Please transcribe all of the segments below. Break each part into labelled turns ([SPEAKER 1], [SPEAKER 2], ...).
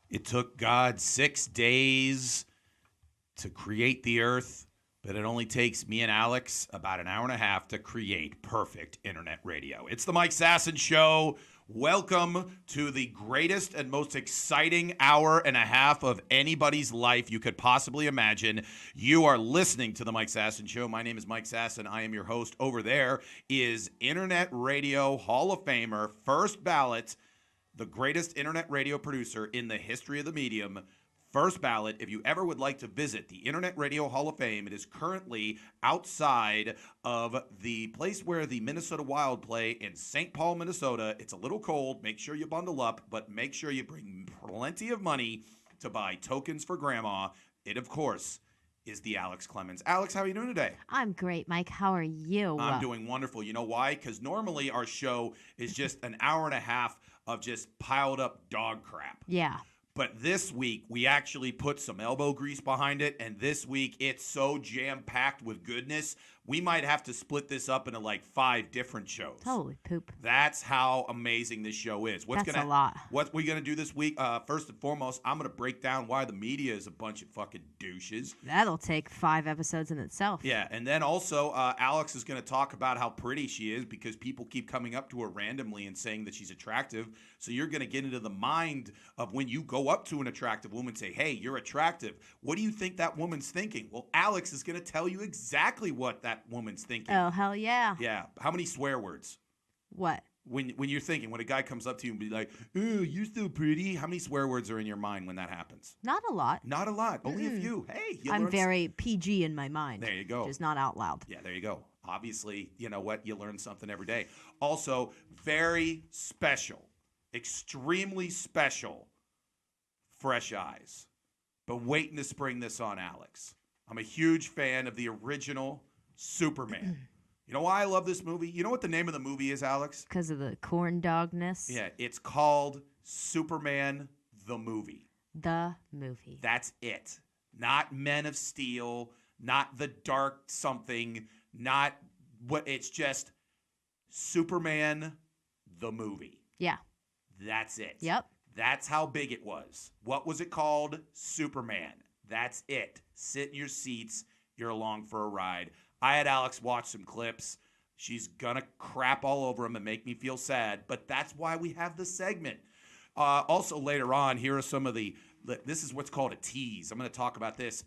[SPEAKER 1] It took God 6 days to create the earth, but it only takes me and Alex about an hour and a half to create perfect internet radio. It's the Mike Sasson Show. Welcome to the greatest and most exciting hour and a half of anybody's life you could possibly imagine. You are listening to the Mike Sasson Show. My name is Mike Sasson. I am your host. Over there is Internet Radio Hall of Famer, first ballot, the greatest internet radio producer in the history of the medium. First ballot. If you ever would like to visit the Internet Radio Hall of Fame, it is currently outside of the place where the Minnesota Wild play in St. Paul, Minnesota. It's a little cold. Make sure you bundle up, but make sure you bring plenty of money to buy tokens for Grandma. It, of course, is the Alex Clemens. Alex, how are you doing today?
[SPEAKER 2] I'm great, Mike. How are you?
[SPEAKER 1] I'm doing wonderful. You know why? Because normally our show is just an hour and a half of just piled up dog crap.
[SPEAKER 2] Yeah.
[SPEAKER 1] But this week, we actually put some elbow grease behind it, and this week, it's so jam-packed with goodness, we might have to split this up into like 5 different shows.
[SPEAKER 2] Holy poop.
[SPEAKER 1] That's how amazing this show is.
[SPEAKER 2] That's a lot.
[SPEAKER 1] What we're going to do this week, first and foremost, I'm going to break down why the media is a bunch of fucking douches.
[SPEAKER 2] That'll take 5 episodes in itself.
[SPEAKER 1] Yeah, and then also, Alex is going to talk about how pretty she is because people keep coming up to her randomly and saying that she's attractive. So you're going to get into the mind of when you go up to an attractive woman and say, hey, you're attractive. What do you think that woman's thinking? Well, Alex is going to tell you exactly what that woman's thinking.
[SPEAKER 2] Oh, hell yeah.
[SPEAKER 1] Yeah. How many swear words?
[SPEAKER 2] What?
[SPEAKER 1] When you're thinking, when a guy comes up to you and be like, oh, you're so pretty. How many swear words are in your mind when that happens?
[SPEAKER 2] Not a lot.
[SPEAKER 1] Not a lot. Only a few. Hey,
[SPEAKER 2] I'm very PG in my mind.
[SPEAKER 1] There you go.
[SPEAKER 2] Just not out loud.
[SPEAKER 1] Yeah, there you go. Obviously, you know what? You learn something every day. Also, very special, extremely special, fresh eyes. But waiting to spring this on Alex. I'm a huge fan of the original Superman. You know why I love this movie? You know what the name of the movie is, Alex?
[SPEAKER 2] Because of the corn dogness.
[SPEAKER 1] Yeah, it's called Superman the Movie.
[SPEAKER 2] The movie.
[SPEAKER 1] That's it. Not Men of Steel, not The Dark something, not what, it's just Superman the movie.
[SPEAKER 2] Yeah.
[SPEAKER 1] That's it.
[SPEAKER 2] Yep.
[SPEAKER 1] That's how big it was. What was it called? Superman. That's it. Sit in your seats. You're along for a ride. I had Alex watch some clips. She's going to crap all over him and make me feel sad, but that's why we have the segment. Also, later on, here are some of this is what's called a tease. I'm going to talk about this.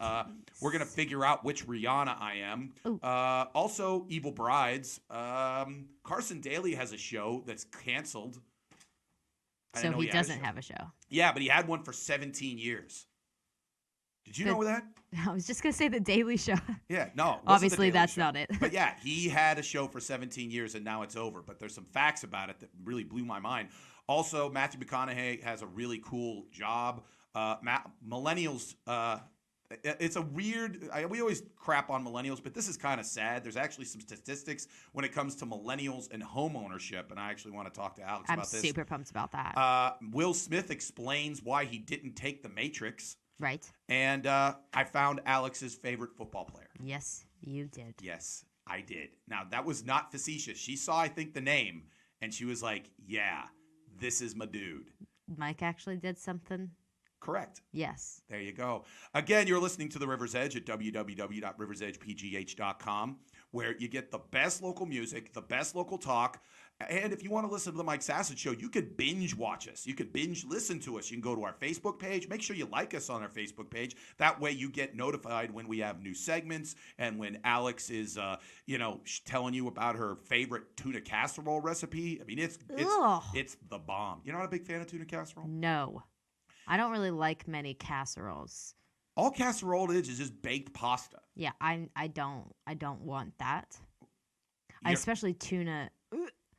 [SPEAKER 1] We're going to figure out which Rihanna I am. Also, Evil Brides. Carson Daly has a show that's canceled.
[SPEAKER 2] So he doesn't have a show.
[SPEAKER 1] Yeah, but he had one for 17 years. Did you know that?
[SPEAKER 2] I was just going to say the Daily Show.
[SPEAKER 1] Yeah, no.
[SPEAKER 2] Obviously, that's not it.
[SPEAKER 1] But yeah, he had a show for 17 years and now it's over. But there's some facts about it that really blew my mind. Also, Matthew McConaughey has a really cool job. Millennials, it's a weird, we always crap on millennials, but this is kind of sad. There's actually some statistics when it comes to millennials and home ownership, and I actually want to talk to Alex about this.
[SPEAKER 2] I'm super pumped about that.
[SPEAKER 1] Will Smith explains why he didn't take The Matrix.
[SPEAKER 2] Right.
[SPEAKER 1] And I found Alex's favorite football player.
[SPEAKER 2] Yes, you did.
[SPEAKER 1] Yes, I did. Now, that was not facetious. She saw, I think, the name, and she was like, yeah, this is my dude.
[SPEAKER 2] Mike actually did something.
[SPEAKER 1] Correct.
[SPEAKER 2] Yes.
[SPEAKER 1] There you go. Again, you're listening to The River's Edge at www.riversedgepgh.com, where you get the best local music, the best local talk. And if you want to listen to the Mike Sasson Show, you could binge watch us. You could binge listen to us. You can go to our Facebook page. Make sure you like us on our Facebook page. That way you get notified when we have new segments and when Alex is, telling you about her favorite tuna casserole recipe. I mean, it's the bomb. You're not a big fan of tuna casserole?
[SPEAKER 2] No. I don't really like many casseroles.
[SPEAKER 1] All casserole is just baked pasta.
[SPEAKER 2] Yeah, I don't want that. Especially tuna.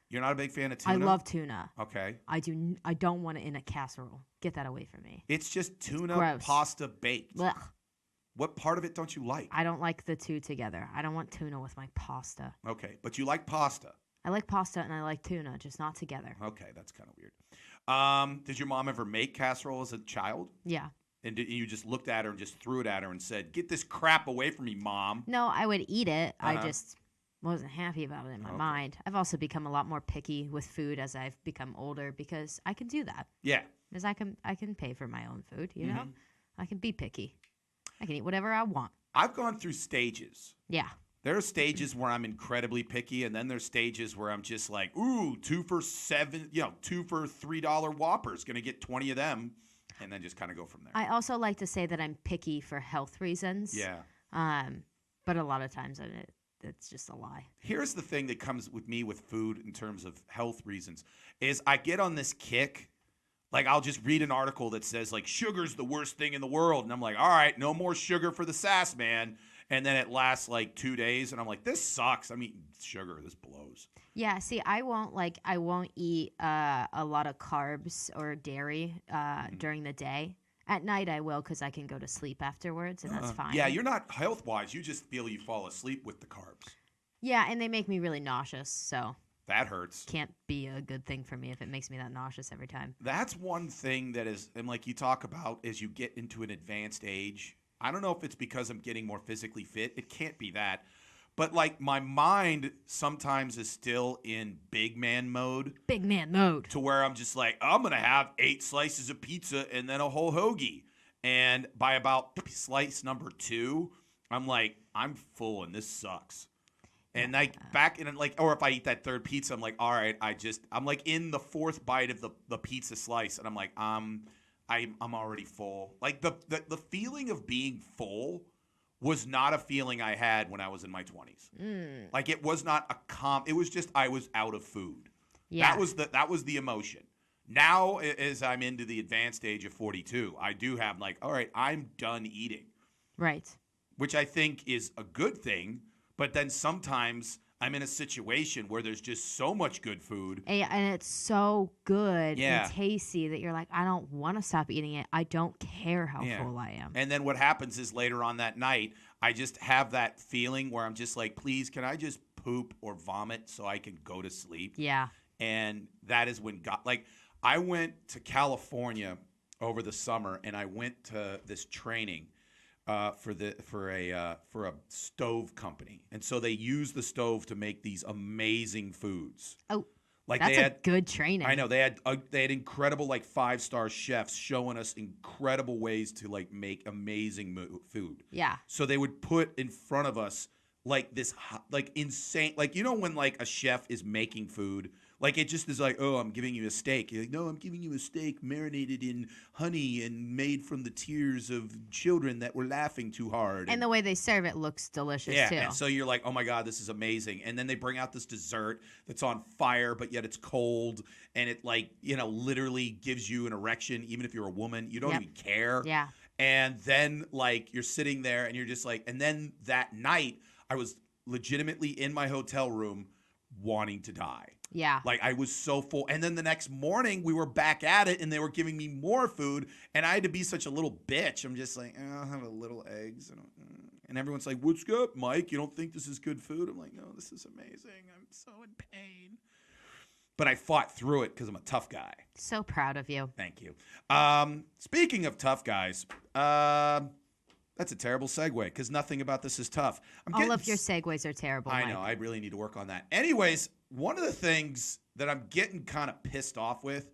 [SPEAKER 1] You're not a big fan of tuna?
[SPEAKER 2] I love tuna.
[SPEAKER 1] Okay.
[SPEAKER 2] I don't want it in a casserole. Get that away from me.
[SPEAKER 1] It's just tuna pasta baked.
[SPEAKER 2] Ugh.
[SPEAKER 1] What part of it don't you like?
[SPEAKER 2] I don't like the two together. I don't want tuna with my pasta.
[SPEAKER 1] Okay, but you like pasta.
[SPEAKER 2] I like pasta and I like tuna, just not together.
[SPEAKER 1] Okay, that's kind of weird. Did your mom ever make casserole as a child?
[SPEAKER 2] Yeah.
[SPEAKER 1] And you just looked at her and just threw it at her and said, "Get this crap away from me, Mom."
[SPEAKER 2] No, I would eat it. I just wasn't happy about it in my mind. I've also become a lot more picky with food as I've become older because I can do that.
[SPEAKER 1] Yeah.
[SPEAKER 2] because I can pay for my own food. You know,
[SPEAKER 1] Mhm.
[SPEAKER 2] I can be picky. I can eat whatever I want.
[SPEAKER 1] I've gone through stages.
[SPEAKER 2] Yeah.
[SPEAKER 1] There are stages where I'm incredibly picky, and then there's stages where I'm just like, ooh, 2 for $7, $2 for $3 Whoppers, gonna get 20 of them, and then just kind of go from there.
[SPEAKER 2] I also like to say that I'm picky for health reasons.
[SPEAKER 1] Yeah.
[SPEAKER 2] But a lot of times it's just a lie.
[SPEAKER 1] Here's the thing that comes with me with food in terms of health reasons is I get on this kick. Like, I'll just read an article that says, like, sugar's the worst thing in the world. And I'm like, all right, no more sugar for the sass, man. And then it lasts, like, 2 days. And I'm like, this sucks. I'm eating sugar. This blows.
[SPEAKER 2] Yeah, see, I won't eat a lot of carbs or dairy during the day. At night, I will because I can go to sleep afterwards, and that's fine.
[SPEAKER 1] Yeah, you're not health-wise. You just feel you fall asleep with the carbs.
[SPEAKER 2] Yeah, and they make me really nauseous, so
[SPEAKER 1] That hurts.
[SPEAKER 2] can't be a good thing for me if it makes me that nauseous every time.
[SPEAKER 1] That's one thing that is, and like you talk about, as you get into an advanced age. I don't know if it's because I'm getting more physically fit. It can't be that. But, like, my mind sometimes is still in big man mode.
[SPEAKER 2] Big man mode.
[SPEAKER 1] To where I'm just like, I'm going to have 8 slices of pizza and then a whole hoagie. And by about slice number 2, I'm like, I'm full and this sucks. And like back in like, or if I eat that third pizza, I'm like, all right, I'm like in the 4th bite of the pizza slice. And I'm like, I'm already full. Like the feeling of being full was not a feeling I had when I was in my 20s. Like, it was not it was just I was out of food.
[SPEAKER 2] Yeah.
[SPEAKER 1] That was the emotion. Now, as I'm into the advanced age of 42, I do have like, all right, I'm done eating.
[SPEAKER 2] Right.
[SPEAKER 1] Which I think is a good thing, but then sometimes I'm in a situation where there's just so much good food.
[SPEAKER 2] And it's so good
[SPEAKER 1] Yeah.
[SPEAKER 2] and tasty that you're like, I don't want to stop eating it. I don't care how
[SPEAKER 1] Yeah.
[SPEAKER 2] full I am.
[SPEAKER 1] And then what happens is later on that night, I just have that feeling where I'm just like, please, can I just poop or vomit so I can go to sleep?
[SPEAKER 2] Yeah.
[SPEAKER 1] And that is when I went to California over the summer, and I went to this training for a stove company, and so they use the stove to make these amazing foods.
[SPEAKER 2] Oh,
[SPEAKER 1] like
[SPEAKER 2] that's
[SPEAKER 1] they had
[SPEAKER 2] good training.
[SPEAKER 1] I know they had incredible like 5-star chefs showing us incredible ways to like make amazing food.
[SPEAKER 2] Yeah.
[SPEAKER 1] So they would put in front of us like this like insane, like, you know, when like a chef is making food, like it just is like, oh, I'm giving you a steak. You're like, no, I'm giving you a steak marinated in honey and made from the tears of children that were laughing too hard.
[SPEAKER 2] And the way they serve it looks delicious too.
[SPEAKER 1] And so you're like, oh my God, this is amazing. And then they bring out this dessert that's on fire, but yet it's cold. And it like, you know, literally gives you an erection, even if you're a woman. You don't even care.
[SPEAKER 2] Yeah.
[SPEAKER 1] And then like you're sitting there and you're just like, and then that night I was legitimately in my hotel room wanting to die.
[SPEAKER 2] Yeah.
[SPEAKER 1] Like I was so full. And then the next morning we were back at it and they were giving me more food and I had to be such a little bitch. I'm just like, I'll have a little eggs. And everyone's like, what's good, Mike? You don't think this is good food? I'm like, no, this is amazing. I'm so in pain. But I fought through it because I'm a tough guy.
[SPEAKER 2] So proud of you.
[SPEAKER 1] Thank you. Speaking of tough guys, that's a terrible segue because nothing about this is tough.
[SPEAKER 2] All of your segues are terrible,
[SPEAKER 1] I
[SPEAKER 2] Mike.
[SPEAKER 1] know. I really need to work on that. Anyways, one of the things that I'm getting kind of pissed off with,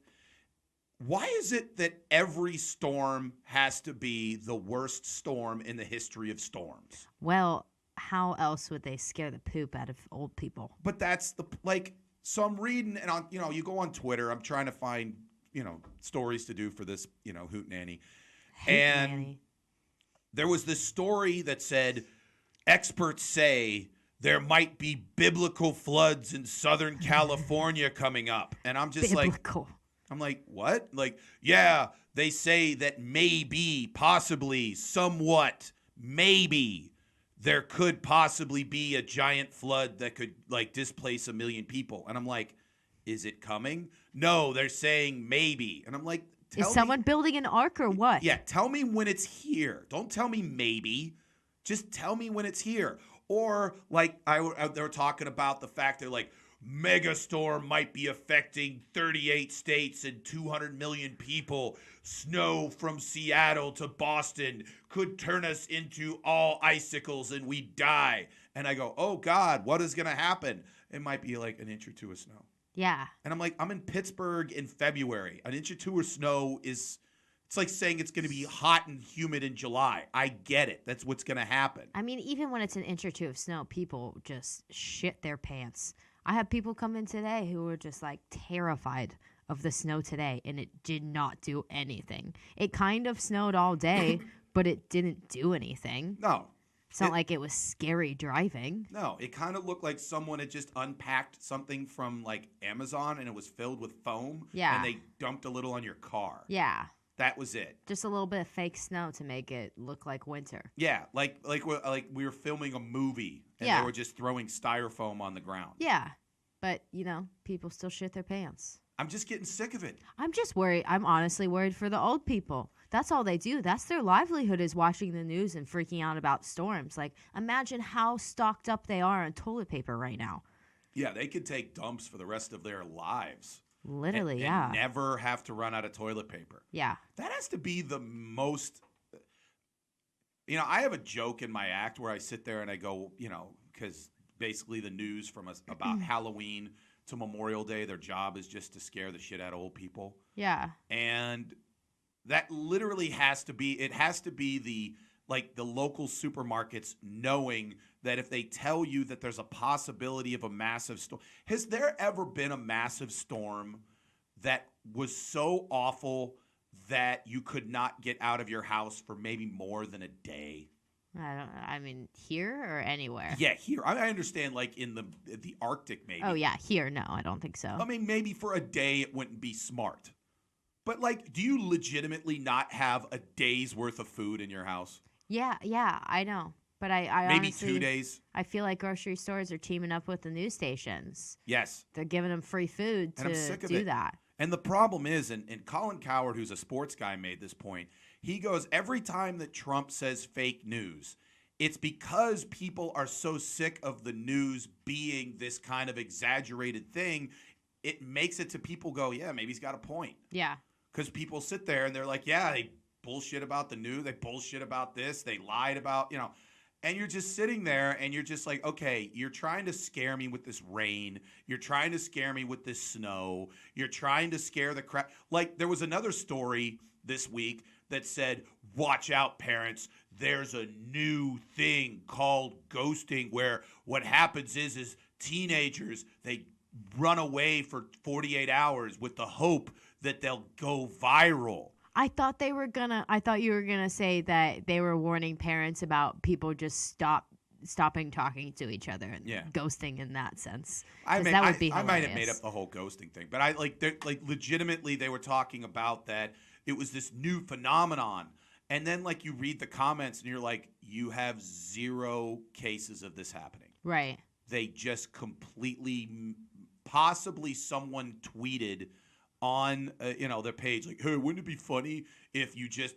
[SPEAKER 1] why is it that every storm has to be the worst storm in the history of storms?
[SPEAKER 2] Well, how else would they scare the poop out of old people?
[SPEAKER 1] But that's so I'm reading and on, you know, you go on Twitter, I'm trying to find, you know, stories to do for this, you know, hootenanny.
[SPEAKER 2] Nanny.
[SPEAKER 1] There was this story that said experts say there might be biblical floods in Southern California coming up. And I'm just
[SPEAKER 2] biblical.
[SPEAKER 1] I'm like, what? Like, yeah, they say that maybe, possibly, somewhat, maybe there could possibly be a giant flood that could like displace 1 million people. And I'm like, is it coming? No, they're saying maybe. And I'm like,
[SPEAKER 2] is someone building an ark or what?
[SPEAKER 1] Yeah, tell me when it's here. Don't tell me maybe. Just tell me when it's here. Or like they were talking about the fact that like megastorm might be affecting 38 states and 200 million people. Snow from Seattle to Boston could turn us into all icicles and we die. And I go, oh God, what is going to happen? It might be like an inch or two of snow.
[SPEAKER 2] Yeah.
[SPEAKER 1] And I'm like, I'm in Pittsburgh in February. An inch or two of snow is, it's like saying it's going to be hot and humid in July. I get it. That's what's going to happen.
[SPEAKER 2] I mean, even when it's an inch or two of snow, people just shit their pants. I had people come in today who were just like terrified of the snow today, and it did not do anything. It kind of snowed all day, but it didn't do anything.
[SPEAKER 1] No.
[SPEAKER 2] It's not like it was scary driving.
[SPEAKER 1] No, it kind of looked like someone had just unpacked something from like Amazon and it was filled with foam.
[SPEAKER 2] Yeah.
[SPEAKER 1] And they dumped a little on your car.
[SPEAKER 2] Yeah.
[SPEAKER 1] That was it.
[SPEAKER 2] Just a little bit of fake snow to make it look like winter.
[SPEAKER 1] Yeah, like we were filming a movie and
[SPEAKER 2] Yeah.
[SPEAKER 1] they were just throwing styrofoam on the ground.
[SPEAKER 2] Yeah. But, you know, people still shit their pants.
[SPEAKER 1] I'm just getting sick of it.
[SPEAKER 2] I'm just worried. I'm honestly worried for the old people. That's all they do. That's their livelihood, is watching the news and freaking out about storms. Like, imagine how stocked up they are on toilet paper right now.
[SPEAKER 1] Yeah, they could take dumps for the rest of their lives.
[SPEAKER 2] Literally,
[SPEAKER 1] and never have to run out of toilet paper.
[SPEAKER 2] Yeah.
[SPEAKER 1] That has to be the most. You know, I have a joke in my act where I sit there and I go, you know, because basically the news from us about Halloween to Memorial Day, their job is just to scare the shit out of old people.
[SPEAKER 2] Yeah.
[SPEAKER 1] And that literally has to be, it has to be the local supermarkets knowing that if they tell you that there's a possibility of a massive storm. Has there ever been a massive storm that was so awful that you could not get out of your house for maybe more than a day?
[SPEAKER 2] I mean, here or anywhere?
[SPEAKER 1] Yeah, here. I understand, like in the Arctic, maybe.
[SPEAKER 2] Oh, yeah. Here, no, I don't think so.
[SPEAKER 1] I mean, maybe for a day it wouldn't be smart. But, like, do you legitimately not have a day's worth of food in your house?
[SPEAKER 2] Yeah, I know. But I
[SPEAKER 1] Maybe
[SPEAKER 2] honestly,
[SPEAKER 1] 2 days?
[SPEAKER 2] I feel like grocery stores are teaming up with the news stations.
[SPEAKER 1] Yes.
[SPEAKER 2] They're giving them free food
[SPEAKER 1] And I'm
[SPEAKER 2] to
[SPEAKER 1] sick of
[SPEAKER 2] do
[SPEAKER 1] it.
[SPEAKER 2] that.
[SPEAKER 1] And the problem is, and Colin Cowherd, who's a sports guy, made this point. He goes, every time that Trump says fake news, it's because people are so sick of the news being this kind of exaggerated thing. It makes it to people go, yeah, maybe he's got a point.
[SPEAKER 2] Yeah.
[SPEAKER 1] Because people sit there and they're like, yeah, they bullshit about the news. They bullshit about this. They lied about, you know. And you're just sitting there and you're just like, okay, you're trying to scare me with this rain. You're trying to scare me with this snow. You're trying to scare the crap. Like, there was another story this week that said, watch out, parents. There's a new thing called ghosting where what happens is teenagers, they run away for 48 hours with the hope that they'll go viral.
[SPEAKER 2] I thought you were gonna say that they were warning parents about people just stopping talking to each other and ghosting in that sense. That would be hilarious.
[SPEAKER 1] I might have made up the whole ghosting thing, but I legitimately they were talking about that it was this new phenomenon. And then like you read the comments and you're like, you have 0 cases of this happening.
[SPEAKER 2] Right.
[SPEAKER 1] They just completely, possibly someone tweeted on their page like, hey, wouldn't it be funny if you just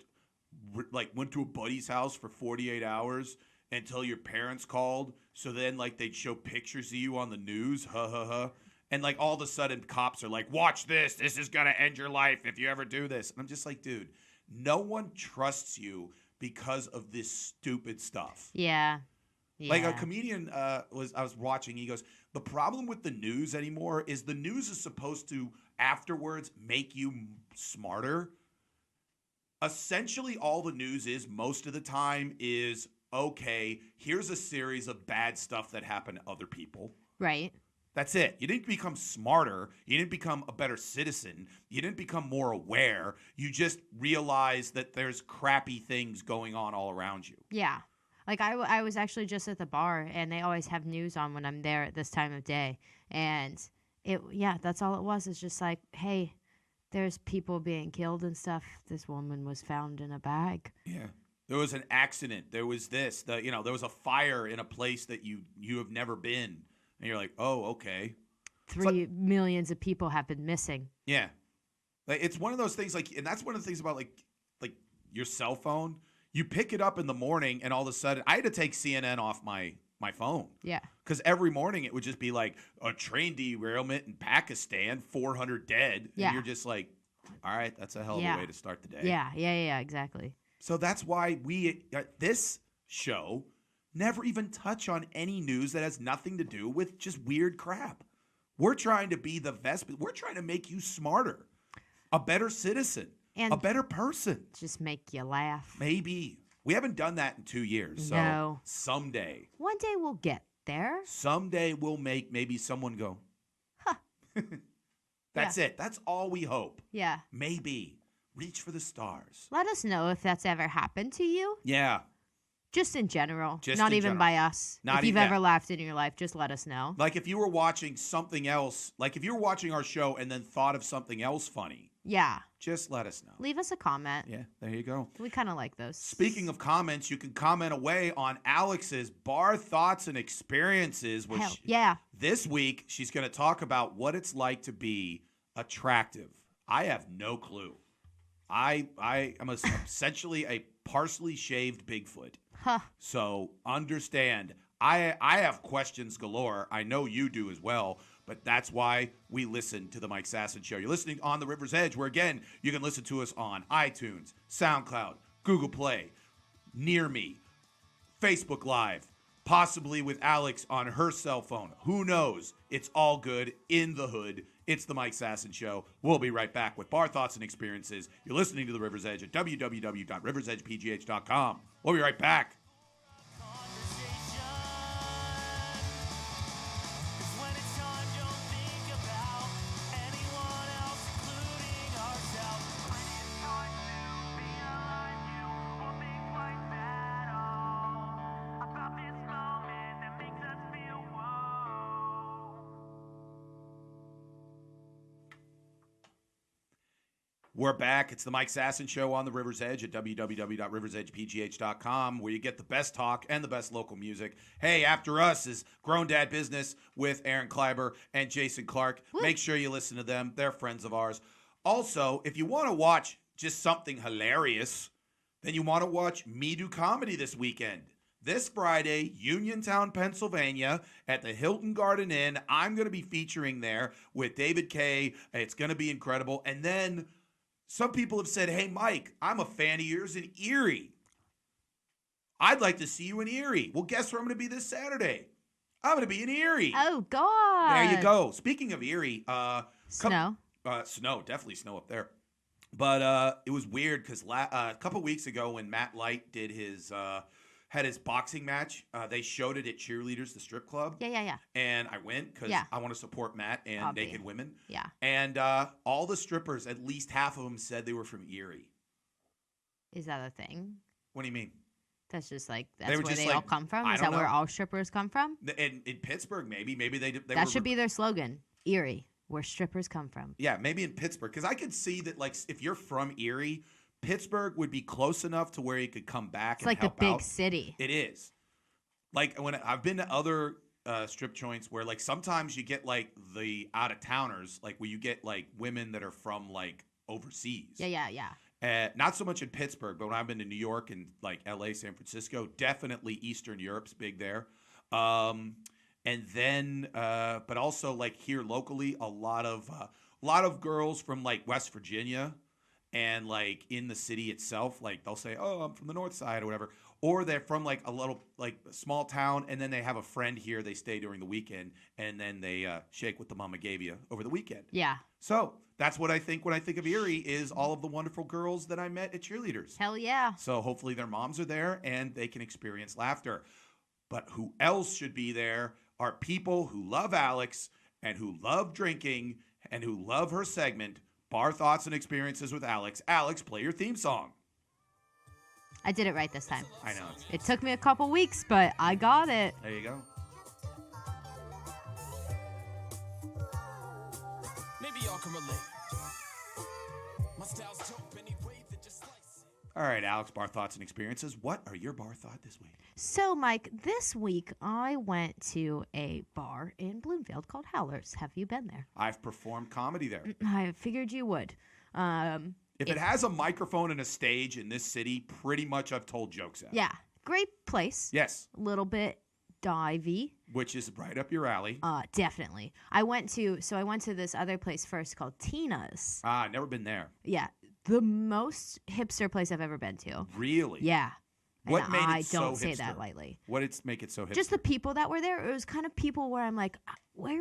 [SPEAKER 1] went to a buddy's house for 48 hours until your parents called, so then like they'd show pictures of you on the news, and like all of a sudden cops are like, watch this is gonna end your life if you ever do this. And I'm just like, dude, no one trusts you because of this stupid stuff.
[SPEAKER 2] Yeah.
[SPEAKER 1] Like a comedian I was watching, he goes, the problem with the news anymore is the news is supposed to afterwards make you smarter. Essentially all the news is most of the time is, okay, here's a series of bad stuff that happened to other people.
[SPEAKER 2] Right.
[SPEAKER 1] That's it. You didn't become smarter. You didn't become a better citizen. You didn't become more aware. You just realized that there's crappy things going on all around you.
[SPEAKER 2] Yeah. Like I was actually just at the bar, and they always have news on when I'm there at this time of day. And that's all it was. It's just like, hey, there's people being killed and stuff. This woman was found in a bag.
[SPEAKER 1] Yeah. There was an accident. There was this. There was a fire in a place that you have never been. And you're like, oh, okay.
[SPEAKER 2] 3 millions of people have been missing.
[SPEAKER 1] Yeah. Like, it's one of those things, like, and that's one of the things about like your cell phone. You pick it up in the morning, and all of a sudden, I had to take CNN off my phone. Yeah. Because every morning it would just be like a train derailment in Pakistan, 400 dead. Yeah. And you're just like, all right, that's a hell of a way to start the day.
[SPEAKER 2] Yeah, exactly.
[SPEAKER 1] So that's why we, this show, never even touch on any news that has nothing to do with just weird crap. We're trying to be the best. We're trying to make you smarter, a better citizen,
[SPEAKER 2] And
[SPEAKER 1] a better person.
[SPEAKER 2] just make you laugh.
[SPEAKER 1] Maybe. We haven't done that in 2 years. So
[SPEAKER 2] No.
[SPEAKER 1] someday.
[SPEAKER 2] One day we'll get there.
[SPEAKER 1] Someday we'll make maybe someone go,
[SPEAKER 2] Huh.
[SPEAKER 1] That's it. That's all we hope.
[SPEAKER 2] Yeah.
[SPEAKER 1] Maybe. Reach for the stars.
[SPEAKER 2] Let us know if that's ever happened to you.
[SPEAKER 1] Yeah.
[SPEAKER 2] Just in general.
[SPEAKER 1] Just
[SPEAKER 2] Not
[SPEAKER 1] in
[SPEAKER 2] even
[SPEAKER 1] general.
[SPEAKER 2] by us.
[SPEAKER 1] Not
[SPEAKER 2] if you've
[SPEAKER 1] even-
[SPEAKER 2] ever laughed in your life, just let us know.
[SPEAKER 1] Like if you were watching something else, like if you were watching our show and then thought of something else funny,
[SPEAKER 2] Yeah.
[SPEAKER 1] just let us know.
[SPEAKER 2] Leave us a comment.
[SPEAKER 1] Yeah, there you go.
[SPEAKER 2] We kind of like those.
[SPEAKER 1] Speaking of comments, you can comment away on Alex's bar thoughts and experiences. Which
[SPEAKER 2] Hell, yeah.
[SPEAKER 1] This week, she's going to talk about what it's like to be attractive. I have no clue. I am essentially a partially shaved Bigfoot.
[SPEAKER 2] Huh.
[SPEAKER 1] So understand, I have questions galore. I know you do as well, but that's why we listen to the Mike Sasson Show. You're listening on the River's Edge, where, again, you can listen to us on iTunes, SoundCloud, Google Play, Near Me, Facebook Live, possibly with Alex on her cell phone. Who knows? It's all good in the hood. It's the Mike Sasson Show. We'll be right back with bar thoughts and experiences. You're listening to the River's Edge at www.riversedgepgh.com. We'll be right back. We're back. It's the Mike Sasson Show on the River's Edge at www.riversedgepgh.com, where you get the best talk and the best local music. Hey, after us is Grown Dad Business with Aaron Kleiber and Jason Clark.
[SPEAKER 2] Woo.
[SPEAKER 1] Make sure you listen to them. They're friends of ours. Also, if you want to watch just something hilarious, then you want to watch Me Do Comedy this weekend. This Friday, Uniontown, Pennsylvania, at the Hilton Garden Inn. I'm going to be featuring there with David Kay. It's going to be incredible. And then some people have said, hey, Mike, I'm a fan of yours in Erie. I'd like to see you in Erie. Well, guess where I'm going to be this Saturday? I'm going to be in Erie.
[SPEAKER 2] Oh, God.
[SPEAKER 1] There you go. Speaking of Erie.
[SPEAKER 2] Snow.
[SPEAKER 1] Snow. Definitely snow up there. But it was weird because a couple weeks ago when Matt Light did had his boxing match, they showed it at Cheerleaders, the strip club.
[SPEAKER 2] Yeah.
[SPEAKER 1] And I went because I want to support Matt and
[SPEAKER 2] Obvious.
[SPEAKER 1] naked women.
[SPEAKER 2] Yeah.
[SPEAKER 1] And all the strippers, at least half of them said they were from Erie.
[SPEAKER 2] Is that a thing?
[SPEAKER 1] What do you mean?
[SPEAKER 2] That's just like,
[SPEAKER 1] They
[SPEAKER 2] that's
[SPEAKER 1] were
[SPEAKER 2] where
[SPEAKER 1] just
[SPEAKER 2] they
[SPEAKER 1] like,
[SPEAKER 2] all come from?
[SPEAKER 1] I
[SPEAKER 2] Is
[SPEAKER 1] don't
[SPEAKER 2] that where
[SPEAKER 1] know.
[SPEAKER 2] all strippers come from?
[SPEAKER 1] In Pittsburgh, maybe. Maybe they
[SPEAKER 2] That
[SPEAKER 1] were
[SPEAKER 2] should be their slogan. Erie, where strippers come from.
[SPEAKER 1] Yeah, maybe in Pittsburgh. Because I could see that, like, if you're from Erie, Pittsburgh would be close enough to where you could come back
[SPEAKER 2] It's
[SPEAKER 1] and
[SPEAKER 2] like the
[SPEAKER 1] help
[SPEAKER 2] big
[SPEAKER 1] out.
[SPEAKER 2] city.
[SPEAKER 1] It is. Like, when I've been to other strip joints where, like, sometimes you get, like, the out-of-towners, like, where you get, like, women that are from, like, overseas.
[SPEAKER 2] Yeah.
[SPEAKER 1] Not so much in Pittsburgh, but when I've been to New York and, like, L.A., San Francisco, definitely Eastern Europe's big there. And then, but also, like, here locally, a lot of girls from, like, West Virginia and, like, in the city itself, like, they'll say, oh, I'm from the north side or whatever. Or they're from, like, a little, like, small town, and then they have a friend here. They stay during the weekend, and then they shake what the mama gave you over the weekend.
[SPEAKER 2] Yeah.
[SPEAKER 1] So that's what I think when I think of Erie is all of the wonderful girls that I met at Cheerleaders.
[SPEAKER 2] Hell yeah.
[SPEAKER 1] So hopefully their moms are there, and they can experience laughter. But who else should be there are people who love Alex and who love drinking and who love her segment, Bar Thoughts and Experiences with Alex. Alex, play your theme song.
[SPEAKER 2] I did it right this time.
[SPEAKER 1] I know.
[SPEAKER 2] It took me a couple weeks, but I got it.
[SPEAKER 1] There you go.
[SPEAKER 3] Maybe y'all can relate. My style's dope anyway, that just slice it.
[SPEAKER 1] All right, Alex, Bar Thoughts and Experiences. What are your bar thought this week?
[SPEAKER 2] So, Mike, this week I went to a bar in Bloomfield called Howlers. Have you been there?
[SPEAKER 1] I've performed comedy there.
[SPEAKER 2] I figured you would.
[SPEAKER 1] If it has a microphone and a stage in this city, pretty much I've told jokes at.
[SPEAKER 2] Yeah, great place.
[SPEAKER 1] Yes,
[SPEAKER 2] A little bit divey.
[SPEAKER 1] which is right up your alley.
[SPEAKER 2] Definitely. I went to this other place first called Tina's.
[SPEAKER 1] Never been there.
[SPEAKER 2] Yeah, the most hipster place I've ever been to.
[SPEAKER 1] Really?
[SPEAKER 2] Yeah.
[SPEAKER 1] What
[SPEAKER 2] and
[SPEAKER 1] made
[SPEAKER 2] I
[SPEAKER 1] it so
[SPEAKER 2] don't say
[SPEAKER 1] hipster?
[SPEAKER 2] that lightly.
[SPEAKER 1] What did make it so hipster?
[SPEAKER 2] Just the people that were there. It was kind of people where I'm like, where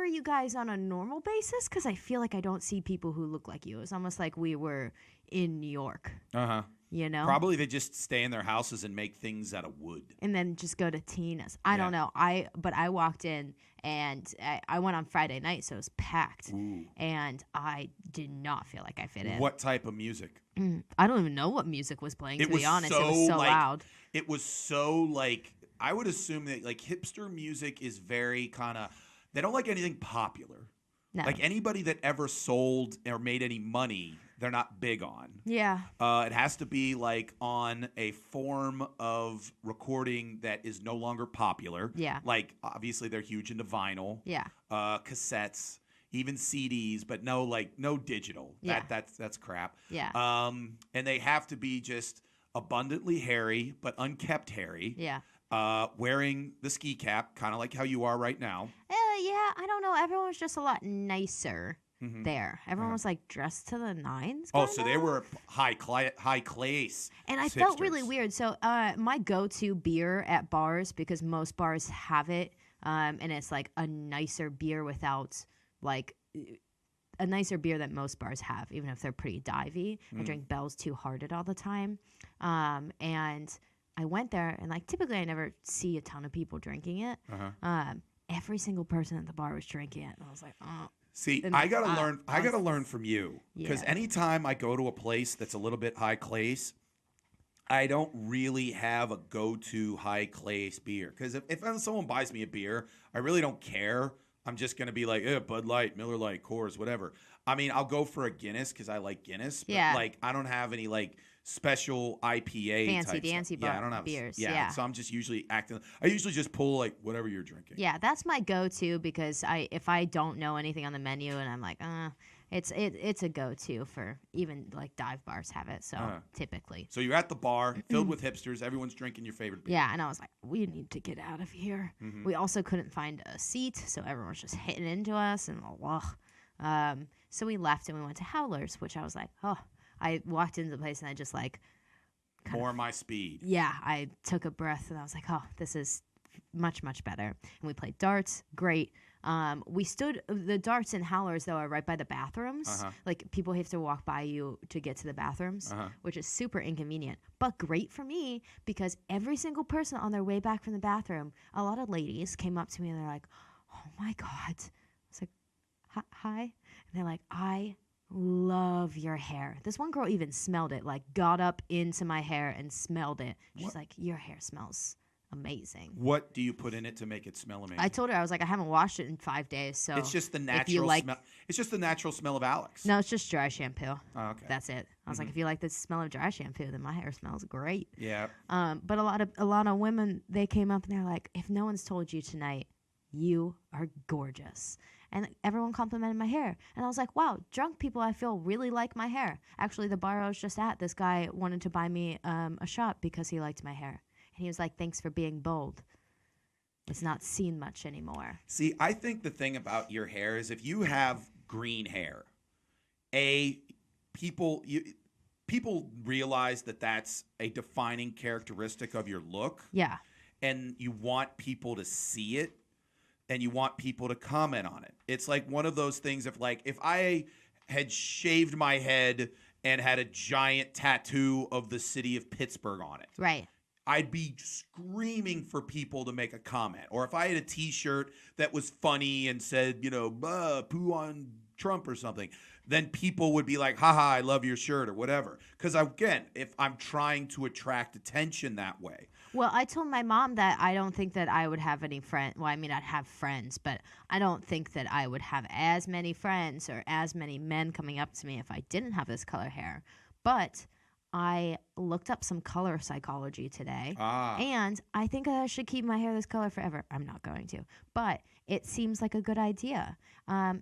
[SPEAKER 2] are you guys on a normal basis? Because I feel like I don't see people who look like you. It's almost like we were in New York,
[SPEAKER 1] Uh-huh.
[SPEAKER 2] you know?
[SPEAKER 1] Probably they just stay in their houses and make things out of wood.
[SPEAKER 2] And then just go to Tina's. I
[SPEAKER 1] Yeah.
[SPEAKER 2] don't know. But I walked in and I went on Friday night, so it was packed.
[SPEAKER 1] Ooh.
[SPEAKER 2] And I did not feel like I fit in.
[SPEAKER 1] What type of music?
[SPEAKER 2] I don't even know what music was playing,
[SPEAKER 1] It
[SPEAKER 2] to
[SPEAKER 1] was
[SPEAKER 2] be honest. It
[SPEAKER 1] so,
[SPEAKER 2] was so
[SPEAKER 1] like,
[SPEAKER 2] loud.
[SPEAKER 1] It was so like I would assume that like hipster music is very kind of they don't like anything popular.
[SPEAKER 2] No.
[SPEAKER 1] Like anybody that ever sold or made any money, they're not big on.
[SPEAKER 2] Yeah.
[SPEAKER 1] It has to be like on a form of recording that is no longer popular.
[SPEAKER 2] Yeah.
[SPEAKER 1] Like obviously they're huge into vinyl.
[SPEAKER 2] Yeah.
[SPEAKER 1] Cassettes, even CDs, but no digital.
[SPEAKER 2] Yeah.
[SPEAKER 1] That's crap.
[SPEAKER 2] Yeah.
[SPEAKER 1] And they have to be just abundantly hairy, but unkept hairy.
[SPEAKER 2] Yeah.
[SPEAKER 1] Wearing the ski cap, kind of like how you are right now.
[SPEAKER 2] Yeah, I don't know. Everyone was just a lot nicer
[SPEAKER 1] Mhm.
[SPEAKER 2] there. Everyone was like dressed to the nines.
[SPEAKER 1] Oh,
[SPEAKER 2] kinda.
[SPEAKER 1] so they were high class.
[SPEAKER 2] And I felt really
[SPEAKER 1] hipsters.
[SPEAKER 2] weird. So my go-to beer at bars, because most bars have it, and it's like a nicer beer without like a nicer beer that most bars have, even if they're pretty divey. I drink Bell's Two Hearted all the time, and I went there, and like typically I never see a ton of people drinking it. Every single person at the bar was drinking it, and I was like, oh.
[SPEAKER 1] See,
[SPEAKER 2] And
[SPEAKER 1] I gotta
[SPEAKER 2] I-
[SPEAKER 1] learn. I gotta learn from you because
[SPEAKER 2] Yeah.
[SPEAKER 1] anytime I go to a place that's a little bit high class, I don't really have a go-to high class beer. Because if someone buys me a beer, I really don't care. I'm just gonna be like, Bud Light, Miller Lite, Coors, whatever. I mean, I'll go for a Guinness because I like Guinness. But
[SPEAKER 2] Yeah.
[SPEAKER 1] like, I don't have any like special IPA
[SPEAKER 2] Fancy
[SPEAKER 1] type
[SPEAKER 2] dancy
[SPEAKER 1] stuff. Yeah, I don't have
[SPEAKER 2] beers,
[SPEAKER 1] Yeah,
[SPEAKER 2] yeah.
[SPEAKER 1] so I'm just usually acting. I usually just pull like whatever you're drinking.
[SPEAKER 2] Yeah, that's my go-to because if I don't know anything on the menu and I'm like, it's a go-to for even like dive bars have it. So typically,
[SPEAKER 1] So you're at the bar filled with hipsters. Everyone's drinking your favorite beer.
[SPEAKER 2] yeah. And I was like, we need to get out of here. We also couldn't find a seat, so everyone was just hitting into us and so we left and we went to Howlers, which I was like, oh. I walked into the place and I just like,
[SPEAKER 1] More my speed.
[SPEAKER 2] yeah, I took a breath and I was like, oh, this is much, much better. And we played darts. Great. We stood, the darts and Howlers, though, are right by the bathrooms. Like, people have to walk by you to get to the bathrooms, which is super inconvenient. But great for me because every single person on their way back from the bathroom, a lot of ladies came up to me and they're like, oh my God. I was like, hi. And they're like, I love your hair. This one girl even smelled it, like got up into my hair and smelled it. She's like, your hair smells amazing.
[SPEAKER 1] What do you put in it to make it smell amazing?
[SPEAKER 2] I told her, I was like, I haven't washed it in 5 days, so
[SPEAKER 1] it's just the
[SPEAKER 2] if
[SPEAKER 1] natural
[SPEAKER 2] you like,
[SPEAKER 1] smell. It's just the natural smell of Alex.
[SPEAKER 2] no, it's just dry shampoo.
[SPEAKER 1] Oh, okay.
[SPEAKER 2] That's it. I was like, if you like the smell of dry shampoo, then my hair smells great.
[SPEAKER 1] Yeah.
[SPEAKER 2] But a lot of women, they came up and they're like, if no one's told you tonight, you are gorgeous. And everyone complimented my hair. And I was like, wow, drunk people, I feel, really like my hair. Actually, the bar I was just at, this guy wanted to buy me a shot because he liked my hair. And he was like, thanks for being bold. It's not seen much anymore.
[SPEAKER 1] See, I think the thing about your hair is if you have green hair, people realize that that's a defining characteristic of your look.
[SPEAKER 2] Yeah.
[SPEAKER 1] And you want people to see it. And you want people to comment on it. It's like one of those things if I had shaved my head and had a giant tattoo of the city of Pittsburgh on it.
[SPEAKER 2] Right.
[SPEAKER 1] I'd be screaming for people to make a comment. Or if I had a T-shirt that was funny and said, poo on Trump or something, then people would be like, haha, I love your shirt or whatever. Because again, if I'm trying to attract attention that way.
[SPEAKER 2] Well, I told my mom that I don't think that I would have any friends. Well, I mean, I'd have friends, but I don't think that I would have as many friends or as many men coming up to me if I didn't have this color hair. But I looked up some color psychology today, and I think I should keep my hair this color forever. I'm not going to, but it seems like a good idea.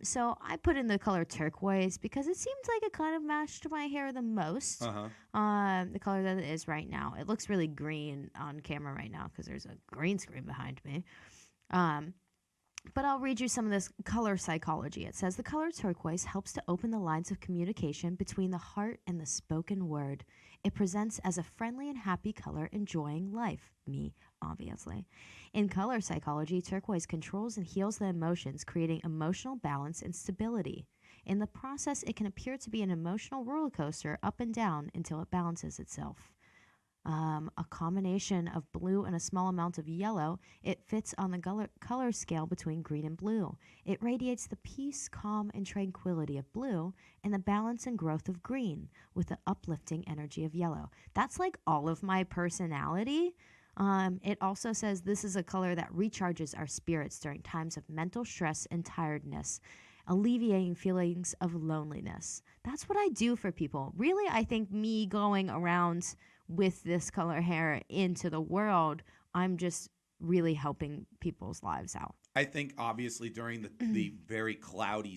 [SPEAKER 2] So I put in the color turquoise because it seems like it kind of matched my hair the most. The color that it is right now. It looks really green on camera right now because there's a green screen behind me. But I'll read you some of this color psychology. It says the color turquoise helps to open the lines of communication between the heart and the spoken word. It presents as a friendly and happy color enjoying life. Me, obviously. In color psychology, turquoise controls and heals the emotions, creating emotional balance and stability. In the process, it can appear to be an emotional roller coaster up and down until it balances itself. A combination of blue and a small amount of yellow, it fits on the color scale between green and blue. It radiates the peace, calm, and tranquility of blue and the balance and growth of green with the uplifting energy of yellow. That's like all of my personality. It also says this is a color that recharges our spirits during times of mental stress and tiredness, alleviating feelings of loneliness. That's what I do for people. Really, I think me going around with this color hair into the world, I'm just really helping people's lives out.
[SPEAKER 1] I think obviously during the very cloudy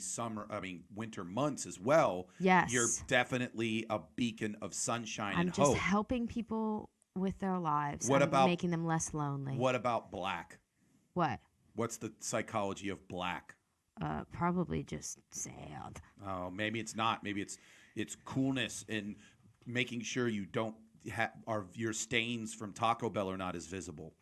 [SPEAKER 1] winter months as well,
[SPEAKER 2] Yes.
[SPEAKER 1] you're definitely a beacon of sunshine
[SPEAKER 2] I'm
[SPEAKER 1] and
[SPEAKER 2] just
[SPEAKER 1] hope.
[SPEAKER 2] helping people with their lives.
[SPEAKER 1] What
[SPEAKER 2] I'm
[SPEAKER 1] about-
[SPEAKER 2] making them less lonely.
[SPEAKER 1] What about black?
[SPEAKER 2] What?
[SPEAKER 1] What's the psychology of black?
[SPEAKER 2] Probably just sad.
[SPEAKER 1] Oh, maybe it's not. Maybe it's coolness and making sure you don't your stains from Taco Bell are not as visible.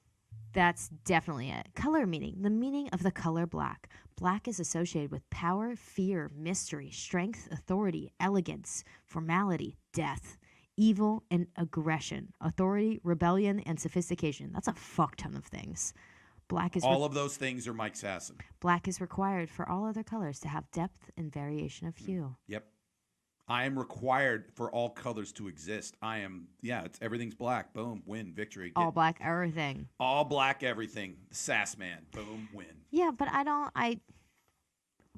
[SPEAKER 2] That's definitely it. Color meaning. The meaning of the color black. Black is associated with power, fear, mystery, strength, authority, elegance, formality, death, evil, and aggression, authority, rebellion, and sophistication. That's a fuck ton of things. Black is
[SPEAKER 1] All of those things are Mike Sasson.
[SPEAKER 2] Black is required for all other colors to have depth and variation of hue.
[SPEAKER 1] Yep. I am required for all colors to exist. Everything's black. Boom, win, victory.
[SPEAKER 2] All black everything.
[SPEAKER 1] All black everything. Sass man. Boom, win.
[SPEAKER 2] Yeah, but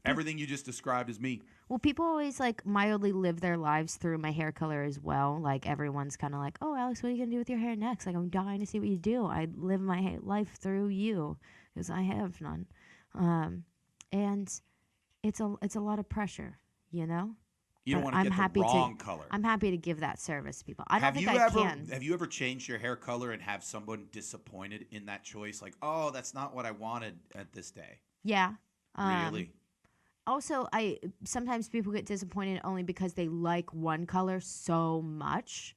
[SPEAKER 1] Everything you just described is me.
[SPEAKER 2] well, people always like mildly live their lives through my hair color as well. Like everyone's kind of like, oh, Alex, what are you going to do with your hair next? Like, I'm dying to see what you do. I live my life through you because I have none. And it's a lot of pressure, you know?
[SPEAKER 1] You don't
[SPEAKER 2] But
[SPEAKER 1] want to get the wrong color.
[SPEAKER 2] I'm happy to give that service to people. I don't
[SPEAKER 1] Have
[SPEAKER 2] think
[SPEAKER 1] you
[SPEAKER 2] I
[SPEAKER 1] ever
[SPEAKER 2] can.
[SPEAKER 1] have you ever changed your hair color and have someone disappointed in that choice? Like, oh, that's not what I wanted at this day.
[SPEAKER 2] Yeah.
[SPEAKER 1] Really?
[SPEAKER 2] Also, sometimes people get disappointed only because they like one color so much.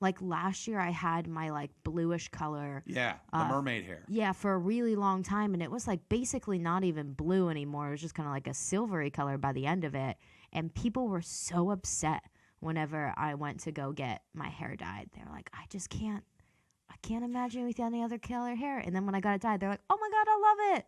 [SPEAKER 2] Like last year, I had my like bluish color.
[SPEAKER 1] Yeah, the mermaid hair.
[SPEAKER 2] Yeah, for a really long time, and it was like basically not even blue anymore. It was just kind of like a silvery color by the end of it. And people were so upset whenever I went to go get my hair dyed. They were like, I can't imagine with any other color hair. And then when I got it dyed, they're like, oh my God, I love it.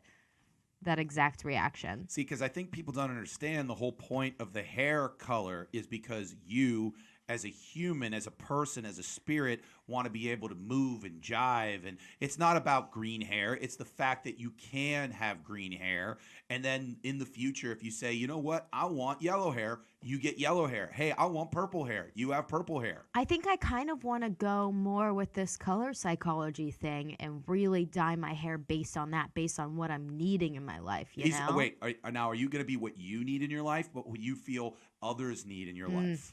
[SPEAKER 2] That exact reaction.
[SPEAKER 1] See, because I think people don't understand the whole point of the hair color is because you, as a human, as a person, as a spirit, want to be able to move and jive. And it's not about green hair. It's the fact that you can have green hair. And then in the future, if you say, you know what, I want yellow hair, you get yellow hair. Hey, I want purple hair. You have purple hair.
[SPEAKER 2] I think I kind of want to go more with this color psychology thing and really dye my hair based on that, based on what I'm needing in my life, you know?
[SPEAKER 1] Wait, are you going to be what you need in your life, but what you feel others need in your life?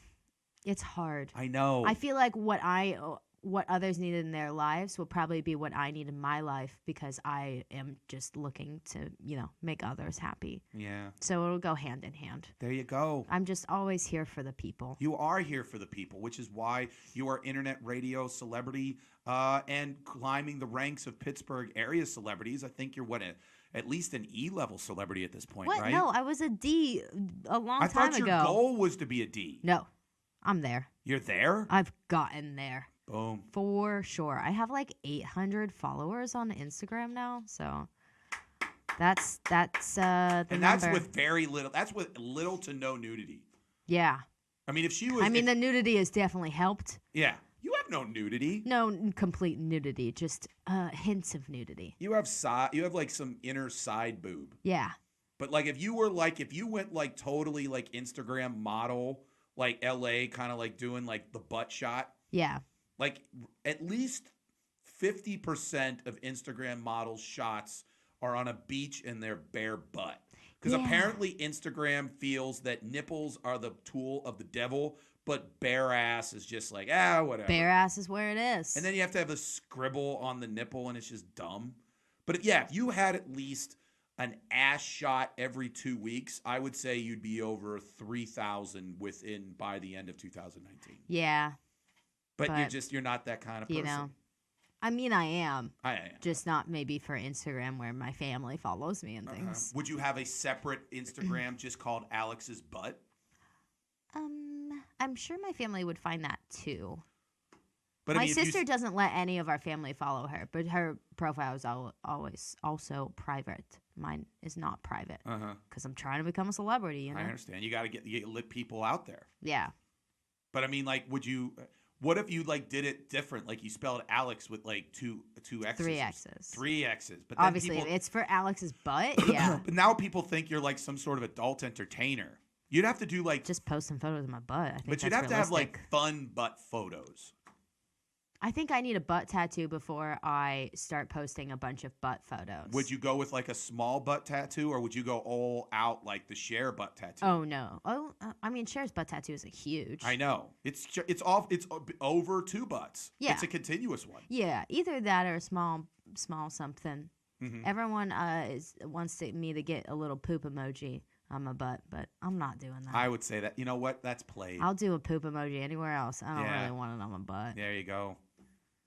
[SPEAKER 2] It's hard.
[SPEAKER 1] I know.
[SPEAKER 2] I feel like what others need in their lives will probably be what I need in my life because I am just looking to, make others happy.
[SPEAKER 1] Yeah.
[SPEAKER 2] So it'll go hand in hand.
[SPEAKER 1] There you go.
[SPEAKER 2] I'm just always here for the people.
[SPEAKER 1] You are here for the people, which is why you are internet radio celebrity and climbing the ranks of Pittsburgh area celebrities. I think you're at least an E-level celebrity at this point,
[SPEAKER 2] What?
[SPEAKER 1] right?
[SPEAKER 2] No, I was a D a long
[SPEAKER 1] I
[SPEAKER 2] time
[SPEAKER 1] thought your
[SPEAKER 2] ago.
[SPEAKER 1] goal was to be a D.
[SPEAKER 2] No, I'm there.
[SPEAKER 1] You're there?
[SPEAKER 2] I've gotten there.
[SPEAKER 1] Boom.
[SPEAKER 2] For sure. I have like 800 followers on Instagram now, so that's the
[SPEAKER 1] And
[SPEAKER 2] number.
[SPEAKER 1] that's with very little. That's with little to no nudity.
[SPEAKER 2] Yeah.
[SPEAKER 1] I mean, if she was.
[SPEAKER 2] The nudity has definitely helped.
[SPEAKER 1] Yeah. You have no nudity.
[SPEAKER 2] No complete nudity, just hints of nudity.
[SPEAKER 1] You have You have like some inner side boob.
[SPEAKER 2] Yeah.
[SPEAKER 1] But like if you went like totally like Instagram model, like LA, kind of like doing like the butt shot.
[SPEAKER 2] Yeah.
[SPEAKER 1] Like at least 50% of Instagram models' shots are on a beach in their bare butt. Because apparently Instagram feels that nipples are the tool of the devil, but bare ass is just like, whatever.
[SPEAKER 2] Bare ass is where it is.
[SPEAKER 1] And then you have to have a scribble on the nipple, and it's just dumb. But if you had at least an ass shot every 2 weeks, I would say you'd be over 3,000 by the end of 2019.
[SPEAKER 2] Yeah.
[SPEAKER 1] But you're not that kind of person.
[SPEAKER 2] You know, I mean, I am.
[SPEAKER 1] I am.
[SPEAKER 2] Just not maybe for Instagram where my family follows me and things.
[SPEAKER 1] Would you have a separate Instagram just called Alex's Butt?
[SPEAKER 2] I'm sure my family would find that too.
[SPEAKER 1] But
[SPEAKER 2] My sister doesn't let any of our family follow her, but her profile is always also private. Mine is not private because I'm trying to become a celebrity. You know?
[SPEAKER 1] I understand. You got to let people out there.
[SPEAKER 2] Yeah.
[SPEAKER 1] But I mean, like, what if you like did it different? Like you spelled Alex with like two X's.
[SPEAKER 2] 3 X's.
[SPEAKER 1] 3 X's. But then
[SPEAKER 2] obviously, it's for Alex's butt. Yeah.
[SPEAKER 1] But now people think you're like some sort of adult entertainer. You'd have to do like
[SPEAKER 2] just post some photos of my butt. I think
[SPEAKER 1] but you'd
[SPEAKER 2] that's
[SPEAKER 1] have to have
[SPEAKER 2] realistic.
[SPEAKER 1] like fun butt photos.
[SPEAKER 2] I think I need a butt tattoo before I start posting a bunch of butt photos.
[SPEAKER 1] Would you go with like a small butt tattoo, or would you go all out like the Cher butt tattoo?
[SPEAKER 2] Oh no! I mean, Cher's butt tattoo isn't huge.
[SPEAKER 1] I know it's over 2 butts.
[SPEAKER 2] Yeah,
[SPEAKER 1] it's a continuous one.
[SPEAKER 2] Yeah, either that or a small something.
[SPEAKER 1] Mm-hmm.
[SPEAKER 2] Everyone wants me to get a little poop emoji on my butt, but I'm not doing that.
[SPEAKER 1] I would say that. You know what? That's played.
[SPEAKER 2] I'll do a poop emoji anywhere else. I don't really want it on my butt.
[SPEAKER 1] There you go.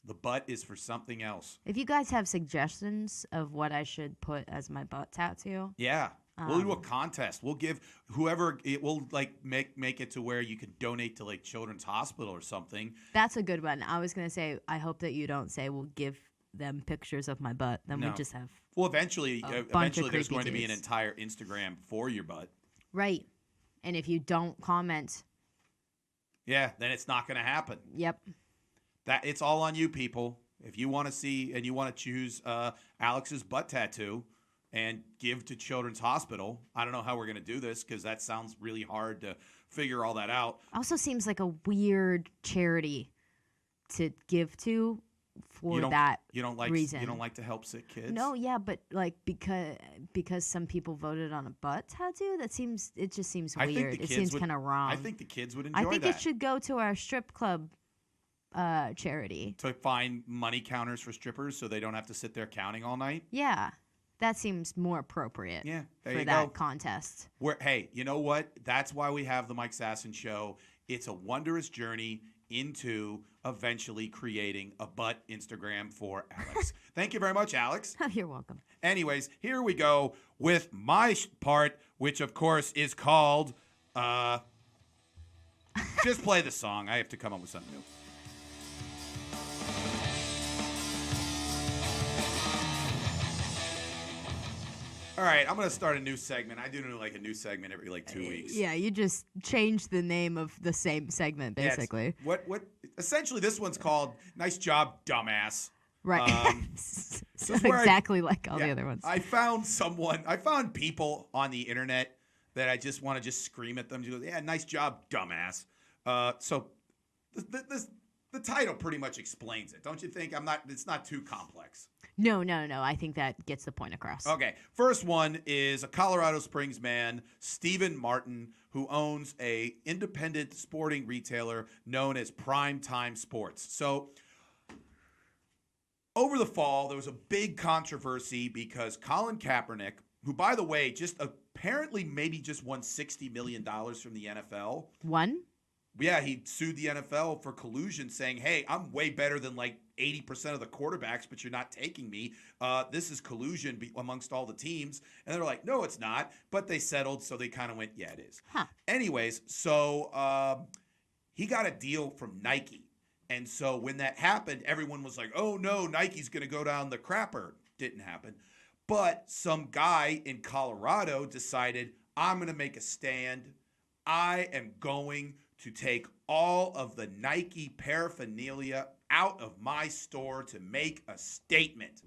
[SPEAKER 1] The butt is for something else.
[SPEAKER 2] If you guys have suggestions of what I should put as my butt tattoo,
[SPEAKER 1] yeah, we'll do a contest. We'll give whoever it will like make it to where you can donate to like Children's Hospital or something.
[SPEAKER 2] That's a good one. I was gonna say I hope that you don't say we'll give them pictures of my butt. Then we just have
[SPEAKER 1] eventually there's going to be an entire Instagram for your butt.
[SPEAKER 2] Right, and if you don't comment,
[SPEAKER 1] then it's not going to happen.
[SPEAKER 2] Yep.
[SPEAKER 1] That it's all on you, people. If you want to see and you want to choose Alex's butt tattoo and give to Children's Hospital, I don't know how we're going to do this because that sounds really hard to figure all that out.
[SPEAKER 2] Also seems like a weird charity to give to for that reason.
[SPEAKER 1] You don't like to help sick kids?
[SPEAKER 2] No, yeah, but like because some people voted on a butt tattoo, it just seems weird. It seems kind of wrong.
[SPEAKER 1] I think the kids would enjoy that.
[SPEAKER 2] I think it should go to our strip club charity
[SPEAKER 1] to find money counters for strippers so they don't have to sit there counting all night.
[SPEAKER 2] Yeah, that seems more appropriate.
[SPEAKER 1] Yeah, there
[SPEAKER 2] for
[SPEAKER 1] you
[SPEAKER 2] that
[SPEAKER 1] go.
[SPEAKER 2] contest.
[SPEAKER 1] Hey, you know what? That's why we have the Mike Sasson Show. It's a wondrous journey into eventually creating a butt Instagram for Alex. Thank you very much, Alex.
[SPEAKER 2] You're welcome.
[SPEAKER 1] Anyways, here we go with my part, which of course is called. Just play the song. I have to come up with something new. All right, I'm going to start a new segment. I do like a new segment every like 2 weeks.
[SPEAKER 2] Yeah, you just changed the name of the same segment, basically.
[SPEAKER 1] Yeah, what? Essentially, this one's called "Nice Job, Dumbass."
[SPEAKER 2] Right. So exactly like all the other ones.
[SPEAKER 1] I found people on the internet that I just want to just scream at them. Yeah, nice job, dumbass. So the title pretty much explains it, don't you think? It's not too complex.
[SPEAKER 2] No. I think that gets the point across.
[SPEAKER 1] Okay. First one is a Colorado Springs man, Stephen Martin, who owns a independent sporting retailer known as Prime Time Sports. So over the fall, there was a big controversy because Colin Kaepernick, who, by the way, just apparently maybe just won $60 million from the NFL.
[SPEAKER 2] One?
[SPEAKER 1] Yeah, he sued the NFL for collusion, saying, hey, I'm way better than like 80% of the quarterbacks, but you're not taking me. This is collusion amongst all the teams. And they're like, no, it's not. But they settled, so they kind of went, yeah, it is.
[SPEAKER 2] Huh.
[SPEAKER 1] Anyways, so he got a deal from Nike. And so when that happened, everyone was like, oh, no, Nike's going to go down the crapper. Didn't happen. But some guy in Colorado decided, I'm going to make a stand. I am going to take all of the Nike paraphernalia out of my store to make a statement.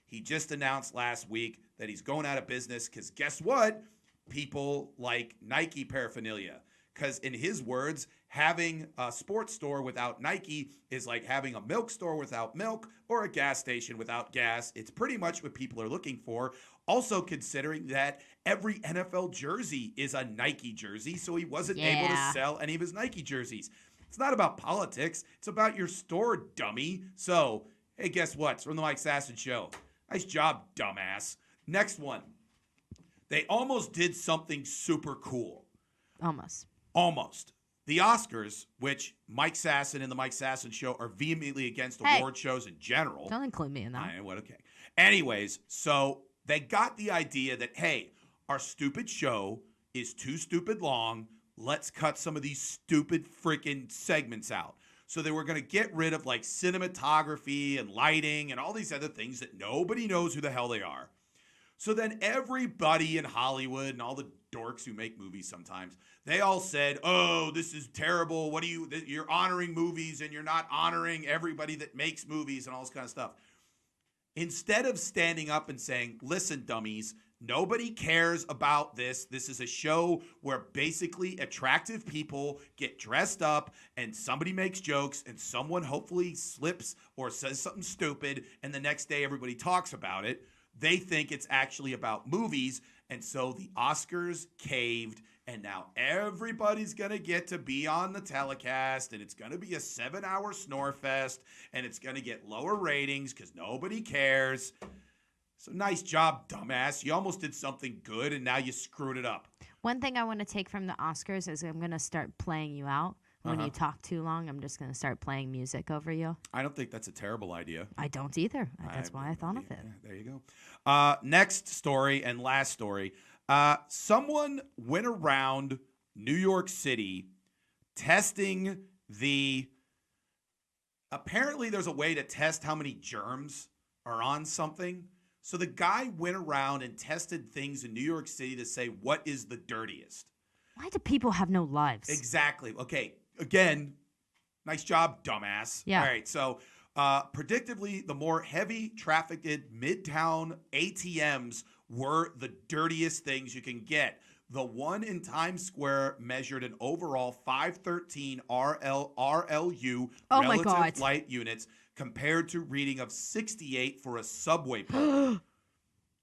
[SPEAKER 1] He just announced last week that he's going out of business because guess what? People like Nike paraphernalia. Because in his words, having a sports store without Nike is like having a milk store without milk or a gas station without gas. It's pretty much what people are looking for. Also considering that every NFL jersey is a Nike jersey, so he wasn't able to sell any of his Nike jerseys. It's not about politics. It's about your store, dummy. So, hey, guess what? It's from the Mike Sasson Show. Nice job, dumbass. Next one. They almost did something super cool.
[SPEAKER 2] Almost.
[SPEAKER 1] The Oscars, which Mike Sasson and the Mike Sasson Show are vehemently against award shows in general.
[SPEAKER 2] Don't include me in that.
[SPEAKER 1] Okay. Anyways, so they got the idea that, hey, our stupid show is too stupid long. Let's cut some of these stupid freaking segments out. So they were going to get rid of like cinematography and lighting and all these other things that nobody knows who the hell they are. So then everybody in Hollywood and all the dorks who make movies sometimes, they all said, oh, this is terrible. You're honoring movies and you're not honoring everybody that makes movies and all this kind of stuff. Instead of standing up and saying, listen, dummies, nobody cares about this. This is a show where basically attractive people get dressed up and somebody makes jokes and someone hopefully slips or says something stupid and the next day everybody talks about it. They think it's actually about movies, and so the Oscars caved, and now everybody's going to get to be on the telecast, and it's going to be a 7-hour snore fest, and it's going to get lower ratings because nobody cares. So nice job, dumbass. You almost did something good, and now you screwed it up.
[SPEAKER 2] One thing I want to take from the Oscars is I'm going to start playing you out. When you talk too long, I'm just going to start playing music over you.
[SPEAKER 1] I don't think that's a terrible idea.
[SPEAKER 2] I don't either. That's why I thought of it.
[SPEAKER 1] There you go. Next story and last story. Someone went around New York City testing apparently there's a way to test how many germs are on something. So the guy went around and tested things in New York City to say what is the dirtiest.
[SPEAKER 2] Why do people have no lives?
[SPEAKER 1] Exactly. Okay. Again, nice job, dumbass.
[SPEAKER 2] Yeah.
[SPEAKER 1] All right. So, predictably, the more heavy trafficked midtown ATMs were the dirtiest things you can get. The one in Times Square measured an overall 513 RLU relative light units compared to reading of 68 for a subway pole.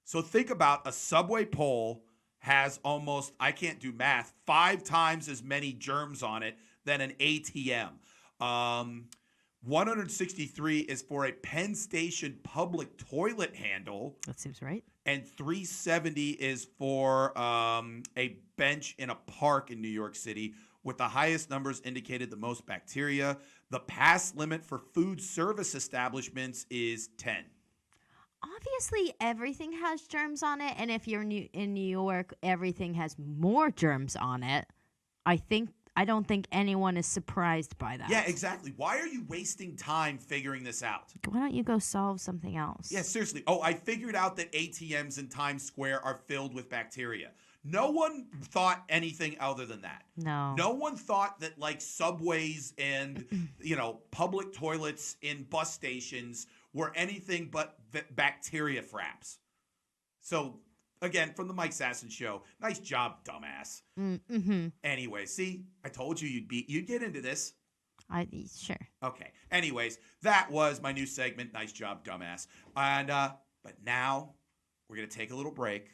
[SPEAKER 1] So think about a subway pole has almost, I can't do math, 5 times as many germs on it than an ATM. 163 is for a Penn Station public toilet handle.
[SPEAKER 2] That seems right.
[SPEAKER 1] And 370 is for a bench in a park in New York City, with the highest numbers indicated the most bacteria. The pass limit for food service establishments is 10.
[SPEAKER 2] Obviously, everything has germs on it, and if you're in New York, everything has more germs on it. I don't think anyone is surprised by that.
[SPEAKER 1] Yeah, exactly. Why are you wasting time figuring this out?
[SPEAKER 2] Why don't you go solve something else?
[SPEAKER 1] Yeah, seriously. Oh, I figured out that ATMs in Times Square are filled with bacteria. No one thought anything other than that.
[SPEAKER 2] No.
[SPEAKER 1] No one thought that like subways and, public toilets in bus stations were anything but bacteria fraps. So, again, from the Mike Sasson Show, nice job, dumbass.
[SPEAKER 2] Mm-hmm.
[SPEAKER 1] Anyway, see, I told you you'd get into this.
[SPEAKER 2] Sure.
[SPEAKER 1] Okay. Anyways, that was my new segment. Nice job, dumbass. And but now we're gonna take a little break.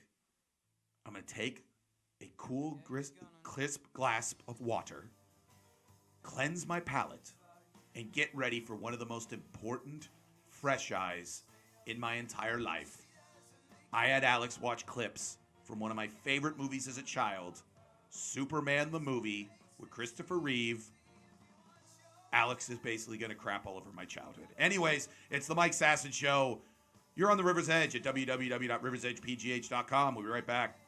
[SPEAKER 1] I'm gonna take a cool, crisp glass of water, cleanse my palate, and get ready for one of the most important fresh eyes in my entire life. I had Alex watch clips from one of my favorite movies as a child, Superman the movie with Christopher Reeve. Alex is basically going to crap all over my childhood. Anyways, it's the Mike Sasson Show. You're on the River's Edge at www.riversedgepgh.com. We'll be right back.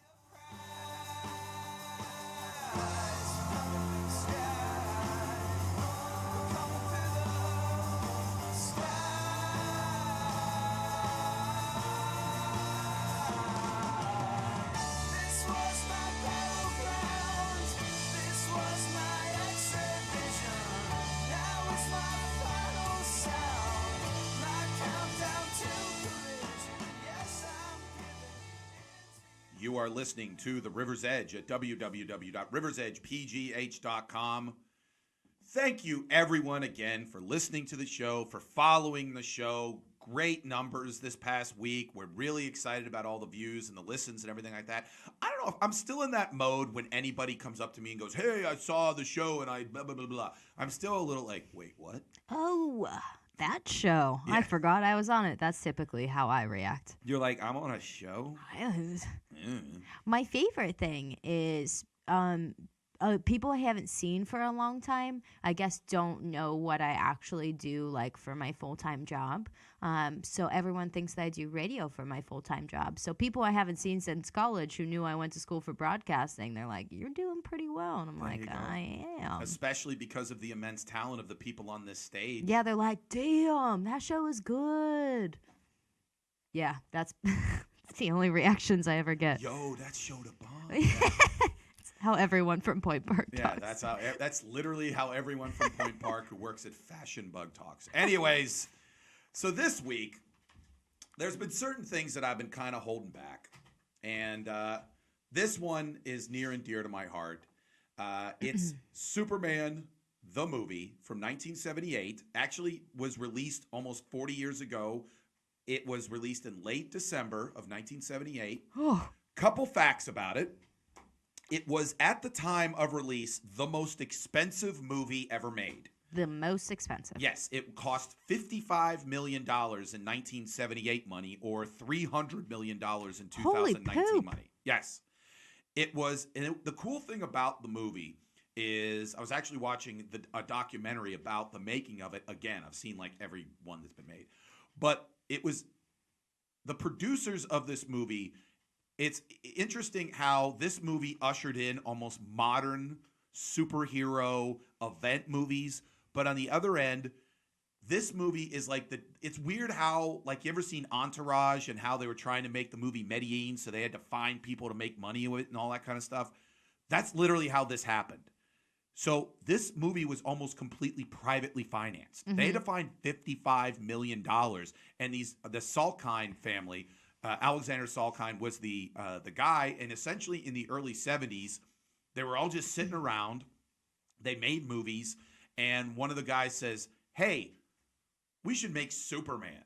[SPEAKER 1] You are listening to The River's Edge at www.riversedgepgh.com. Thank you, everyone, again, for listening to the show, for following the show. Great numbers this past week. We're really excited about all the views and the listens and everything like that. I don't know if I'm still in that mode when anybody comes up to me and goes, hey, I saw the show and I blah, blah, blah, blah. I'm still a little like, wait, what?
[SPEAKER 2] Oh, That show.
[SPEAKER 1] Yeah.
[SPEAKER 2] I forgot I was on it. That's typically how I react.
[SPEAKER 1] You're like, I'm on a show?
[SPEAKER 2] My favorite thing is people I haven't seen for a long time, I guess, don't know what I actually do, like, for my full-time job. So everyone thinks that I do radio for my full-time job. So people I haven't seen since college who knew I went to school for broadcasting, they're like, you're doing pretty well. And I'm
[SPEAKER 1] There you
[SPEAKER 2] like,
[SPEAKER 1] go.
[SPEAKER 2] I am.
[SPEAKER 1] Especially because of the immense talent of the people on this stage.
[SPEAKER 2] Yeah, they're like, damn, that show is good. Yeah, that's the only reactions I ever get.
[SPEAKER 1] Yo, that showed a bomb.
[SPEAKER 2] It's how everyone from Point Park
[SPEAKER 1] Yeah,
[SPEAKER 2] talks.
[SPEAKER 1] that's literally how everyone from Point Park who works at Fashion Bug talks. Anyways, so this week, there's been certain things that I've been kind of holding back. And this one is near and dear to my heart. It's Superman, the movie from 1978. Actually was released almost 40 years ago. It was released in late December of 1978.
[SPEAKER 2] Oh,
[SPEAKER 1] Couple facts about it. It was, at the time of release, the most expensive movie ever made.
[SPEAKER 2] the most expensive.
[SPEAKER 1] Yes, it cost $55 million in 1978 money, or $300 million in 2019
[SPEAKER 2] poop.
[SPEAKER 1] money. Yes. It was, and the cool thing about the movie is I was actually watching a documentary about the making of it. Again, I've seen like every one that's been made. But it was the producers of this movie. It's interesting how this movie ushered in almost modern superhero event movies. But on the other end, this movie is like it's weird how, like, you ever seen Entourage and how they were trying to make the movie Medellin, so they had to find people to make money with it and all that kind of stuff. That's literally how this happened. So this movie was almost completely privately financed. They had to find $55 million. And the Salkind family, Alexander Salkind was the guy. And essentially in the early 70s, they were all just sitting around. They made movies. And one of the guys says, hey, we should make Superman.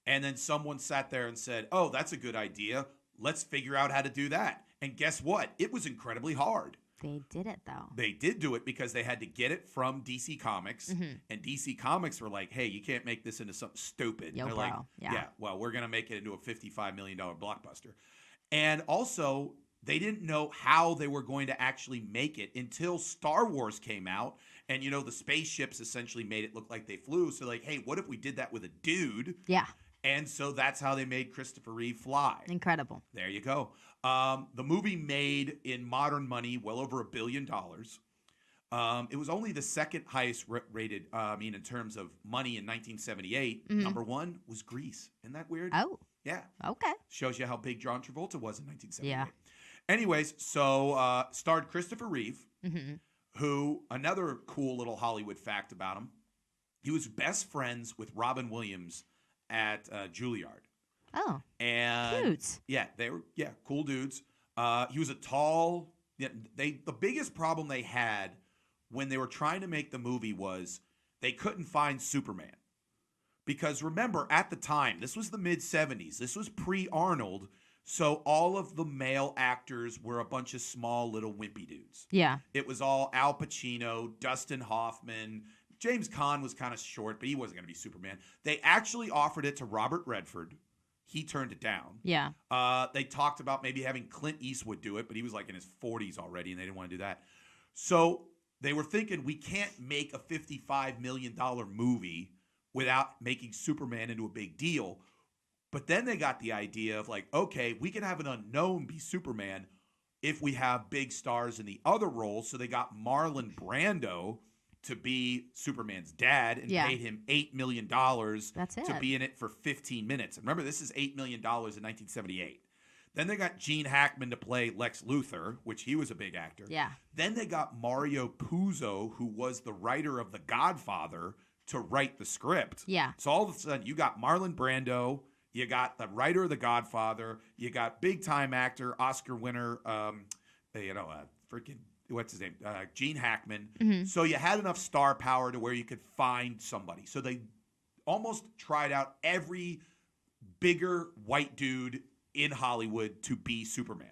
[SPEAKER 1] And then someone sat there and said, oh, that's a good idea. Let's figure out how to do that. And guess what? It was incredibly hard.
[SPEAKER 2] They did it, though.
[SPEAKER 1] They did do it because they had to get it from DC Comics. And DC Comics were like, hey, you can't make this into something stupid.
[SPEAKER 2] Yo,
[SPEAKER 1] They're
[SPEAKER 2] bro.
[SPEAKER 1] like,
[SPEAKER 2] Yeah.
[SPEAKER 1] well, we're going to make it into a $55 million blockbuster. And also, they didn't know how they were going to actually make it until Star Wars came out. And, you know, the spaceships essentially made it look like they flew. So, like, hey, what if we did that with a dude?
[SPEAKER 2] Yeah.
[SPEAKER 1] And so that's how they made Christopher Reeve fly.
[SPEAKER 2] Incredible.
[SPEAKER 1] There you go. The movie made in modern money well over $1 billion. It was only the second highest rated, in terms of money in 1978. Number one was Grease. Isn't that weird?
[SPEAKER 2] Oh,
[SPEAKER 1] Yeah.
[SPEAKER 2] okay.
[SPEAKER 1] Shows you how big John Travolta was in 1978.
[SPEAKER 2] Yeah.
[SPEAKER 1] Anyways, so starred Christopher Reeve,
[SPEAKER 2] Mm-hmm.
[SPEAKER 1] who, another cool little Hollywood fact about him, he was best friends with Robin Williams at Juilliard.
[SPEAKER 2] Oh,
[SPEAKER 1] And
[SPEAKER 2] cute.
[SPEAKER 1] yeah, they were cool dudes. He was a tall. Yeah, the biggest problem they had when they were trying to make the movie was they couldn't find Superman, because remember, at the time, this was the mid '70s. This was pre-Arnold, so all of the male actors were a bunch of small little wimpy dudes.
[SPEAKER 2] Yeah.
[SPEAKER 1] It was all Al Pacino, Dustin Hoffman. James Caan was kind of short, but he wasn't going to be Superman. They actually offered it to Robert Redford. He turned it down.
[SPEAKER 2] Yeah.
[SPEAKER 1] They talked about maybe having Clint Eastwood do it, but he was like in his 40s already, and they didn't want to do that. So they were thinking, we can't make a $55 million movie without making Superman into a big deal. But then they got the idea of like, okay, we can have an unknown be Superman if we have big stars in the other roles. So they got Marlon Brando to be Superman's dad and paid him $8 million
[SPEAKER 2] That's it.
[SPEAKER 1] to be in it for 15 minutes. And remember, this is $8 million in 1978. Then they got Gene Hackman to play Lex Luthor, which he was a big actor.
[SPEAKER 2] Yeah.
[SPEAKER 1] Then they got Mario Puzo, who was the writer of The Godfather, to write the script.
[SPEAKER 2] Yeah.
[SPEAKER 1] So all of a sudden, you got Marlon Brando, you got the writer of The Godfather, you got big-time actor, Oscar winner, freaking... what's his name? Gene Hackman. So you had enough star power to where you could find somebody. So they almost tried out every bigger white dude in Hollywood to be Superman.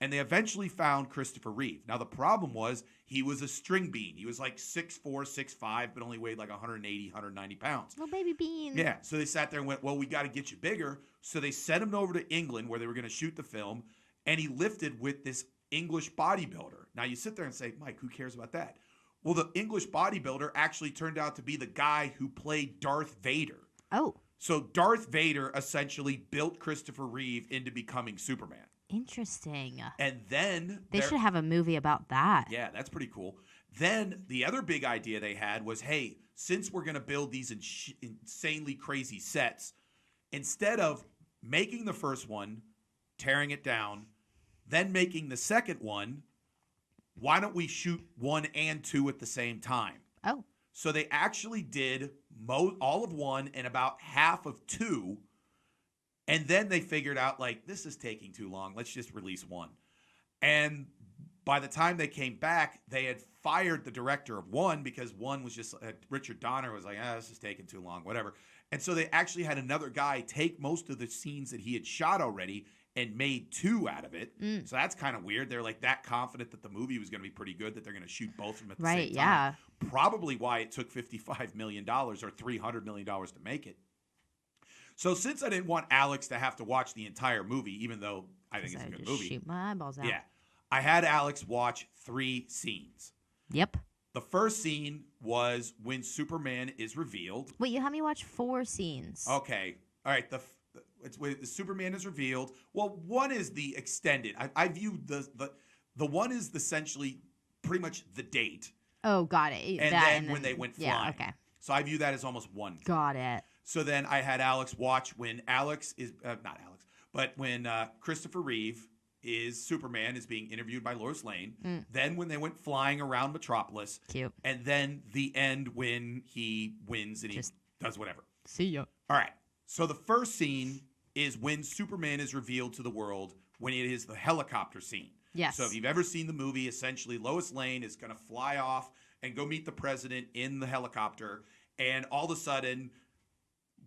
[SPEAKER 1] And they eventually found Christopher Reeve. Now, the problem was he was a string bean. He was like 6'4", 6'5", but only weighed like 180, 190 pounds.
[SPEAKER 2] Little baby bean.
[SPEAKER 1] Yeah, so they sat there and went, well, we got to get you bigger. So they sent him over to England where they were going to shoot the film, and he lifted with this English bodybuilder. Now, you sit there and say, Mike, who cares about that? Well, the English bodybuilder actually turned out to be the guy who played Darth Vader.
[SPEAKER 2] Oh.
[SPEAKER 1] So Darth Vader essentially built Christopher Reeve into becoming Superman.
[SPEAKER 2] Interesting.
[SPEAKER 1] And then
[SPEAKER 2] they should have a movie about that.
[SPEAKER 1] Yeah, that's pretty cool. Then the other big idea they had was, hey, since we're going to build these insanely crazy sets, instead of making the first one, tearing it down, then making the second one, why don't we shoot 1 and 2 at the same time?
[SPEAKER 2] Oh.
[SPEAKER 1] So they actually did all of 1 and about half of 2. And then they figured out, like, this is taking too long. Let's just release 1. And by the time they came back, they had fired the director of 1 because 1 was just, Richard Donner was like, this is taking too long, whatever. And so they actually had another guy take most of the scenes that he had shot already and made 2 out of it. So that's kind of weird. They're like that confident that the movie was going to be pretty good that they're going to shoot both of them at the same time.
[SPEAKER 2] Right, yeah.
[SPEAKER 1] Probably why it took $55 million or $300 million to make it. So since I didn't want Alex to have to watch the entire movie, even though I think it's a good movie.
[SPEAKER 2] Shoot my eyeballs out.
[SPEAKER 1] Yeah. I had Alex watch 3 scenes.
[SPEAKER 2] Yep.
[SPEAKER 1] The first scene was when Superman is revealed.
[SPEAKER 2] Wait, you had me watch 4 scenes.
[SPEAKER 1] Okay. All right. It's when the Superman is revealed. Well, 1 is the extended. I view the 1 is essentially pretty much the date.
[SPEAKER 2] Oh, got it.
[SPEAKER 1] And then when they went flying.
[SPEAKER 2] Yeah, okay.
[SPEAKER 1] So I view that as almost 1.
[SPEAKER 2] Got it.
[SPEAKER 1] So then I had Alex watch when Alex is not Alex, but when Christopher Reeve is Superman is being interviewed by Lois Lane. Then when they went flying around Metropolis.
[SPEAKER 2] Cute.
[SPEAKER 1] And then the end when he wins and he does whatever.
[SPEAKER 2] See ya.
[SPEAKER 1] All right. So the first scene is when Superman is revealed to the world when it is the helicopter scene.
[SPEAKER 2] Yes.
[SPEAKER 1] So if you've ever seen the movie, essentially Lois Lane is going to fly off and go meet the president in the helicopter. And all of a sudden,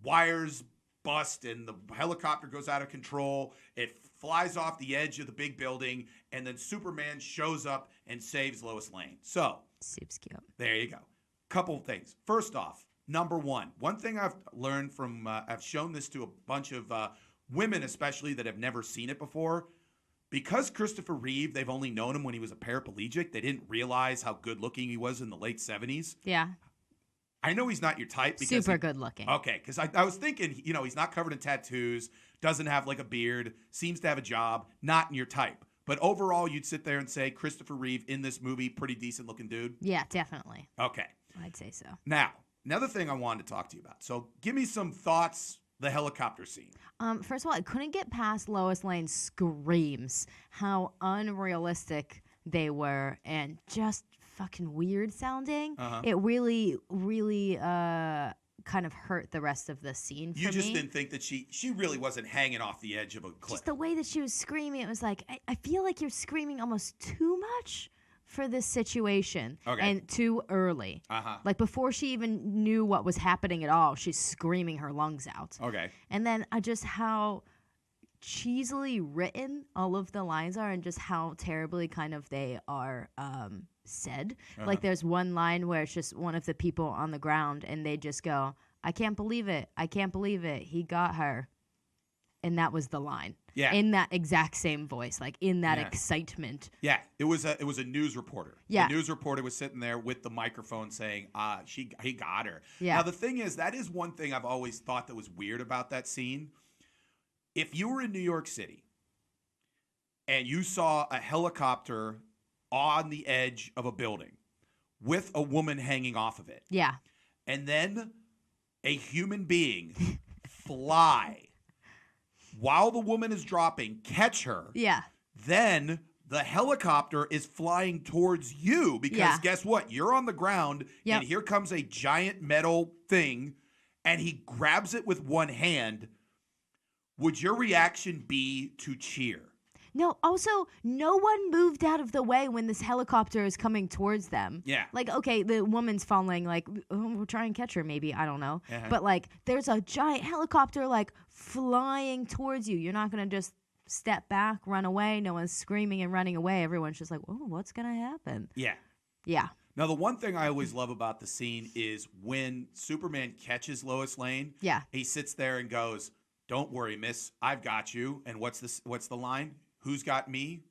[SPEAKER 1] wires bust and the helicopter goes out of control. It flies off the edge of the big building. And then Superman shows up and saves Lois Lane. So
[SPEAKER 2] Soup's cute.
[SPEAKER 1] there you go. Couple of things. First off, number one thing I've learned from, I've shown this to a bunch of women, especially that have never seen it before. Because Christopher Reeve, they've only known him when he was a paraplegic. They didn't realize how good looking he was in the late 70s.
[SPEAKER 2] Yeah.
[SPEAKER 1] I know he's not your type. Because
[SPEAKER 2] super good looking.
[SPEAKER 1] Okay, because I was thinking, he's not covered in tattoos, doesn't have like a beard, seems to have a job, not in your type. But overall, you'd sit there and say Christopher Reeve in this movie, pretty decent looking dude?
[SPEAKER 2] Yeah, definitely.
[SPEAKER 1] Okay.
[SPEAKER 2] I'd say so.
[SPEAKER 1] Now, another thing I wanted to talk to you about. So give me some thoughts, the helicopter scene.
[SPEAKER 2] First of all, I couldn't get past Lois Lane's screams, how unrealistic they were and just fucking weird sounding. It really, really kind of hurt the rest of the scene for me.
[SPEAKER 1] You just didn't think that she really wasn't hanging off the edge of a cliff.
[SPEAKER 2] Just the way that she was screaming, it was like, I feel like you're screaming almost too much for this situation and too early. Like before she even knew what was happening at all, she's screaming her lungs out.
[SPEAKER 1] Okay.
[SPEAKER 2] And then just how cheesily written all of the lines are and just how terribly kind of they are said. Like there's one line where it's just one of the people on the ground and they just go, I can't believe it. I can't believe it. He got her. And that was the line.
[SPEAKER 1] Yeah.
[SPEAKER 2] In that exact same voice, like in that excitement.
[SPEAKER 1] Yeah. It was a news reporter.
[SPEAKER 2] Yeah.
[SPEAKER 1] The news reporter was sitting there with the microphone saying, he got her.
[SPEAKER 2] Yeah.
[SPEAKER 1] Now the thing is, that is one thing I've always thought that was weird about that scene. If you were in New York City and you saw a helicopter on the edge of a building with a woman hanging off of it.
[SPEAKER 2] Yeah.
[SPEAKER 1] And then a human being fly while the woman is dropping, catch her.
[SPEAKER 2] Yeah.
[SPEAKER 1] Then the helicopter is flying towards you because guess what? You're on the ground and here comes a giant metal thing and he grabs it with one hand. Would your reaction be to cheer?
[SPEAKER 2] No, also, no one moved out of the way when this helicopter is coming towards them.
[SPEAKER 1] Yeah.
[SPEAKER 2] Like, okay, the woman's falling, like, we'll try and catch her, maybe, I don't know. But, like, there's a giant helicopter, like, flying towards you. You're not going to just step back, run away. No one's screaming and running away. Everyone's just like, oh, what's going to happen?
[SPEAKER 1] Yeah.
[SPEAKER 2] Yeah.
[SPEAKER 1] Now, the one thing I always love about the scene is when Superman catches Lois Lane.
[SPEAKER 2] Yeah.
[SPEAKER 1] He sits there and goes, "Don't worry, miss. I've got you." And what's the line? "Who's got me?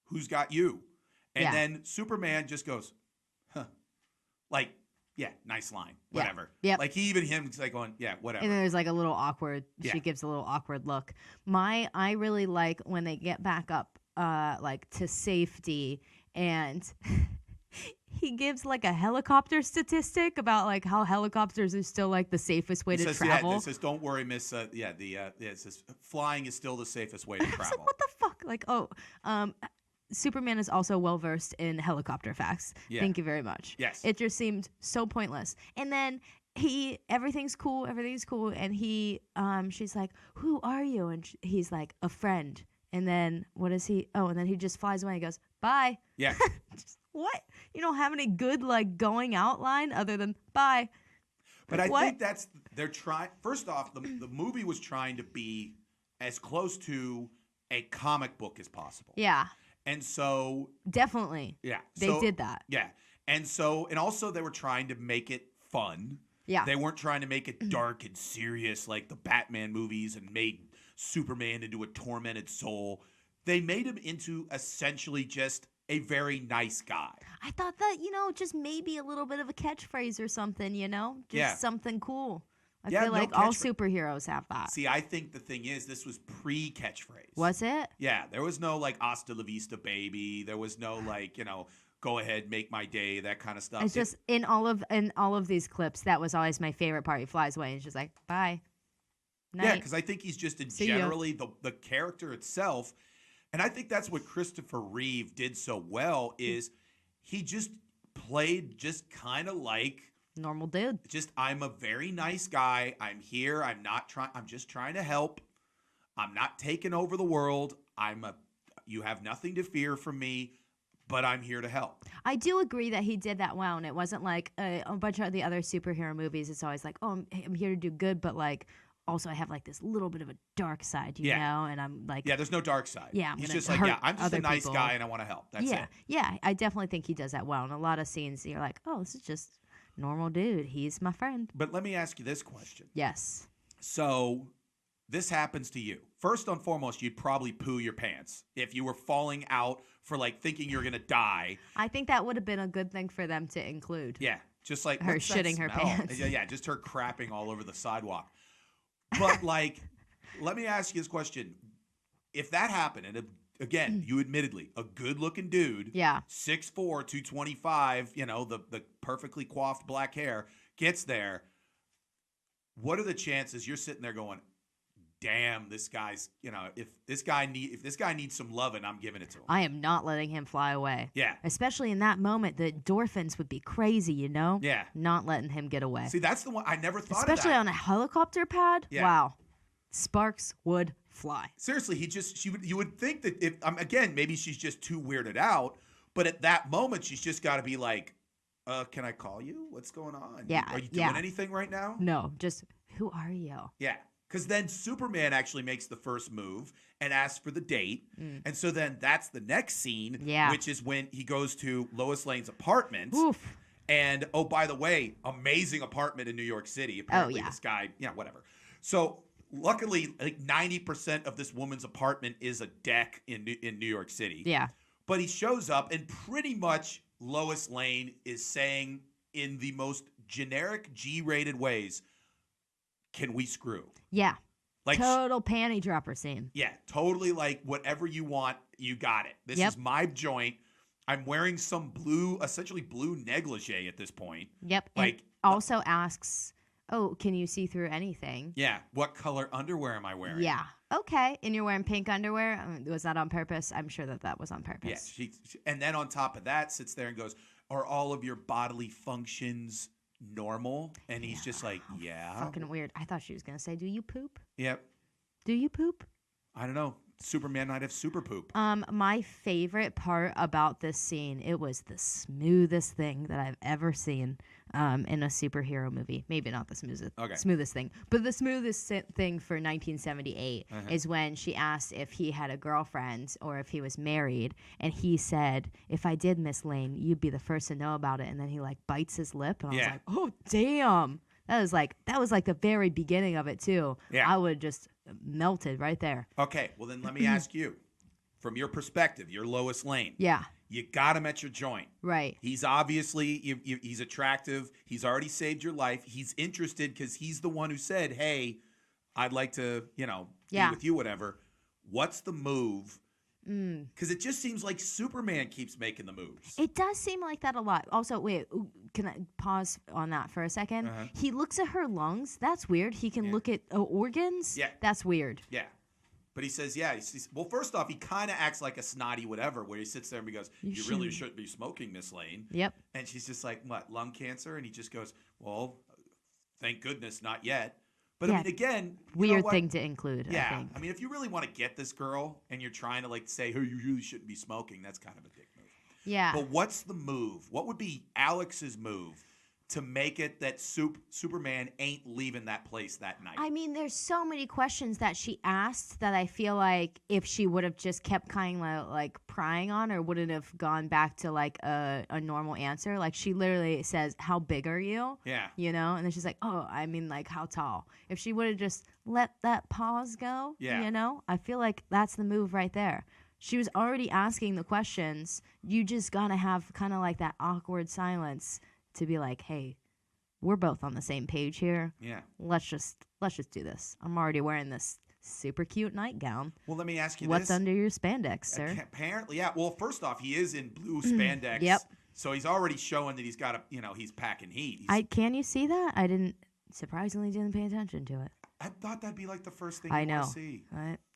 [SPEAKER 1] Who's got you?" And
[SPEAKER 2] Yeah.
[SPEAKER 1] then Superman just goes, "Huh." Like, yeah, nice line.
[SPEAKER 2] Yeah.
[SPEAKER 1] Whatever.
[SPEAKER 2] Yep.
[SPEAKER 1] Like he's like going, "Yeah, whatever."
[SPEAKER 2] And then there's like a little awkward.
[SPEAKER 1] Yeah.
[SPEAKER 2] She gives a little awkward look. I really like when they get back up, like to safety, and he gives like a helicopter statistic about like how helicopters are still like the safest way
[SPEAKER 1] He
[SPEAKER 2] to
[SPEAKER 1] says,
[SPEAKER 2] travel.
[SPEAKER 1] Yeah, it says, "Don't worry, miss." It says, "Flying is still the safest way to
[SPEAKER 2] I was
[SPEAKER 1] travel."
[SPEAKER 2] like, what the fuck? Like, Superman is also well versed in helicopter facts.
[SPEAKER 1] Yeah.
[SPEAKER 2] Thank you very much.
[SPEAKER 1] Yes.
[SPEAKER 2] It just seemed so pointless. And then everything's cool, and she's like, "Who are you?" And he's like, "A friend." And then what is he? Oh, and then he just flies away and goes, "Bye."
[SPEAKER 1] Yeah.
[SPEAKER 2] Just, what? You don't have any good like going out line other than bye.
[SPEAKER 1] But I
[SPEAKER 2] What?
[SPEAKER 1] think they're trying. First off, the movie was trying to be as close to a comic book as possible.
[SPEAKER 2] Yeah,
[SPEAKER 1] And so,
[SPEAKER 2] definitely.
[SPEAKER 1] yeah.
[SPEAKER 2] They
[SPEAKER 1] so-
[SPEAKER 2] did that.
[SPEAKER 1] Yeah. And also they were trying to make it fun.
[SPEAKER 2] Yeah.
[SPEAKER 1] They weren't trying to make it dark and serious like the Batman movies and made Superman into a tormented soul. They made him into essentially just a very nice guy.
[SPEAKER 2] I thought that, just maybe a little bit of a catchphrase or something, just
[SPEAKER 1] Yeah.
[SPEAKER 2] something cool. I
[SPEAKER 1] Yeah,
[SPEAKER 2] feel
[SPEAKER 1] no
[SPEAKER 2] like all
[SPEAKER 1] catchphrase.
[SPEAKER 2] superheroes have that.
[SPEAKER 1] See, I think the thing is, this was pre-catchphrase.
[SPEAKER 2] Was it?
[SPEAKER 1] Yeah, there was no like "Hasta la vista, baby." There was no like, "Go ahead, make my day," that kind of stuff.
[SPEAKER 2] It's just in all of these clips, that was always my favorite part. He flies away and he's just like, bye. Night.
[SPEAKER 1] Yeah, because I think he's just
[SPEAKER 2] See ya.
[SPEAKER 1] generally the character itself, and I think that's what Christopher Reeve did so well is he just played just kind of like
[SPEAKER 2] Normal dude.
[SPEAKER 1] I'm a very nice guy. I'm here. I'm just trying to help. I'm not taking over the world. You have nothing to fear from me, but I'm here to help.
[SPEAKER 2] I do agree that he did that well, and it wasn't like a bunch of the other superhero movies. It's always like, oh, I'm here to do good, but like also I have like this little bit of a dark side, you know, and I'm like,
[SPEAKER 1] Yeah, there's no dark side.
[SPEAKER 2] Yeah, I'm
[SPEAKER 1] he's
[SPEAKER 2] gonna
[SPEAKER 1] just like,
[SPEAKER 2] hurt
[SPEAKER 1] yeah, I'm just a
[SPEAKER 2] other
[SPEAKER 1] nice
[SPEAKER 2] people.
[SPEAKER 1] guy and I want to help. That's it.
[SPEAKER 2] Yeah, I definitely think he does that well. In a lot of scenes, you're like, oh, this is just normal dude. He's my friend.
[SPEAKER 1] But let me ask you this question.
[SPEAKER 2] Yes.
[SPEAKER 1] So this happens to you. First and foremost, you'd probably poo your pants if you were falling out for like thinking you're going to die.
[SPEAKER 2] I think that would have been a good thing for them to include.
[SPEAKER 1] Yeah, just like
[SPEAKER 2] Her
[SPEAKER 1] what's that
[SPEAKER 2] shitting her
[SPEAKER 1] smell?
[SPEAKER 2] pants.
[SPEAKER 1] Yeah, just her crapping all over the sidewalk. But like, let me ask you this question. If that happened, and again, you admittedly, a good-looking dude,
[SPEAKER 2] Yeah.
[SPEAKER 1] 6'4", 225, the perfectly coiffed black hair, gets there, what are the chances you're sitting there going, damn, this guy's, if this guy needs some loving, I'm giving it to him.
[SPEAKER 2] I am not letting him fly away.
[SPEAKER 1] Yeah.
[SPEAKER 2] Especially in that moment, the endorphins would be crazy,
[SPEAKER 1] Yeah.
[SPEAKER 2] Not letting him get away.
[SPEAKER 1] See, that's the one I never thought
[SPEAKER 2] Especially
[SPEAKER 1] of that.
[SPEAKER 2] on a helicopter pad.
[SPEAKER 1] Yeah.
[SPEAKER 2] Wow. Sparks would fly.
[SPEAKER 1] Seriously, you would think that if again, maybe she's just too weirded out, but at that moment she's just got to be like, can I call you? What's going on?
[SPEAKER 2] Yeah,
[SPEAKER 1] Are you doing
[SPEAKER 2] yeah.
[SPEAKER 1] anything right now?
[SPEAKER 2] No, just who are you?
[SPEAKER 1] Yeah. Because then Superman actually makes the first move and asks for the date. And so then that's the next scene,
[SPEAKER 2] Yeah.
[SPEAKER 1] which is when he goes to Lois Lane's apartment.
[SPEAKER 2] Oof.
[SPEAKER 1] And, oh, by the way, amazing apartment in New York City. Apparently
[SPEAKER 2] yeah.
[SPEAKER 1] this guy, whatever. So luckily, like 90% of this woman's apartment is a deck in New York City.
[SPEAKER 2] Yeah.
[SPEAKER 1] But he shows up and pretty much Lois Lane is saying in the most generic G-rated ways, can we screw?
[SPEAKER 2] Yeah.
[SPEAKER 1] Like,
[SPEAKER 2] Total panty dropper scene.
[SPEAKER 1] yeah, totally like whatever you want, you got it. This
[SPEAKER 2] Yep.
[SPEAKER 1] is my joint. I'm wearing some essentially blue negligee at this point.
[SPEAKER 2] Yep.
[SPEAKER 1] Like,
[SPEAKER 2] and also asks, oh, can you see through anything?
[SPEAKER 1] Yeah, what color underwear am I wearing?
[SPEAKER 2] Yeah. Okay. And you're wearing pink underwear? Was that on purpose? I'm sure that was on purpose.
[SPEAKER 1] Yeah, and then on top of that sits there and goes, are all of your bodily functions normal? And he's just like, yeah.
[SPEAKER 2] Fucking weird. I thought she was going to say, do you poop?
[SPEAKER 1] Yep.
[SPEAKER 2] Do you poop?
[SPEAKER 1] I don't know. Superman might have super poop.
[SPEAKER 2] My favorite part about this scene, it was the smoothest thing that I've ever seen. in a superhero movie. Maybe not the
[SPEAKER 1] Okay.
[SPEAKER 2] smoothest thing, but the smoothest thing for 1978
[SPEAKER 1] Uh-huh.
[SPEAKER 2] is when she asked if he had a girlfriend or if he was married, and he said, "If I did, Miss Lane, you'd be the first to know about it." And then he like bites his lip, and I was
[SPEAKER 1] Yeah.
[SPEAKER 2] like, "Oh damn!" That was like the very beginning of it too.
[SPEAKER 1] Yeah.
[SPEAKER 2] I would just melted right there.
[SPEAKER 1] Okay, well then let me ask you, from your perspective, you're Lois Lane.
[SPEAKER 2] Yeah,
[SPEAKER 1] You got him at your joint.
[SPEAKER 2] right.
[SPEAKER 1] He's obviously he's attractive. He's already saved your life. He's interested because he's the one who said, "Hey, I'd like to, be
[SPEAKER 2] Yeah.
[SPEAKER 1] with you, whatever." What's the move? Because it just seems like Superman keeps making the moves.
[SPEAKER 2] It does seem like that a lot. Also, wait, can I pause on that for a second?
[SPEAKER 1] Uh-huh.
[SPEAKER 2] He looks at her lungs. That's weird. He can
[SPEAKER 1] Yeah.
[SPEAKER 2] look at organs.
[SPEAKER 1] Yeah.
[SPEAKER 2] That's weird.
[SPEAKER 1] Yeah. But he says, yeah. Well, first off, he kind of acts like a snotty whatever, where he sits there and he goes,
[SPEAKER 2] You
[SPEAKER 1] "You really
[SPEAKER 2] shouldn't."
[SPEAKER 1] shouldn't be smoking, Miss Lane."
[SPEAKER 2] Yep.
[SPEAKER 1] And she's just like, "What, lung cancer?" And he just goes, "Well, thank goodness, not yet." But
[SPEAKER 2] Yeah.
[SPEAKER 1] I mean, again, you know
[SPEAKER 2] Weird
[SPEAKER 1] what?
[SPEAKER 2] thing to include, I
[SPEAKER 1] Yeah.
[SPEAKER 2] think.
[SPEAKER 1] I mean, if you really want to get this girl and you're trying to like say, "Hey, you really shouldn't be smoking," that's kind of a dick move.
[SPEAKER 2] Yeah.
[SPEAKER 1] But what's the move? What would be Alex's move to make it that Superman ain't leaving that place that night?
[SPEAKER 2] I mean, there's so many questions that she asked that I feel like if she would have just kept kind of like prying on, or wouldn't have gone back to like a normal answer. Like she literally says, "How big are you?"
[SPEAKER 1] Yeah.
[SPEAKER 2] And then she's like, "Oh, I mean, like how tall?" If she would have just let that pause go,
[SPEAKER 1] Yeah.
[SPEAKER 2] I feel like that's the move right there. She was already asking the questions. You just gotta have kind of like that awkward silence to be like, "Hey, we're both on the same page here.
[SPEAKER 1] Yeah.
[SPEAKER 2] Let's just do this. I'm already wearing this super cute nightgown.
[SPEAKER 1] Well, let me ask you
[SPEAKER 2] What's
[SPEAKER 1] this.
[SPEAKER 2] under your spandex, sir?"
[SPEAKER 1] Apparently, yeah. Well, first off, he is in blue spandex.
[SPEAKER 2] Yep.
[SPEAKER 1] So he's already showing that he's got he's packing heat.
[SPEAKER 2] Can you see that? I surprisingly didn't pay attention to it.
[SPEAKER 1] I thought that'd be like the first thing
[SPEAKER 2] I
[SPEAKER 1] you
[SPEAKER 2] know.
[SPEAKER 1] want to see.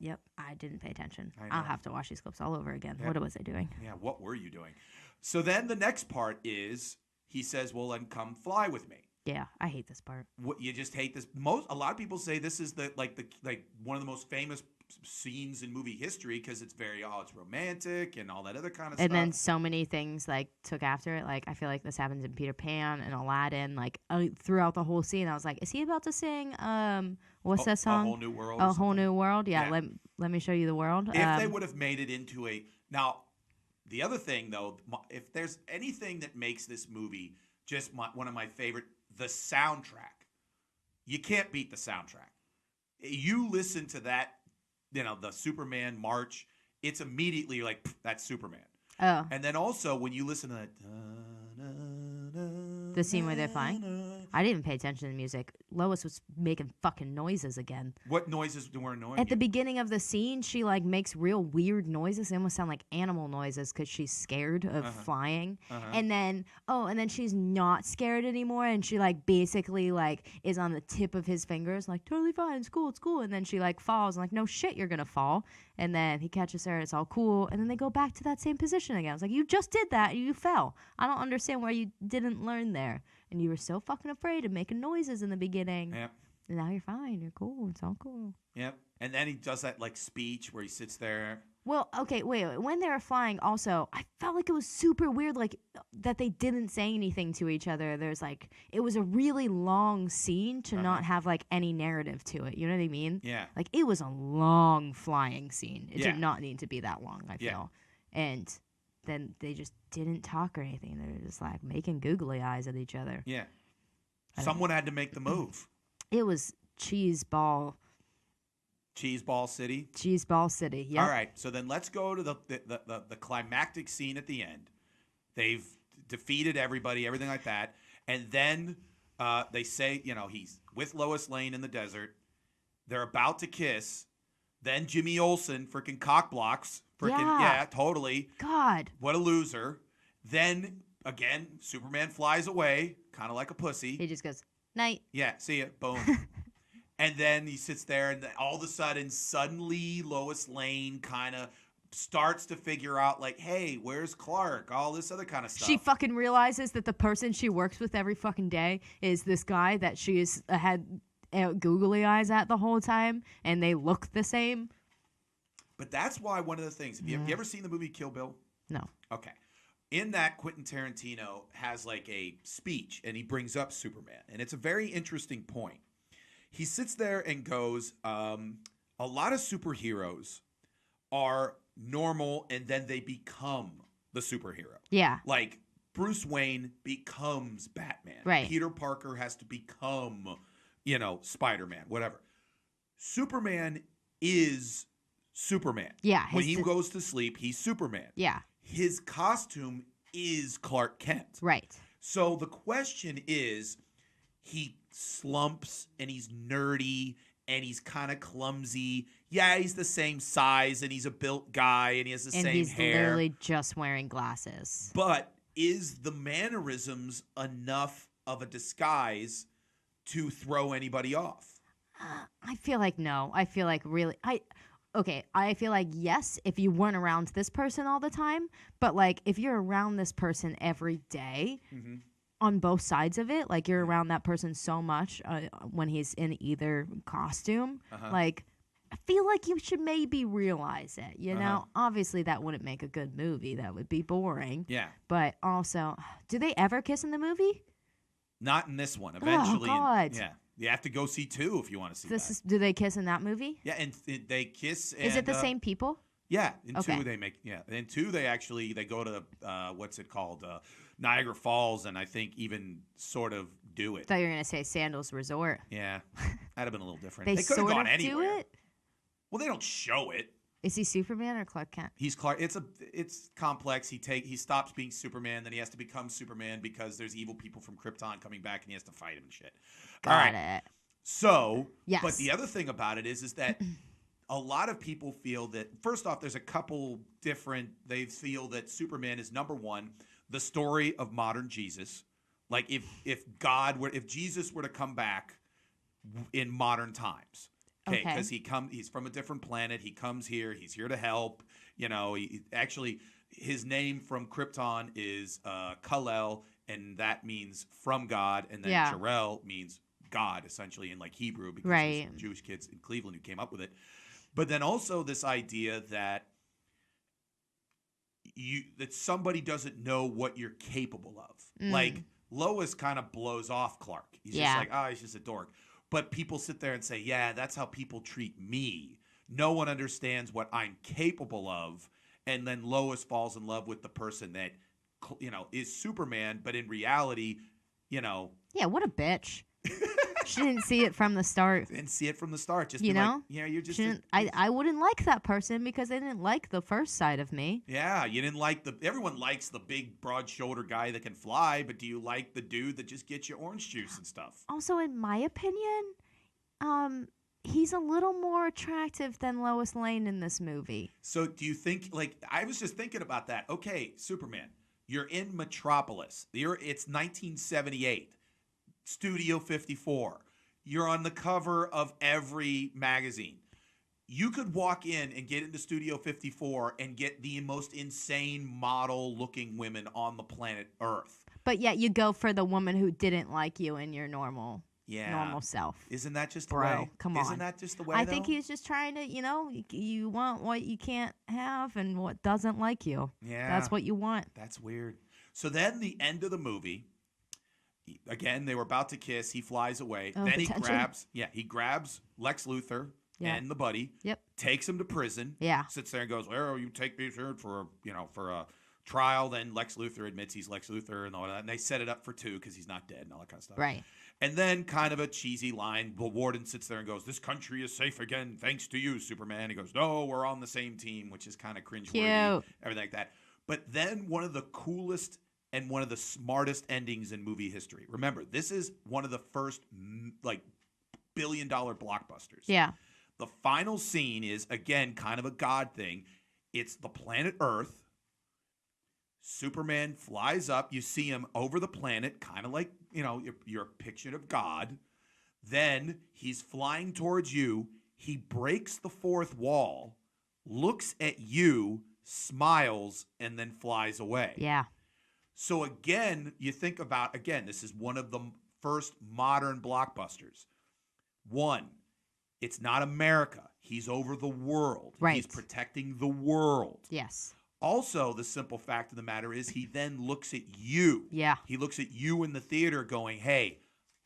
[SPEAKER 2] Yep, I didn't pay attention.
[SPEAKER 1] I
[SPEAKER 2] I'll
[SPEAKER 1] know.
[SPEAKER 2] have to watch these clips all over again.
[SPEAKER 1] Yep.
[SPEAKER 2] What was I doing?
[SPEAKER 1] Yeah, what were you doing? So then the next part is he says, "Well, then come fly with me."
[SPEAKER 2] Yeah, I hate this part.
[SPEAKER 1] What, you just hate this? A lot of people say this is the one of the most famous scenes in movie history because it's it's romantic and all that other kind of
[SPEAKER 2] And
[SPEAKER 1] stuff.
[SPEAKER 2] then so many things like took after it. Like I feel like this happens in Peter Pan and Aladdin. Like throughout the whole scene, I was like, "Is he about to sing? What's that song?
[SPEAKER 1] A Whole New World.
[SPEAKER 2] A
[SPEAKER 1] or
[SPEAKER 2] Whole
[SPEAKER 1] something.
[SPEAKER 2] New World." Yeah.
[SPEAKER 1] Yeah.
[SPEAKER 2] Let me show you the world.
[SPEAKER 1] If they would have made it into now, the other thing though, if there's anything that makes this movie just one of my favorite, the soundtrack. You can't beat the soundtrack. You listen to that, the Superman march. It's immediately like that's Superman.
[SPEAKER 2] Oh,
[SPEAKER 1] And then also when you listen to that,
[SPEAKER 2] the scene where they're flying. I didn't even pay attention to the music. Lois was making fucking noises again.
[SPEAKER 1] What noises were annoying
[SPEAKER 2] At the
[SPEAKER 1] you?
[SPEAKER 2] beginning of the scene, she like makes real weird noises. They almost sound like animal noises because she's scared of flying. And then she's not scared anymore, and she like basically like is on the tip of his fingers, like totally fine, it's cool. And then she like falls, and like no shit, you're gonna fall. And then he catches her, it's all cool, and then they go back to that same position again. It's like you just did that, and you fell. I don't understand why you didn't learn there, and you were so fucking afraid of making noises in the beginning.
[SPEAKER 1] Yep.
[SPEAKER 2] And now you're fine. You're cool. It's all cool.
[SPEAKER 1] Yep. And then he does that like speech where he sits there.
[SPEAKER 2] Well, okay, wait. When they were flying, also, I felt like it was super weird, like that they didn't say anything to each other. There's like, it was a really long scene to not have like any narrative to it. You know what I mean?
[SPEAKER 1] Yeah.
[SPEAKER 2] Like it was a long flying scene. It
[SPEAKER 1] Yeah.
[SPEAKER 2] did not need to be that long, I
[SPEAKER 1] Yeah.
[SPEAKER 2] feel. And then they just didn't talk or anything. They were just like making googly eyes at each other.
[SPEAKER 1] Yeah. Someone had to make the move.
[SPEAKER 2] It was cheeseball
[SPEAKER 1] City.
[SPEAKER 2] City. Yep.
[SPEAKER 1] All right, so then let's go to the climactic scene at the end. They've defeated everybody, everything like that, and then they say, he's with Lois Lane in the desert. They're about to kiss. Then Jimmy Olsen freaking cock blocks.
[SPEAKER 2] Yeah.
[SPEAKER 1] Totally.
[SPEAKER 2] God.
[SPEAKER 1] What a loser. Then again, Superman flies away, kind of like a pussy.
[SPEAKER 2] He just goes, night.
[SPEAKER 1] Yeah, see ya. Boom. And then he sits there, and all of a sudden, suddenly Lois Lane kind of starts to figure out, like, hey, where's Clark? All this other kind of stuff.
[SPEAKER 2] She fucking realizes that the person she works with every fucking day is this guy that she has had googly eyes at the whole time, and they look the same.
[SPEAKER 1] But that's why one of the things, have you ever seen the movie Kill Bill?
[SPEAKER 2] No.
[SPEAKER 1] Okay. in that, Quentin Tarantino has like a speech and he brings up Superman. And it's a very interesting point. He sits there and goes, a lot of superheroes are normal and then they become the superhero.
[SPEAKER 2] Yeah.
[SPEAKER 1] Like Bruce Wayne becomes Batman.
[SPEAKER 2] Right.
[SPEAKER 1] Peter Parker has to become, Spider-Man, whatever. Superman is Superman.
[SPEAKER 2] Yeah.
[SPEAKER 1] When he goes to sleep, he's Superman.
[SPEAKER 2] Yeah.
[SPEAKER 1] His costume is Clark Kent.
[SPEAKER 2] Right.
[SPEAKER 1] So the question is, he slumps and he's nerdy and he's kind of clumsy. Yeah, he's the same size and he's a built guy and he has the same hair.
[SPEAKER 2] And he's literally just wearing glasses.
[SPEAKER 1] But is the mannerisms enough of a disguise to throw anybody off?
[SPEAKER 2] I feel like no. I feel like I feel like yes, if you weren't around this person all the time, but like if you're around this person every day, on both sides of it, like you're around that person so much when he's in either costume, like I feel like you should maybe realize it, you know? Obviously that wouldn't make a good movie. That would be boring.
[SPEAKER 1] Yeah.
[SPEAKER 2] But also, do they ever kiss in the movie?
[SPEAKER 1] Not in this one. Eventually.
[SPEAKER 2] Oh, God.
[SPEAKER 1] Yeah. You have to go see 2 if you want to see that.
[SPEAKER 2] Do they kiss in that movie?
[SPEAKER 1] Yeah, and they kiss.
[SPEAKER 2] Is it the same people?
[SPEAKER 1] Yeah, in
[SPEAKER 2] Okay.
[SPEAKER 1] 2 they make. Yeah, in 2 they go to what's it called, Niagara Falls, and I think even sort of do it.
[SPEAKER 2] I thought you were gonna say Sandals Resort.
[SPEAKER 1] Yeah, that'd have been a little different.
[SPEAKER 2] They
[SPEAKER 1] could have
[SPEAKER 2] sort
[SPEAKER 1] gone
[SPEAKER 2] of
[SPEAKER 1] anywhere.
[SPEAKER 2] do it.
[SPEAKER 1] Well, they don't show it.
[SPEAKER 2] Is he Superman or Clark Kent?
[SPEAKER 1] He's Clark. It's complex. He stops being Superman, then he has to become Superman because there's evil people from Krypton coming back, and he has to fight him and shit.
[SPEAKER 2] Got it.
[SPEAKER 1] So,
[SPEAKER 2] Yes.
[SPEAKER 1] But the other thing about it is that a lot of people feel that, first off, there's a couple different, they feel that Superman is number one, the story of modern Jesus. Like if Jesus were to come back in modern times, okay, because he's from a different planet, he comes here, he's here to help. His name from Krypton is Kal-El, and that means from God, and then Jor-El means God, essentially, in like Hebrew, because there's Jewish kids in Cleveland who came up with it. But then also this idea that somebody doesn't know what you're capable of. Like Lois kind of blows off Clark. He's just like, he's just a dork. But people sit there and say, yeah, that's how people treat me. No one understands what I'm capable of. And then Lois falls in love with the person that, is Superman, but in reality,
[SPEAKER 2] Yeah, what a bitch. She didn't see it from the start.
[SPEAKER 1] Didn't see it from the start. Just
[SPEAKER 2] you know?
[SPEAKER 1] like, yeah, you're just.
[SPEAKER 2] I wouldn't like that person because they didn't like the first side of me.
[SPEAKER 1] Yeah, you didn't like everyone likes the big, broad-shouldered guy that can fly, but do you like the dude that just gets you orange juice and stuff?
[SPEAKER 2] Also, in my opinion, he's a little more attractive than Lois Lane in this movie.
[SPEAKER 1] So do you think, I was just thinking about that. Okay, Superman, you're in Metropolis. It's 1978. Studio 54. You're on the cover of every magazine. You could walk in and get into Studio 54 and get the most insane model-looking women on the planet Earth.
[SPEAKER 2] But yet you go for the woman who didn't like you in your normal self.
[SPEAKER 1] Isn't that just the
[SPEAKER 2] Bro,
[SPEAKER 1] way?
[SPEAKER 2] Come on.
[SPEAKER 1] Isn't that just the way,
[SPEAKER 2] I think he's just trying to, you want what you can't have and what doesn't like you.
[SPEAKER 1] Yeah.
[SPEAKER 2] That's what you want.
[SPEAKER 1] That's weird. So then the end of the movie, again, they were about to kiss. He flies away.
[SPEAKER 2] Oh,
[SPEAKER 1] then he grabs Lex Luthor and the buddy.
[SPEAKER 2] Yep.
[SPEAKER 1] Takes him to prison.
[SPEAKER 2] Yeah.
[SPEAKER 1] Sits there and goes, "Well, you take me here for a trial." Then Lex Luthor admits he's Lex Luthor and all that. And they set it up for 2 because he's not dead and all that kind of stuff.
[SPEAKER 2] Right.
[SPEAKER 1] And then kind of a cheesy line. The warden sits there and goes, "This country is safe again thanks to you, Superman." He goes, "No, we're on the same team," which is kind of cringeworthy.
[SPEAKER 2] Cute.
[SPEAKER 1] Everything like that. But then one of the coolest and one of the smartest endings in movie history. Remember, this is one of the first billion-dollar blockbusters.
[SPEAKER 2] Yeah.
[SPEAKER 1] The final scene is, again, kind of a God thing. It's the planet Earth. Superman flies up. You see him over the planet, kind of like, you're a picture of God. Then he's flying towards you. He breaks the fourth wall, looks at you, smiles, and then flies away.
[SPEAKER 2] Yeah.
[SPEAKER 1] So again, you think about, this is one of the first modern blockbusters. One, it's not America. He's over the world.
[SPEAKER 2] Right.
[SPEAKER 1] He's protecting the world.
[SPEAKER 2] Yes.
[SPEAKER 1] Also, the simple fact of the matter is he then looks at you.
[SPEAKER 2] Yeah.
[SPEAKER 1] He looks at you in the theater going, hey,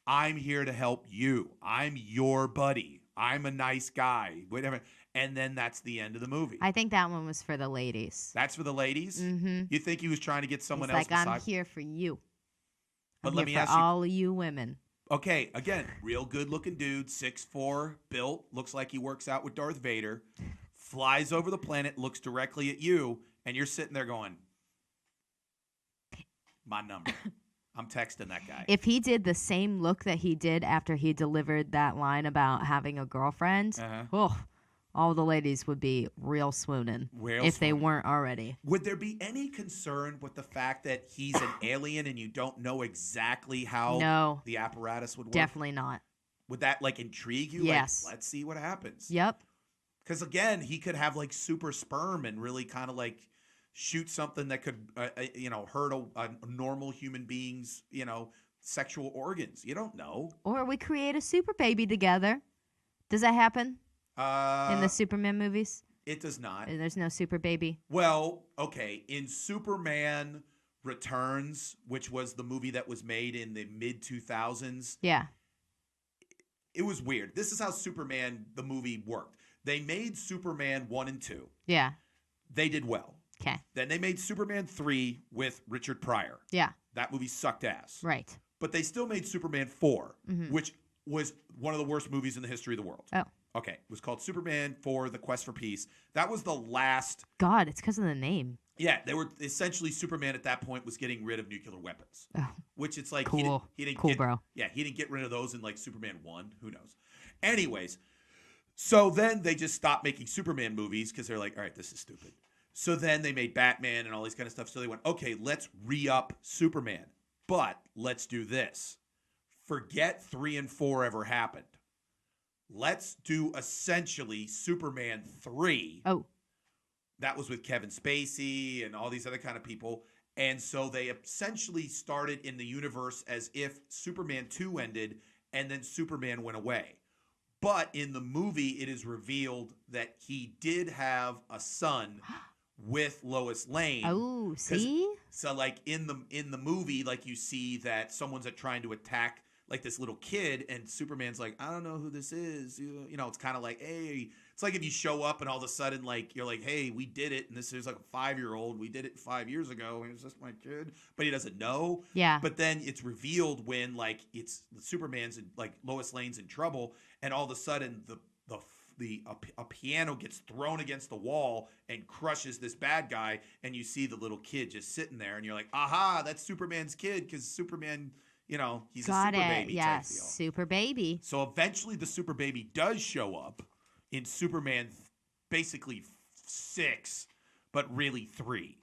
[SPEAKER 1] I'm here to help you. I'm your buddy. I'm a nice guy. Whatever. And then that's the end of the movie.
[SPEAKER 2] I think that one was for the ladies.
[SPEAKER 1] That's for the ladies?
[SPEAKER 2] Mm-hmm.
[SPEAKER 1] You think he was trying to get someone
[SPEAKER 2] He's
[SPEAKER 1] else
[SPEAKER 2] like, I'm
[SPEAKER 1] beside?
[SPEAKER 2] here for you.
[SPEAKER 1] But
[SPEAKER 2] I'm
[SPEAKER 1] let
[SPEAKER 2] here
[SPEAKER 1] me
[SPEAKER 2] for
[SPEAKER 1] ask you.
[SPEAKER 2] all of you women.
[SPEAKER 1] Okay, again, real good looking dude, 6'4", built, looks like he works out with Darth Vader, flies over the planet, looks directly at you, and you're sitting there going, my number. I'm texting that guy.
[SPEAKER 2] If he did the same look that he did after he delivered that line about having a girlfriend, all the ladies would be real swooning if they weren't already.
[SPEAKER 1] Would there be any concern with the fact that he's an alien and you don't know exactly how the apparatus would work?
[SPEAKER 2] Definitely not.
[SPEAKER 1] Would that like intrigue you?
[SPEAKER 2] Yes.
[SPEAKER 1] Like, let's see what happens.
[SPEAKER 2] Yep.
[SPEAKER 1] Because again, he could have like super sperm and really kind of like shoot something that could, hurt a normal human being's, sexual organs. You don't know.
[SPEAKER 2] Or we create a super baby together. Does that happen in the Superman movies?
[SPEAKER 1] It does not.
[SPEAKER 2] There's no super baby.
[SPEAKER 1] Well, okay. In Superman Returns, which was the movie that was made in the mid-2000s.
[SPEAKER 2] Yeah.
[SPEAKER 1] It was weird. This is how Superman, the movie, worked. They made Superman 1 and 2.
[SPEAKER 2] Yeah.
[SPEAKER 1] They did well.
[SPEAKER 2] Okay.
[SPEAKER 1] Then they made Superman 3 with Richard Pryor.
[SPEAKER 2] Yeah.
[SPEAKER 1] That movie sucked ass.
[SPEAKER 2] Right.
[SPEAKER 1] But they still made Superman 4, which was one of the worst movies in the history of the world.
[SPEAKER 2] Oh.
[SPEAKER 1] Okay. It was called Superman 4, The Quest for Peace. That was the last.
[SPEAKER 2] God, it's because of the name.
[SPEAKER 1] Yeah. They were essentially, Superman at that point was getting rid of nuclear weapons.
[SPEAKER 2] Oh.
[SPEAKER 1] Which it's like.
[SPEAKER 2] Cool.
[SPEAKER 1] He didn't
[SPEAKER 2] cool,
[SPEAKER 1] get,
[SPEAKER 2] bro.
[SPEAKER 1] Yeah. He didn't get rid of those in like Superman 1. Who knows? Anyways. So then they just stopped making Superman movies because they're like, all right, this is stupid. So then they made Batman and all these kind of stuff. So they went, okay, let's re-up Superman. But let's do this. Forget 3 and 4 ever happened. Let's do essentially Superman 3.
[SPEAKER 2] Oh.
[SPEAKER 1] That was with Kevin Spacey and all these other kind of people. And so they essentially started in the universe as if Superman 2 ended and then Superman went away. But in the movie, it is revealed that he did have a son with Lois Lane.
[SPEAKER 2] Oh, see?
[SPEAKER 1] So, like in the movie, like you see that someone's trying to attack like this little kid, and Superman's like, I don't know who this is. It's kind of like, hey, it's like if you show up and all of a sudden, like you're like, hey, we did it, and this is like a 5-year-old. We did it 5 years ago, and it's just my kid, but he doesn't know.
[SPEAKER 2] Yeah.
[SPEAKER 1] But then it's revealed when like it's Superman's in, like Lois Lane's in trouble, and all of a sudden a piano gets thrown against the wall and crushes this bad guy, and you see the little kid just sitting there, and you're like, aha, that's Superman's kid, because Superman, he's a super baby type deal.
[SPEAKER 2] Super baby.
[SPEAKER 1] So eventually the super baby does show up in Superman basically 6, but really 3.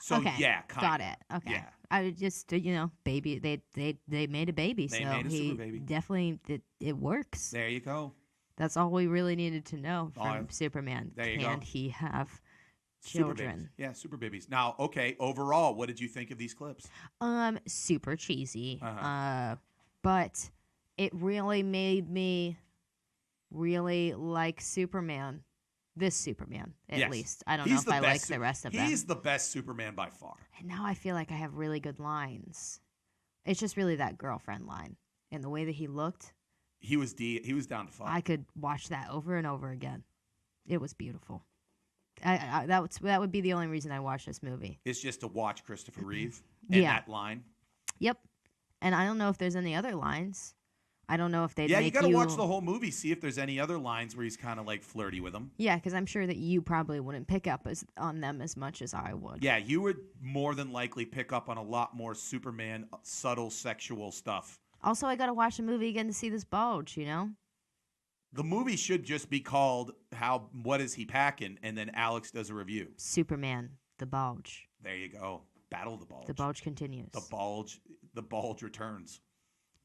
[SPEAKER 1] So
[SPEAKER 2] okay.
[SPEAKER 1] Yeah,
[SPEAKER 2] got it. Okay.
[SPEAKER 1] Yeah.
[SPEAKER 2] I just baby. They made a baby,
[SPEAKER 1] They
[SPEAKER 2] so
[SPEAKER 1] made a
[SPEAKER 2] he
[SPEAKER 1] super baby.
[SPEAKER 2] definitely it works.
[SPEAKER 1] There you go.
[SPEAKER 2] That's all we really needed to know from Superman.
[SPEAKER 1] There you
[SPEAKER 2] Can
[SPEAKER 1] go.
[SPEAKER 2] he have
[SPEAKER 1] Super
[SPEAKER 2] children?
[SPEAKER 1] babies. Yeah, super babies. Now, okay, overall, what did you think of these clips?
[SPEAKER 2] Super cheesy.
[SPEAKER 1] Uh-huh.
[SPEAKER 2] But it really made me really like Superman. This Superman, at
[SPEAKER 1] Yes.
[SPEAKER 2] least. I don't
[SPEAKER 1] He's
[SPEAKER 2] know if
[SPEAKER 1] the
[SPEAKER 2] I
[SPEAKER 1] best
[SPEAKER 2] like the rest of them.
[SPEAKER 1] He's the best Superman by far.
[SPEAKER 2] And now I feel like I have really good lines. It's just really that girlfriend line. And the way that he looked,
[SPEAKER 1] He was down to fuck.
[SPEAKER 2] I could watch that over and over again. It was beautiful. That would be the only reason I watched this movie.
[SPEAKER 1] It's just to watch Christopher Reeve and
[SPEAKER 2] Yeah.
[SPEAKER 1] that line.
[SPEAKER 2] Yep. And I don't know if there's any other lines. I don't know if they'd
[SPEAKER 1] Yeah,
[SPEAKER 2] make
[SPEAKER 1] you got to watch the whole movie, see if there's any other lines where he's kind of like flirty with him.
[SPEAKER 2] Yeah, because I'm sure that you probably wouldn't pick up on them as much as I would.
[SPEAKER 1] Yeah, you would more than likely pick up on a lot more Superman subtle sexual stuff.
[SPEAKER 2] Also, I got to watch the movie again to see this bulge,
[SPEAKER 1] The movie should just be called What Is He Packing? And then Alex does a review.
[SPEAKER 2] Superman, the bulge.
[SPEAKER 1] There you go. Battle of the Bulge.
[SPEAKER 2] The bulge continues.
[SPEAKER 1] The bulge returns.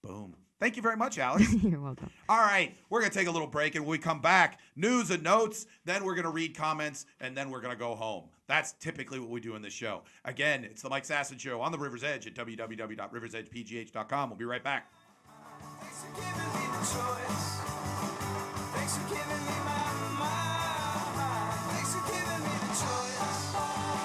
[SPEAKER 1] Boom. Thank you very much, Alex.
[SPEAKER 2] You're welcome.
[SPEAKER 1] All right, we're going to take a little break, and when we come back, news and notes, then we're going to read comments, and then we're going to go home. That's typically what we do in this show. Again, it's the Mike Sasson Show on the River's Edge at www.riversedgepgh.com. We'll be right back.
[SPEAKER 3] Thanks for giving me the choice. Thanks for giving me my mind. Thanks for giving me the choice.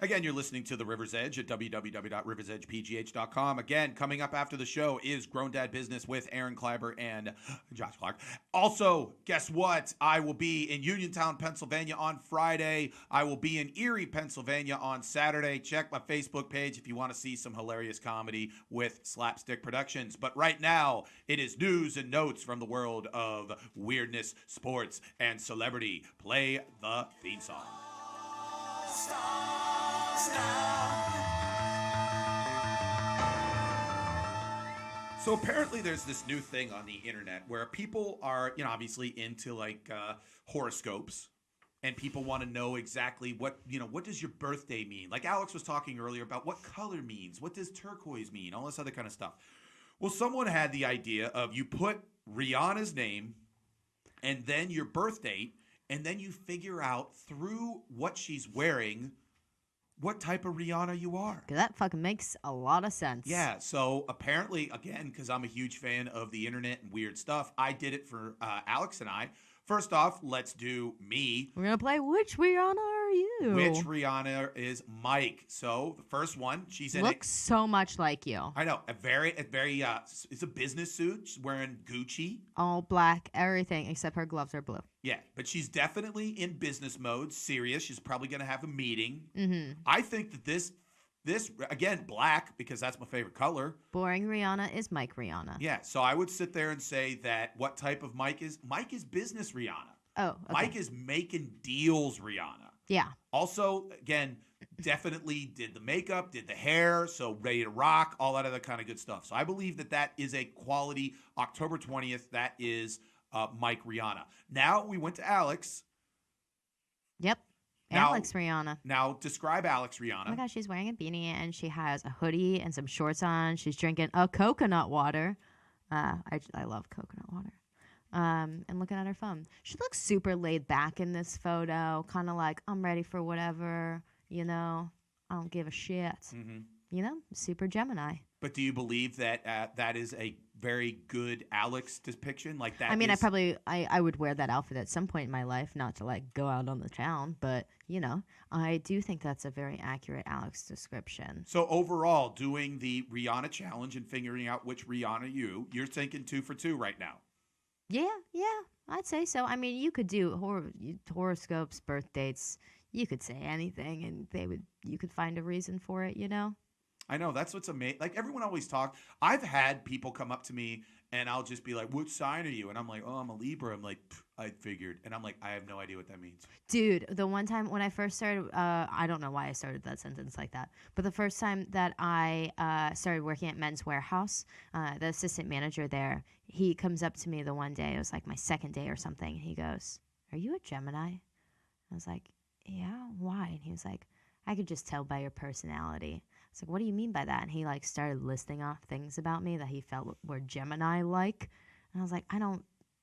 [SPEAKER 1] Again, you're listening to The River's Edge at www.riversedgepgh.com. Again, coming up after the show is Grown Dad Business with Aaron Kleiber and Josh Clark. Also, guess what? I will be in Uniontown, Pennsylvania on Friday. I will be in Erie, Pennsylvania on Saturday. Check my Facebook page if you want to see some hilarious comedy with Slapstick Productions. But right now, it is news and notes from the world of weirdness, sports, and celebrity. Play the theme song. So apparently there's this new thing on the internet where people are, obviously into like horoscopes, and people want to know exactly what does your birthday mean? Like Alex was talking earlier about what color means, what does turquoise mean, all this other kind of stuff. Well, someone had the idea of you put Rihanna's name and then your birth date, and then you figure out through what she's wearing what type of Rihanna you are.
[SPEAKER 2] That fucking makes a lot of sense.
[SPEAKER 1] Yeah, so apparently, again, because I'm a huge fan of the internet and weird stuff, I did it for Alex and I. First off, let's do me.
[SPEAKER 2] We're going to play Which Rihanna Are You?
[SPEAKER 1] Which Rihanna is Mike? So the first one, she's in
[SPEAKER 2] Looks so much like you.
[SPEAKER 1] I know, it's a business suit. She's wearing Gucci.
[SPEAKER 2] All black, everything, except her gloves are blue.
[SPEAKER 1] Yeah, but she's definitely in business mode, serious. She's probably going to have a meeting.
[SPEAKER 2] Mm-hmm.
[SPEAKER 1] I think that this, again, black, because that's my favorite color.
[SPEAKER 2] Boring Rihanna is Mike Rihanna.
[SPEAKER 1] Yeah, so I would sit there and say that what type of Mike is business Rihanna.
[SPEAKER 2] Oh, okay.
[SPEAKER 1] Mike is making deals Rihanna.
[SPEAKER 2] Yeah.
[SPEAKER 1] Also, again, definitely did the makeup, did the hair, so ready to rock, all that other kind of good stuff. So I believe that is a quality October 20th. That is Mike Rihanna. Now we went to Alex.
[SPEAKER 2] Yep. Alex Rihanna.
[SPEAKER 1] Now describe Alex Rihanna.
[SPEAKER 2] Oh my gosh, she's wearing a beanie and she has a hoodie and some shorts on. She's drinking a coconut water. I love coconut water. And looking at her phone. She looks super laid back in this photo, kind of like, I'm ready for whatever, I don't give a shit.
[SPEAKER 1] Mm-hmm.
[SPEAKER 2] Super Gemini.
[SPEAKER 1] But do you believe that that is a very good Alex depiction? Like that?
[SPEAKER 2] I mean, I would wear that outfit at some point in my life, not to like go out on the town, but I do think that's a very accurate Alex description.
[SPEAKER 1] So overall, doing the Rihanna challenge and figuring out which Rihanna you're thinking 2 for 2 right now.
[SPEAKER 2] Yeah, I'd say so. I mean, you could do horoscopes, birth dates. You could say anything, and you could find a reason for it.
[SPEAKER 1] I know, that's what's amazing. Like, everyone always talks. I've had people come up to me, and I'll just be like, "What sign are you?" And I'm like, "Oh, I'm a Libra." I'm like, "I figured." And I'm like, I have no idea what that means.
[SPEAKER 2] Dude, the one time when I first started, I don't know why I started that sentence like that, but the first time that I started working at Men's Warehouse, the assistant manager there, he comes up to me the one day, it was like my second day or something, and he goes, "Are you a Gemini?" I was like, "Yeah, why?" And he was like, "I could just tell by your personality." I was like, "What do you mean by that?" And he like started listing off things about me that he felt were Gemini-like. And I was like,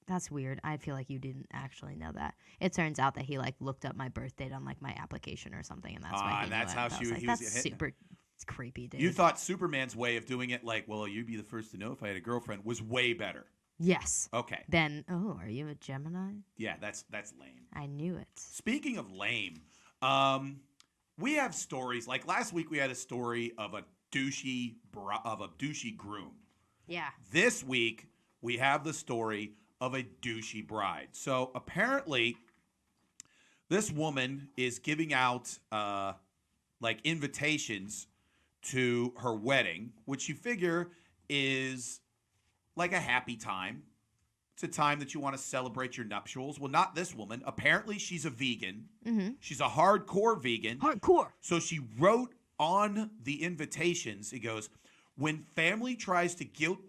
[SPEAKER 2] that's weird. I feel like you didn't actually know that. It turns out that he like looked up my birth date on like my application or something, and that's why he
[SPEAKER 1] and that's
[SPEAKER 2] knew
[SPEAKER 1] how
[SPEAKER 2] it.
[SPEAKER 1] he was
[SPEAKER 2] That's
[SPEAKER 1] hitting
[SPEAKER 2] super. It's creepy, dude.
[SPEAKER 1] You thought Superman's way of doing it, like, well, you'd be the first to know if I had a girlfriend, was way better.
[SPEAKER 2] Yes.
[SPEAKER 1] Okay.
[SPEAKER 2] Then, are you a Gemini?
[SPEAKER 1] Yeah, that's lame.
[SPEAKER 2] I knew it.
[SPEAKER 1] Speaking of lame, we have stories. Like last week, we had a story of a douchey groom.
[SPEAKER 2] Yeah.
[SPEAKER 1] This week, we have the story of a douchey bride. So apparently, this woman is giving out like invitations to her wedding, which you figure is like a happy time. It's a time that you want to celebrate your nuptials. Well, not this woman. Apparently, she's a vegan.
[SPEAKER 2] Mm-hmm.
[SPEAKER 1] She's a hardcore vegan.
[SPEAKER 2] Hardcore.
[SPEAKER 1] So she wrote on the invitations, it goes, "When family tries to guilt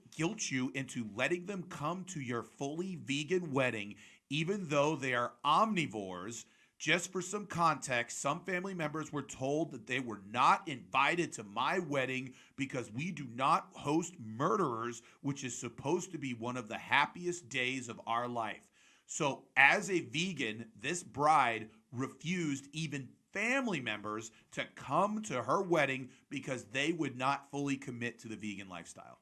[SPEAKER 1] you into letting them come to your fully vegan wedding, even though they are omnivores, just for some context, some family members were told that they were not invited to my wedding because we do not host murderers, which is supposed to be one of the happiest days of our life." So as a vegan, this bride refused even family members to come to her wedding because they would not fully commit to the vegan lifestyle.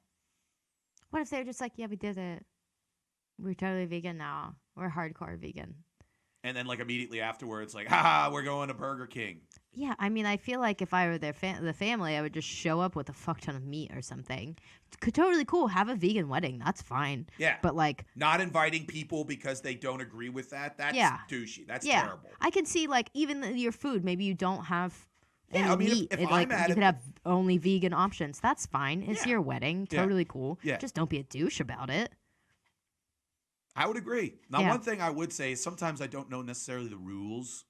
[SPEAKER 2] What if they're just like, "Yeah, we did it. We're totally vegan now. We're hardcore vegan."
[SPEAKER 1] And then like immediately afterwards, like, haha, we're going to Burger King.
[SPEAKER 2] Yeah, I mean, I feel like if I were the family, I would just show up with a fuck ton of meat or something. Totally cool. Have a vegan wedding. That's fine.
[SPEAKER 1] Yeah.
[SPEAKER 2] But like,
[SPEAKER 1] Not inviting people because they don't agree with that. That's
[SPEAKER 2] Yeah.
[SPEAKER 1] douchey. That's
[SPEAKER 2] yeah,
[SPEAKER 1] terrible.
[SPEAKER 2] I can see like even your food. Maybe you don't have any
[SPEAKER 1] Yeah, I mean,
[SPEAKER 2] meat.
[SPEAKER 1] if
[SPEAKER 2] It,
[SPEAKER 1] I'm
[SPEAKER 2] like
[SPEAKER 1] at
[SPEAKER 2] you
[SPEAKER 1] it-
[SPEAKER 2] could have only vegan options. That's fine. It's
[SPEAKER 1] Yeah.
[SPEAKER 2] your wedding.
[SPEAKER 1] Yeah.
[SPEAKER 2] Totally cool.
[SPEAKER 1] Yeah.
[SPEAKER 2] Just don't be a douche about it.
[SPEAKER 1] I would agree. Now,
[SPEAKER 2] Yeah.
[SPEAKER 1] one thing I would say is sometimes I don't know necessarily the rules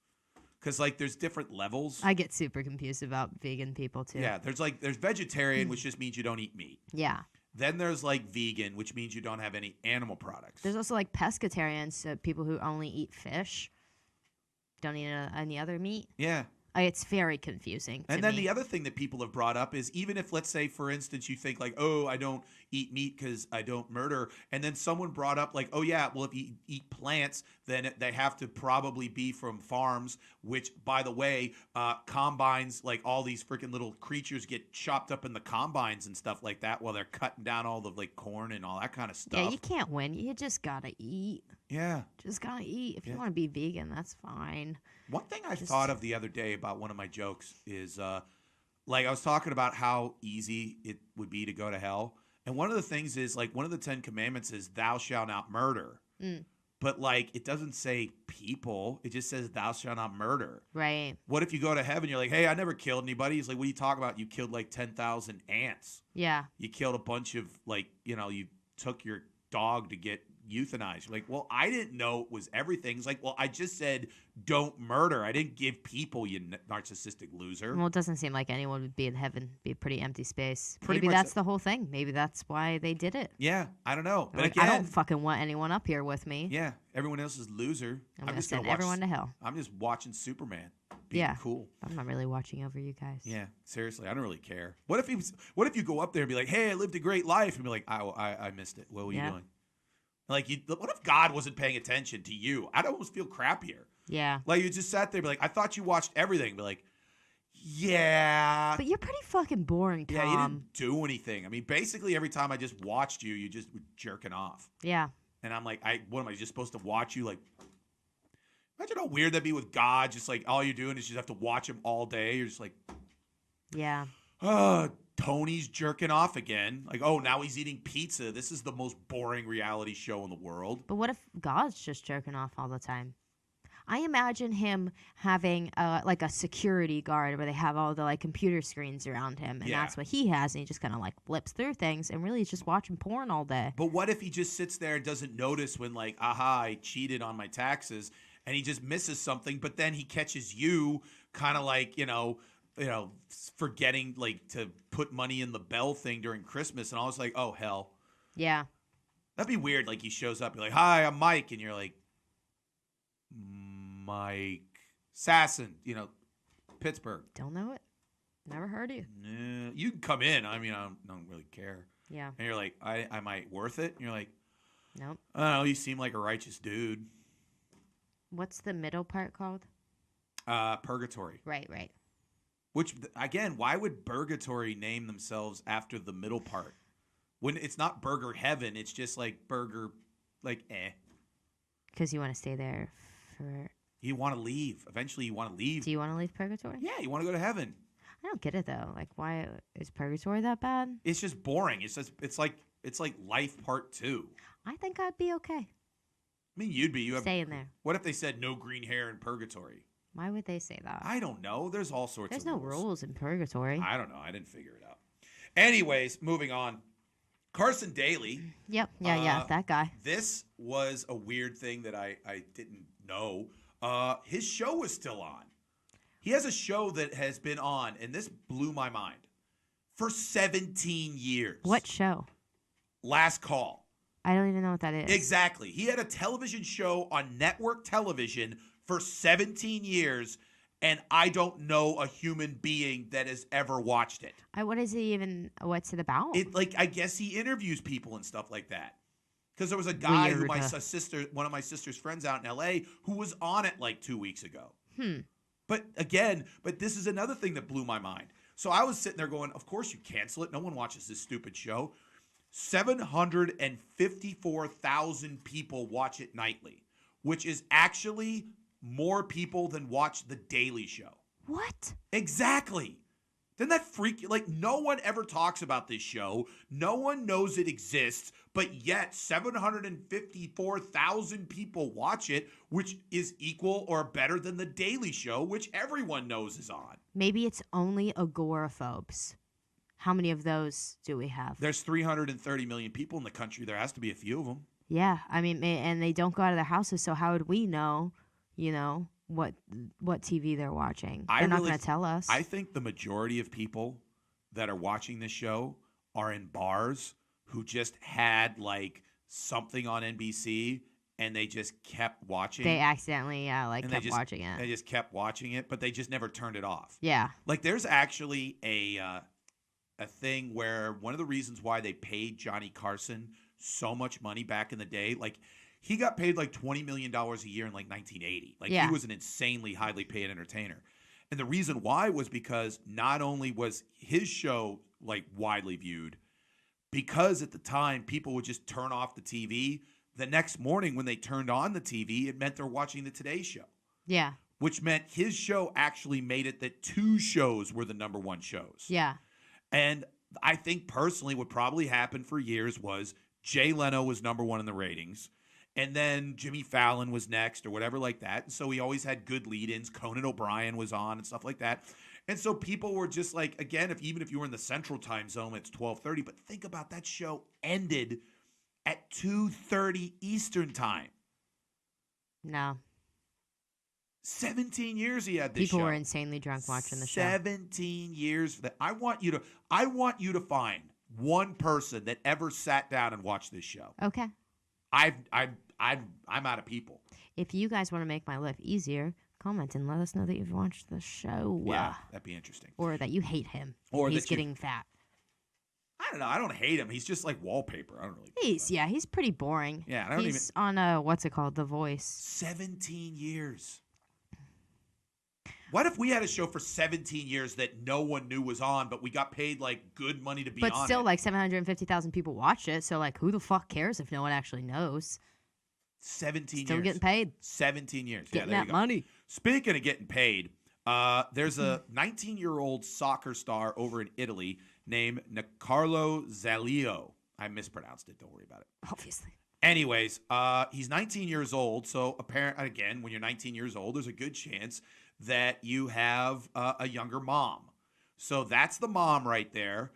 [SPEAKER 1] because, like, there's different levels.
[SPEAKER 2] I get super confused about vegan people too.
[SPEAKER 1] Yeah, there's vegetarian, which just means you don't eat meat.
[SPEAKER 2] Yeah.
[SPEAKER 1] Then there's like vegan, which means you don't have any animal products.
[SPEAKER 2] There's also like pescatarians, people who only eat fish, don't eat any other meat.
[SPEAKER 1] Yeah.
[SPEAKER 2] It's very confusing.
[SPEAKER 1] And
[SPEAKER 2] to
[SPEAKER 1] then
[SPEAKER 2] me.
[SPEAKER 1] the other thing that people have brought up is even if, let's say, for instance, you think like, oh, I don't eat meat because I don't murder. And then someone brought up like, oh, yeah, well, if you eat plants, then they have to probably be from farms, which, by the way, combines, like all these freaking little creatures get chopped up in the combines and stuff like that while they're cutting down all the like corn and all that kind of stuff.
[SPEAKER 2] Yeah, you can't win. You just gotta eat.
[SPEAKER 1] Yeah.
[SPEAKER 2] Just gotta eat. If you
[SPEAKER 1] Yeah.
[SPEAKER 2] want to be vegan, that's fine.
[SPEAKER 1] One thing I thought of the other day about one of my jokes is like I was talking about how easy it would be to go to hell. And one of the things is like one of the 10 commandments is thou shalt not murder.
[SPEAKER 2] Mm.
[SPEAKER 1] But like it doesn't say people. It just says thou shalt not murder.
[SPEAKER 2] Right.
[SPEAKER 1] What if you go to heaven, you're like, hey, I never killed anybody. He's like, what are you talking about? You killed like 10,000 ants.
[SPEAKER 2] Yeah.
[SPEAKER 1] You killed a bunch of like, you took your dog to get euthanized. You're like, well, I didn't know it was everything. It's like, well, I just said don't murder. I didn't give people, you narcissistic loser.
[SPEAKER 2] Well, it doesn't seem like anyone would be in heaven. Be a pretty empty space.
[SPEAKER 1] Pretty
[SPEAKER 2] Maybe
[SPEAKER 1] much
[SPEAKER 2] that's the whole thing. Maybe that's why they did it.
[SPEAKER 1] Yeah, I don't know. But
[SPEAKER 2] Like,
[SPEAKER 1] again,
[SPEAKER 2] I don't fucking want anyone up here with me.
[SPEAKER 1] yeah, everyone else is loser.
[SPEAKER 2] I'm gonna
[SPEAKER 1] just
[SPEAKER 2] send
[SPEAKER 1] watch,
[SPEAKER 2] everyone to hell.
[SPEAKER 1] I'm just watching Superman. Being
[SPEAKER 2] Yeah.
[SPEAKER 1] cool.
[SPEAKER 2] I'm not really watching over you guys.
[SPEAKER 1] Yeah, seriously, I don't really care. What if you go up there and be like, hey, I lived a great life, and be like, I missed it. What were you
[SPEAKER 2] Yeah.
[SPEAKER 1] doing? Like, what if God wasn't paying attention to you? I'd almost feel crappier.
[SPEAKER 2] Yeah.
[SPEAKER 1] Like, you just sat there and be like, I thought you watched everything. Be like, yeah.
[SPEAKER 2] But you're pretty fucking boring, Tom.
[SPEAKER 1] Yeah, you didn't do anything. I mean, basically, every time I just watched you, you just were jerking off.
[SPEAKER 2] Yeah.
[SPEAKER 1] And I'm like, what am I just supposed to watch you? Like, imagine how weird that'd be with God. Just like, all you're doing is you just have to watch him all day. You're just like,
[SPEAKER 2] Yeah.
[SPEAKER 1] Tony's jerking off again. Like, oh, now he's eating pizza. This is the most boring reality show in the world.
[SPEAKER 2] But what if God's just jerking off all the time? I imagine him having like a security guard where they have all the like computer screens around him, and
[SPEAKER 1] Yeah.
[SPEAKER 2] that's what he has, and he just kind of like flips through things, and really he's just watching porn all day.
[SPEAKER 1] But what if he just sits there and doesn't notice when, like, aha, I cheated on my taxes, and he just misses something, but then he catches you kind of like, forgetting like to put money in the bell thing during Christmas, and I was like, oh hell,
[SPEAKER 2] Yeah.
[SPEAKER 1] that'd be weird. Like he shows up, you're like, hi, I'm Mike, and you're like, Mike Sasson, Pittsburgh.
[SPEAKER 2] Don't know it. Never heard of you.
[SPEAKER 1] Nah, you can come in. I mean, I don't really care.
[SPEAKER 2] Yeah.
[SPEAKER 1] And you're like, am I worth it? And you're like,
[SPEAKER 2] Nope.
[SPEAKER 1] I don't know. You seem like a righteous dude.
[SPEAKER 2] What's the middle part called?
[SPEAKER 1] Purgatory.
[SPEAKER 2] Right.
[SPEAKER 1] Which, again, why would Purgatory name themselves after the middle part? When it's not Burger Heaven, it's just like Burger, like,
[SPEAKER 2] Because you want to stay there for.
[SPEAKER 1] You want to leave. Eventually, you want to leave.
[SPEAKER 2] Do you want to leave purgatory?
[SPEAKER 1] Yeah, you want to go to heaven.
[SPEAKER 2] I don't get it though. Like, why is purgatory that bad?
[SPEAKER 1] It's just boring. It's like life part 2.
[SPEAKER 2] I think I'd be okay
[SPEAKER 1] I mean, you'd be. You have.
[SPEAKER 2] staying there.
[SPEAKER 1] What if they said no green hair in purgatory?
[SPEAKER 2] Why would they say that?
[SPEAKER 1] I don't know. There's all sorts
[SPEAKER 2] There's
[SPEAKER 1] of
[SPEAKER 2] no
[SPEAKER 1] rules.
[SPEAKER 2] rules in purgatory.
[SPEAKER 1] I don't know. I didn't figure it out. Anyways, moving on. Carson Daly.
[SPEAKER 2] Yep. Yeah. That guy.
[SPEAKER 1] This was a weird thing that I didn't know. His show was still on. He has a show that has been on, and this blew my mind, for 17 years.
[SPEAKER 2] What show?
[SPEAKER 1] Last Call.
[SPEAKER 2] I don't even know what that is.
[SPEAKER 1] Exactly. He had a television show on network television for 17 years, and I don't know a human being that has ever watched it.
[SPEAKER 2] What is it even? What's it about?
[SPEAKER 1] I guess he interviews people and stuff like that. Because there was a guy who
[SPEAKER 2] Weird.
[SPEAKER 1] one of my sister's friends out in LA, who was on it like 2 weeks ago. But this is another thing that blew my mind. So I was sitting there going, of course you cancel it. No one watches this stupid show. 754,000 people watch it nightly, which is actually more people than watch The Daily Show.
[SPEAKER 2] What?
[SPEAKER 1] Exactly. Doesn't that freak you? Like, no one ever talks about this show. No one knows it exists, but yet 754,000 people watch it, which is equal or better than The Daily Show, which everyone knows is on.
[SPEAKER 2] Maybe it's only agoraphobes. How many of those do we have?
[SPEAKER 1] There's 330 million people in the country. There has to be a few of them.
[SPEAKER 2] Yeah, I mean, and they don't go out of their houses, so how would we know, what TV they're watching? They're not going to tell us.
[SPEAKER 1] I think the majority of people that are watching this show are in bars who just had like something on NBC and they just kept watching.
[SPEAKER 2] They accidentally, kept watching it.
[SPEAKER 1] They just kept watching it, but they just never turned it off.
[SPEAKER 2] Yeah.
[SPEAKER 1] Like there's actually a thing where one of the reasons why they paid Johnny Carson so much money back in the day, like he got paid like $20 million a year in like 1980. Like he was an insanely highly paid entertainer. And the reason why was because not only was his show like widely viewed, because at the time people would just turn off the TV. The next morning when they turned on the TV, it meant they're watching the Today Show.
[SPEAKER 2] Yeah.
[SPEAKER 1] Which meant his show actually made it that 2 shows were the number 1 shows.
[SPEAKER 2] Yeah.
[SPEAKER 1] And I think personally what probably happened for years was Jay Leno was number 1 in the ratings. And then Jimmy Fallon was next or whatever like that. And so he always had good lead-ins. Conan O'Brien was on and stuff like that. And so people were just like, again, even if you were in the central time zone, it's 12:30. But think about that show ended at 2:30 Eastern time.
[SPEAKER 2] No.
[SPEAKER 1] 17 years he had this show.
[SPEAKER 2] People were insanely drunk watching the show.
[SPEAKER 1] 17 years for that. I want you to find one person that ever sat down and watched this show.
[SPEAKER 2] Okay.
[SPEAKER 1] I'm out of people.
[SPEAKER 2] If you guys want to make my life easier, comment and let us know that you've watched the show.
[SPEAKER 1] Yeah, that'd be interesting.
[SPEAKER 2] Or that you hate him.
[SPEAKER 1] Or
[SPEAKER 2] he's getting fat.
[SPEAKER 1] I don't know. I don't hate him. He's just like wallpaper. I don't really.
[SPEAKER 2] He's pretty boring.
[SPEAKER 1] Yeah,
[SPEAKER 2] he's on what's it called, The Voice.
[SPEAKER 1] 17 years. What if we had a show for 17 years that no one knew was on, but we got paid like good money to be on it?
[SPEAKER 2] But still, like 750,000 people watched it. So like, who the fuck cares if no one actually knows?
[SPEAKER 1] 17 years.
[SPEAKER 2] Still getting paid.
[SPEAKER 1] 17 years.
[SPEAKER 2] Getting
[SPEAKER 1] there
[SPEAKER 2] that
[SPEAKER 1] you go.
[SPEAKER 2] money.
[SPEAKER 1] Speaking of getting paid, there's a 19-year-old soccer star over in Italy named Nicarlo Zalio. I mispronounced it. Don't worry about it.
[SPEAKER 2] Obviously.
[SPEAKER 1] Anyways, he's 19 years old. So apparently, again, when you're 19 years old, there's a good chance that you have a younger mom. So that's the mom right there.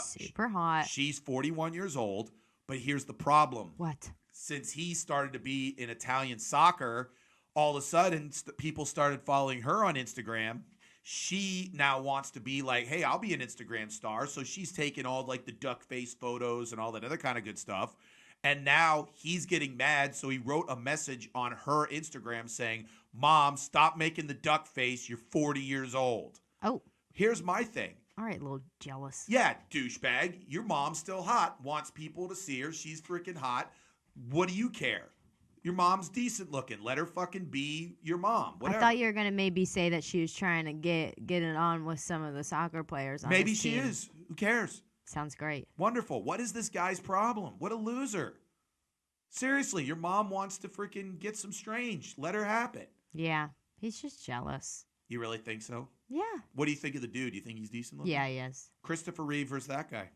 [SPEAKER 2] Super hot.
[SPEAKER 1] She's 41 years old. But here's the problem.
[SPEAKER 2] What?
[SPEAKER 1] Since he started to be in Italian soccer, all of a sudden people started following her on Instagram. She now wants to be like, hey, I'll be an Instagram star. So she's taking all like the duck face photos and all that other kind of good stuff. And now he's getting mad. So he wrote a message on her Instagram saying, Mom, stop making the duck face. You're 40 years old.
[SPEAKER 2] Oh.
[SPEAKER 1] Here's my thing.
[SPEAKER 2] All right, little jealous.
[SPEAKER 1] Yeah, douchebag. Your mom's still hot. Wants people to see her. She's freaking hot. What do you care? Your mom's decent looking. Let her fucking be your mom. Whatever.
[SPEAKER 2] I thought you were going to maybe say that she was trying to get it on with some of the soccer players on
[SPEAKER 1] Maybe
[SPEAKER 2] his
[SPEAKER 1] she
[SPEAKER 2] team.
[SPEAKER 1] is. Who cares?
[SPEAKER 2] Sounds great.
[SPEAKER 1] Wonderful. What is this guy's problem? What a loser. Seriously, your mom wants to freaking get some strange. Let her happen.
[SPEAKER 2] Yeah, he's just jealous.
[SPEAKER 1] You really think so?
[SPEAKER 2] Yeah.
[SPEAKER 1] What do you think of the dude? Do you think he's decent looking?
[SPEAKER 2] Yeah, he is.
[SPEAKER 1] Christopher Reeve versus that guy.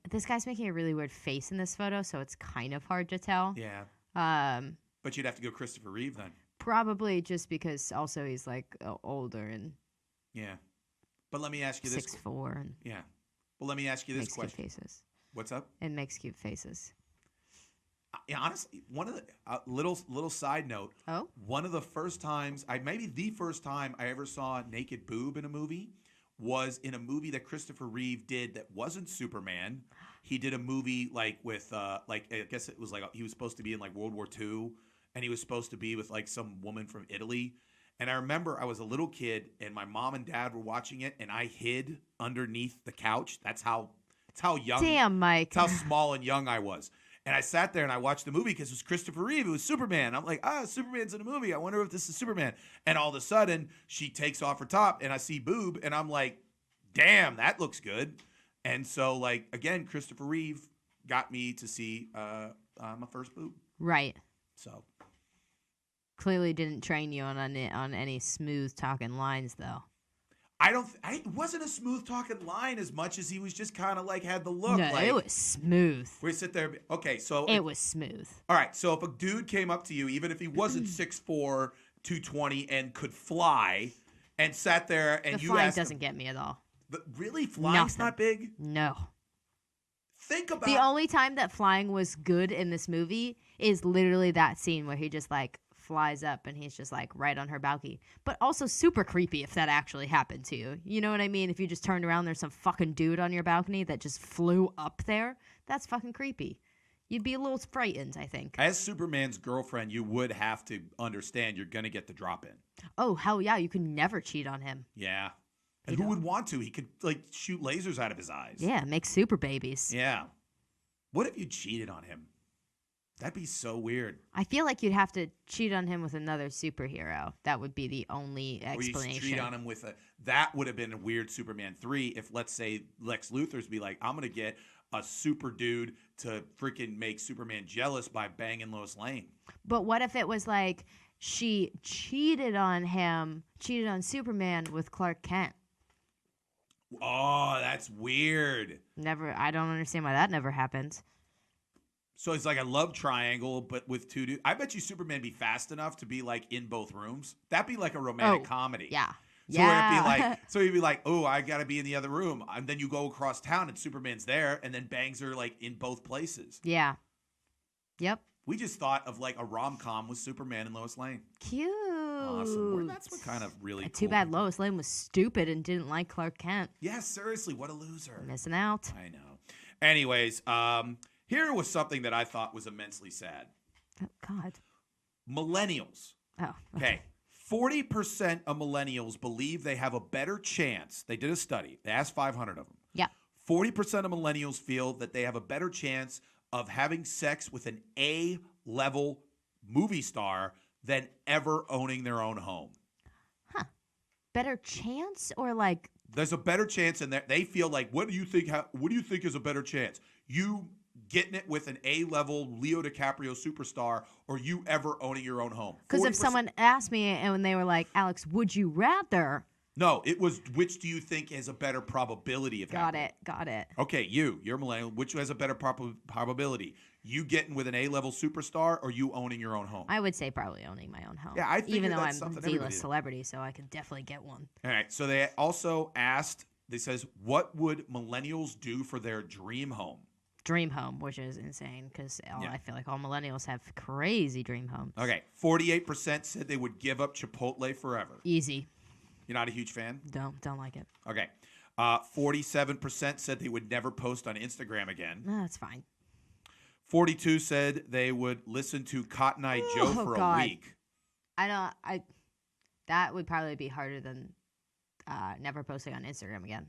[SPEAKER 2] This guy's making a really weird face in this photo, so it's kind of hard to tell.
[SPEAKER 1] Yeah. But you'd have to go Christopher Reeve then.
[SPEAKER 2] Probably just because also he's like older and
[SPEAKER 1] yeah. But let me ask you this.
[SPEAKER 2] 6'4" and
[SPEAKER 1] yeah. Well, let me ask you this
[SPEAKER 2] makes
[SPEAKER 1] question.
[SPEAKER 2] cute faces.
[SPEAKER 1] What's up?
[SPEAKER 2] And makes cute faces.
[SPEAKER 1] Yeah, honestly, one of the little side note.
[SPEAKER 2] Oh.
[SPEAKER 1] One of the first times, maybe the first time I ever saw naked boob in a movie was in a movie that Christopher Reeve did that wasn't Superman. He did a movie like with like I guess it was like he was supposed to be in like World War II, and he was supposed to be with like some woman from Italy. And I remember I was a little kid, and my mom and dad were watching it, and I hid underneath the couch. That's how young.
[SPEAKER 2] Damn, Mike.
[SPEAKER 1] That's how small and young I was. And I sat there and I watched the movie because it was Christopher Reeve. It was Superman. I'm like, Superman's in a movie. I wonder if this is Superman. And all of a sudden, she takes off her top and I see boob. And I'm like, damn, that looks good. And so, like, again, Christopher Reeve got me to see my first boob.
[SPEAKER 2] Right.
[SPEAKER 1] So,
[SPEAKER 2] Clearly didn't train you on any smooth talking lines though.
[SPEAKER 1] It wasn't a smooth talking line as much as he was just kind of like had the look.
[SPEAKER 2] No,
[SPEAKER 1] like,
[SPEAKER 2] it was smooth.
[SPEAKER 1] We sit there. Okay, so
[SPEAKER 2] It was smooth.
[SPEAKER 1] all right. So if a dude came up to you, even if he wasn't 6'4", 220, and could fly, and sat there and
[SPEAKER 2] The
[SPEAKER 1] you
[SPEAKER 2] flying
[SPEAKER 1] asked him,
[SPEAKER 2] doesn't get me at all.
[SPEAKER 1] really, flying's
[SPEAKER 2] Nothing.
[SPEAKER 1] not big.
[SPEAKER 2] No.
[SPEAKER 1] Think about
[SPEAKER 2] The only time that flying was good in this movie is literally that scene where he just like flies up and he's just like right on her balcony. But also super creepy if that actually happened to you. You know what I mean? If you just turned around, there's some fucking dude on your balcony that just flew up there. That's fucking creepy. You'd be a little frightened, I think.
[SPEAKER 1] As Superman's girlfriend, you would have to understand you're gonna get the drop in.
[SPEAKER 2] Oh, hell yeah. You could never cheat on him.
[SPEAKER 1] Yeah. And who would want to? He could like shoot lasers out of his eyes.
[SPEAKER 2] Yeah, make super babies.
[SPEAKER 1] Yeah. What if you cheated on him? That'd be so weird.
[SPEAKER 2] I feel like you'd have to cheat on him with another superhero. That would be the only
[SPEAKER 1] Or
[SPEAKER 2] explanation.
[SPEAKER 1] you cheat on him with that would have been a weird Superman 3 if, let's say, Lex Luthor's be like, I'm going to get a super dude to freaking make Superman jealous by banging Lois Lane.
[SPEAKER 2] But what if it was like she cheated on Superman with Clark Kent?
[SPEAKER 1] Oh, that's weird.
[SPEAKER 2] I don't understand why that never happened.
[SPEAKER 1] So it's like a love triangle, but with two dudes. I bet you Superman be fast enough to be like in both rooms. That'd be like a romantic comedy.
[SPEAKER 2] Yeah.
[SPEAKER 1] So he'd be like, oh, I got to be in the other room. And then you go across town and Superman's there and then bangs her like in both places.
[SPEAKER 2] Yeah. Yep.
[SPEAKER 1] We just thought of like a rom-com with Superman and Lois Lane.
[SPEAKER 2] Cute.
[SPEAKER 1] Awesome. Well, that's what kind of really
[SPEAKER 2] Too
[SPEAKER 1] cool
[SPEAKER 2] bad
[SPEAKER 1] people-
[SPEAKER 2] Lois Lane was stupid and didn't like Clark Kent.
[SPEAKER 1] Yeah, seriously, what a loser.
[SPEAKER 2] Missing out.
[SPEAKER 1] I know. Anyways, here was something that I thought was immensely sad.
[SPEAKER 2] Oh, God.
[SPEAKER 1] Millennials.
[SPEAKER 2] Oh.
[SPEAKER 1] Okay. 40% of millennials believe they have a better chance. They did a study. They asked 500 of them.
[SPEAKER 2] Yeah.
[SPEAKER 1] 40% of millennials feel that they have a better chance of having sex with an A-level movie star than ever owning their own home.
[SPEAKER 2] Huh. Better chance or like
[SPEAKER 1] There's a better chance, and they feel like, what do you think? What do you think is a better chance? You getting it with an A-level Leo DiCaprio superstar, or you ever owning your own home?
[SPEAKER 2] because if
[SPEAKER 1] 40%.
[SPEAKER 2] someone asked me and when they were like, Alex, would you rather?
[SPEAKER 1] No, it was which do you think has a better probability of
[SPEAKER 2] Got
[SPEAKER 1] happening?
[SPEAKER 2] Got it.
[SPEAKER 1] Okay, you're a millennial. Which has a better probability? You getting with an A-level superstar, or you owning your own home?
[SPEAKER 2] I would say probably owning my own home.
[SPEAKER 1] Yeah, I figured
[SPEAKER 2] even though
[SPEAKER 1] that's
[SPEAKER 2] I'm
[SPEAKER 1] something
[SPEAKER 2] a
[SPEAKER 1] everybody
[SPEAKER 2] D-list
[SPEAKER 1] did.
[SPEAKER 2] celebrity, so I could definitely get one.
[SPEAKER 1] All right. So they also asked. They says, what would millennials do for their dream home?
[SPEAKER 2] Dream home, which is insane because
[SPEAKER 1] Yeah.
[SPEAKER 2] I feel like all millennials have crazy dream homes.
[SPEAKER 1] Okay, 48% said they would give up Chipotle forever.
[SPEAKER 2] Easy.
[SPEAKER 1] You're not a huge fan?
[SPEAKER 2] Don't like it.
[SPEAKER 1] Okay. 47% said they would never post on Instagram again.
[SPEAKER 2] No, that's fine.
[SPEAKER 1] 42 said they would listen to Cotton Eye Joe
[SPEAKER 2] Oh,
[SPEAKER 1] for
[SPEAKER 2] God.
[SPEAKER 1] a week.
[SPEAKER 2] That would probably be harder than never posting on Instagram again.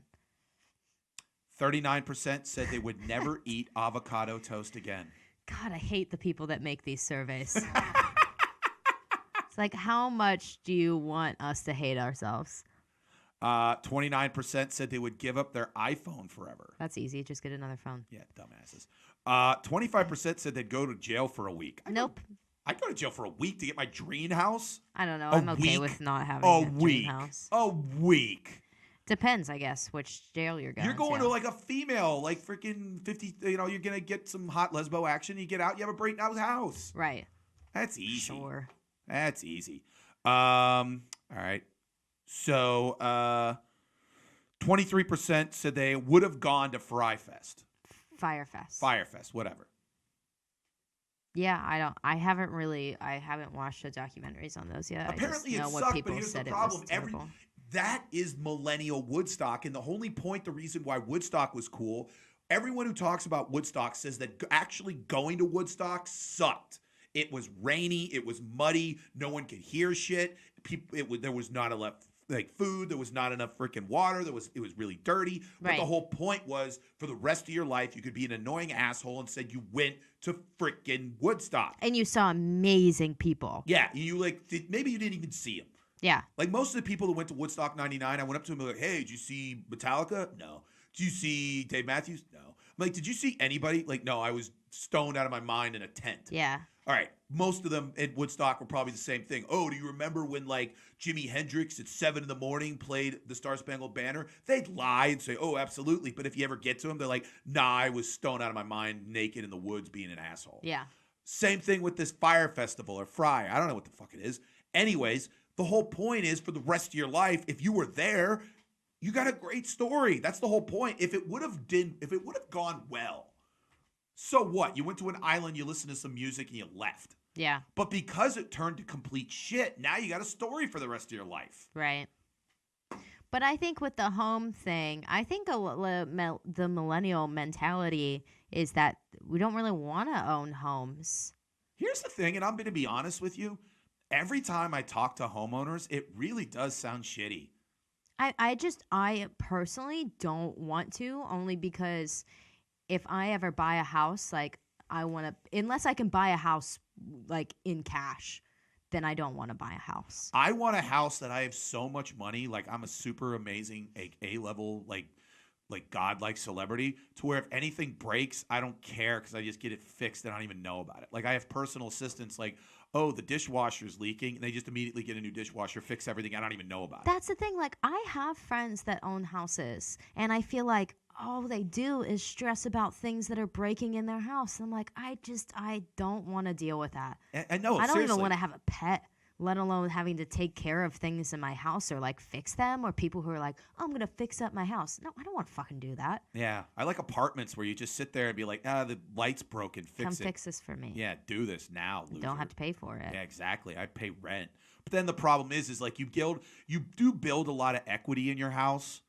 [SPEAKER 1] 39% said they would never eat avocado toast again.
[SPEAKER 2] God, I hate the people that make these surveys. It's like, how much do you want us to hate ourselves?
[SPEAKER 1] 29% said they would give up their iPhone forever.
[SPEAKER 2] That's easy. Just get another phone.
[SPEAKER 1] Yeah, dumbasses. 25% said they'd go to jail for a week.
[SPEAKER 2] Nope.
[SPEAKER 1] I'd go to jail for a week to get my dream house.
[SPEAKER 2] I don't know.
[SPEAKER 1] A
[SPEAKER 2] I'm okay
[SPEAKER 1] week?
[SPEAKER 2] with not having
[SPEAKER 1] A
[SPEAKER 2] a dream
[SPEAKER 1] week.
[SPEAKER 2] house.
[SPEAKER 1] A week.
[SPEAKER 2] Depends, I guess, which jail you're going
[SPEAKER 1] You're going to like a female, like freaking 50, you're going to get some hot lesbo action. You get out, you have a break out house.
[SPEAKER 2] Right.
[SPEAKER 1] That's easy.
[SPEAKER 2] Sure.
[SPEAKER 1] That's easy. All right. So 23% said they would have gone to Firefest.
[SPEAKER 2] Firefest.
[SPEAKER 1] Whatever.
[SPEAKER 2] Yeah, I haven't watched the documentaries on those yet.
[SPEAKER 1] Apparently
[SPEAKER 2] I
[SPEAKER 1] it
[SPEAKER 2] just know what
[SPEAKER 1] sucked,
[SPEAKER 2] people
[SPEAKER 1] but here's the
[SPEAKER 2] said
[SPEAKER 1] problem.
[SPEAKER 2] It was terrible.
[SPEAKER 1] That is millennial Woodstock, and the only point, the reason why Woodstock was cool, everyone who talks about Woodstock says that actually going to Woodstock sucked. It was rainy, it was muddy, no one could hear shit. There was not enough food, there was not enough freaking water, it was really dirty. But
[SPEAKER 2] Right.
[SPEAKER 1] the whole point was, for the rest of your life, you could be an annoying asshole and said you went to freaking Woodstock.
[SPEAKER 2] And you saw amazing people.
[SPEAKER 1] Yeah, maybe you didn't even see them.
[SPEAKER 2] Yeah.
[SPEAKER 1] Like most of the people that went to Woodstock 99, I went up to them and like, hey, did you see Metallica? No. Did you see Dave Matthews? No. I'm like, did you see anybody? Like, no, I was stoned out of my mind in a tent.
[SPEAKER 2] Yeah.
[SPEAKER 1] All right, most of them at Woodstock were probably the same thing. Oh, do you remember when like Jimi Hendrix at 7 a.m. played the Star Spangled Banner? They'd lie and say, "Oh, absolutely." But if you ever get to them, they're like, "Nah, I was stoned out of my mind, naked in the woods, being an asshole."
[SPEAKER 2] Yeah.
[SPEAKER 1] Same thing with this fire festival or Fry. I don't know what the fuck it is. Anyways, the whole point is for the rest of your life, if you were there, you got a great story. That's the whole point. If it would have gone well, so what? You went to an island, you listened to some music, and you left.
[SPEAKER 2] Yeah.
[SPEAKER 1] But because it turned to complete shit, now you got a story for the rest of your life.
[SPEAKER 2] Right. But I think with the home thing, I think the millennial mentality is that we don't really want to own homes.
[SPEAKER 1] Here's the thing, and I'm going to be honest with you. Every time I talk to homeowners, it really does sound shitty.
[SPEAKER 2] I personally don't want to, only because if I ever buy a house, like I want to, unless I can buy a house like in cash, then I don't want to buy a house.
[SPEAKER 1] I want a house that I have so much money, like I'm a super amazing A-level, like godlike celebrity, to where if anything breaks, I don't care because I just get it fixed and I don't even know about it. Like I have personal assistants, like, oh, the dishwasher's leaking, and they just immediately get a new dishwasher, fix everything. I don't even know about it.
[SPEAKER 2] That's the thing. Like I have friends that own houses, and I feel like all they do is stress about things that are breaking in their house. I'm like, I don't want to deal with that.
[SPEAKER 1] I know.
[SPEAKER 2] I don't even
[SPEAKER 1] seriously.
[SPEAKER 2] want to have a pet, let alone having to take care of things in my house or like fix them, or people who are like, oh, I'm going to fix up my house. No, I don't want to fucking do that.
[SPEAKER 1] Yeah. I like apartments where you just sit there and be like, the light's broken,
[SPEAKER 2] Come
[SPEAKER 1] fix it.
[SPEAKER 2] fix this for me.
[SPEAKER 1] Yeah, do this now, loser.
[SPEAKER 2] You don't have to pay for it.
[SPEAKER 1] Yeah, exactly. I pay rent. But then the problem is like you do build a lot of equity in your house,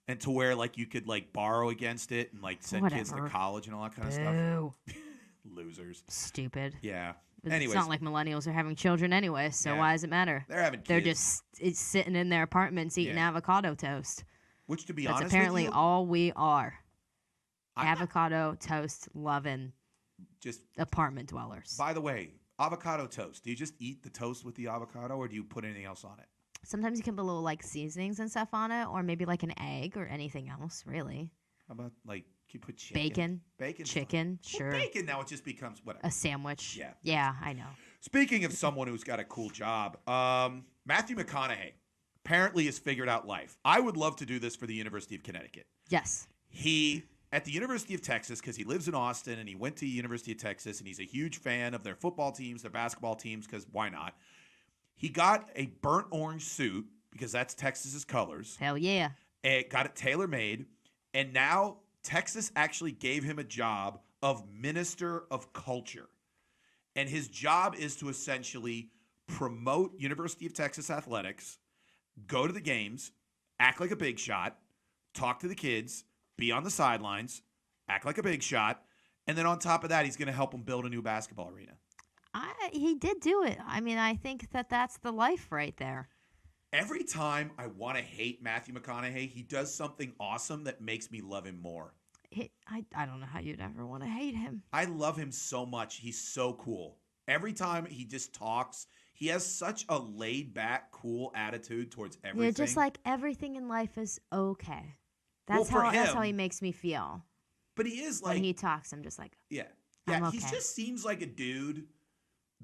[SPEAKER 1] and to where like you could like borrow against it and like send kids to
[SPEAKER 2] Whatever.
[SPEAKER 1] college and all that kind of
[SPEAKER 2] Boo.
[SPEAKER 1] stuff. Losers.
[SPEAKER 2] Stupid.
[SPEAKER 1] Yeah.
[SPEAKER 2] It's
[SPEAKER 1] Anyways,
[SPEAKER 2] not like millennials are having children anyway, so
[SPEAKER 1] Yeah.
[SPEAKER 2] why does it matter?
[SPEAKER 1] they're having kids.
[SPEAKER 2] They're just it's sitting in their apartments eating
[SPEAKER 1] Yeah.
[SPEAKER 2] avocado toast.
[SPEAKER 1] which to be
[SPEAKER 2] That's
[SPEAKER 1] honest
[SPEAKER 2] apparently
[SPEAKER 1] with you,
[SPEAKER 2] all we are.
[SPEAKER 1] I'm not-
[SPEAKER 2] Avocado toast loving
[SPEAKER 1] just
[SPEAKER 2] apartment dwellers.
[SPEAKER 1] by the way, avocado toast. Do you just eat the toast with the avocado, or do you put anything else on it?
[SPEAKER 2] Sometimes you can put little like seasonings and stuff on it, or maybe like an egg or anything else, really.
[SPEAKER 1] How about like can you put chicken?
[SPEAKER 2] Bacon,
[SPEAKER 1] Bacon's
[SPEAKER 2] chicken,
[SPEAKER 1] fine.
[SPEAKER 2] sure.
[SPEAKER 1] Well, bacon now it just becomes whatever.
[SPEAKER 2] A sandwich.
[SPEAKER 1] Yeah.
[SPEAKER 2] Yeah, I know.
[SPEAKER 1] Speaking of someone who's got a cool job, Matthew McConaughey apparently has figured out life. I would love to do this for the University of Connecticut.
[SPEAKER 2] Yes.
[SPEAKER 1] He, at the University of Texas, because he lives in Austin and he went to the University of Texas and he's a huge fan of their football teams, their basketball teams, because why not? He got a burnt orange suit because that's Texas's colors.
[SPEAKER 2] Hell yeah.
[SPEAKER 1] And got it tailor-made. And now Texas actually gave him a job of Minister of Culture. And his job is to essentially promote University of Texas athletics, go to the games, act like a big shot, talk to the kids, be on the sidelines, act like a big shot, and then on top of that, he's going to help them build a new basketball arena.
[SPEAKER 2] He did do it. I mean, I think that's the life right there.
[SPEAKER 1] Every time I want to hate Matthew McConaughey, he does something awesome that makes me love him more.
[SPEAKER 2] I don't know how you'd ever want to hate him.
[SPEAKER 1] I love him so much. He's so cool. Every time he just talks, he has such a laid-back, cool attitude towards everything.
[SPEAKER 2] Yeah, just like everything in life is okay.
[SPEAKER 1] Well,
[SPEAKER 2] That's
[SPEAKER 1] for
[SPEAKER 2] that's how
[SPEAKER 1] him-
[SPEAKER 2] he makes me feel.
[SPEAKER 1] But he is like,
[SPEAKER 2] When he talks, I'm just like,
[SPEAKER 1] yeah.
[SPEAKER 2] I'm
[SPEAKER 1] He
[SPEAKER 2] okay.
[SPEAKER 1] just seems like a dude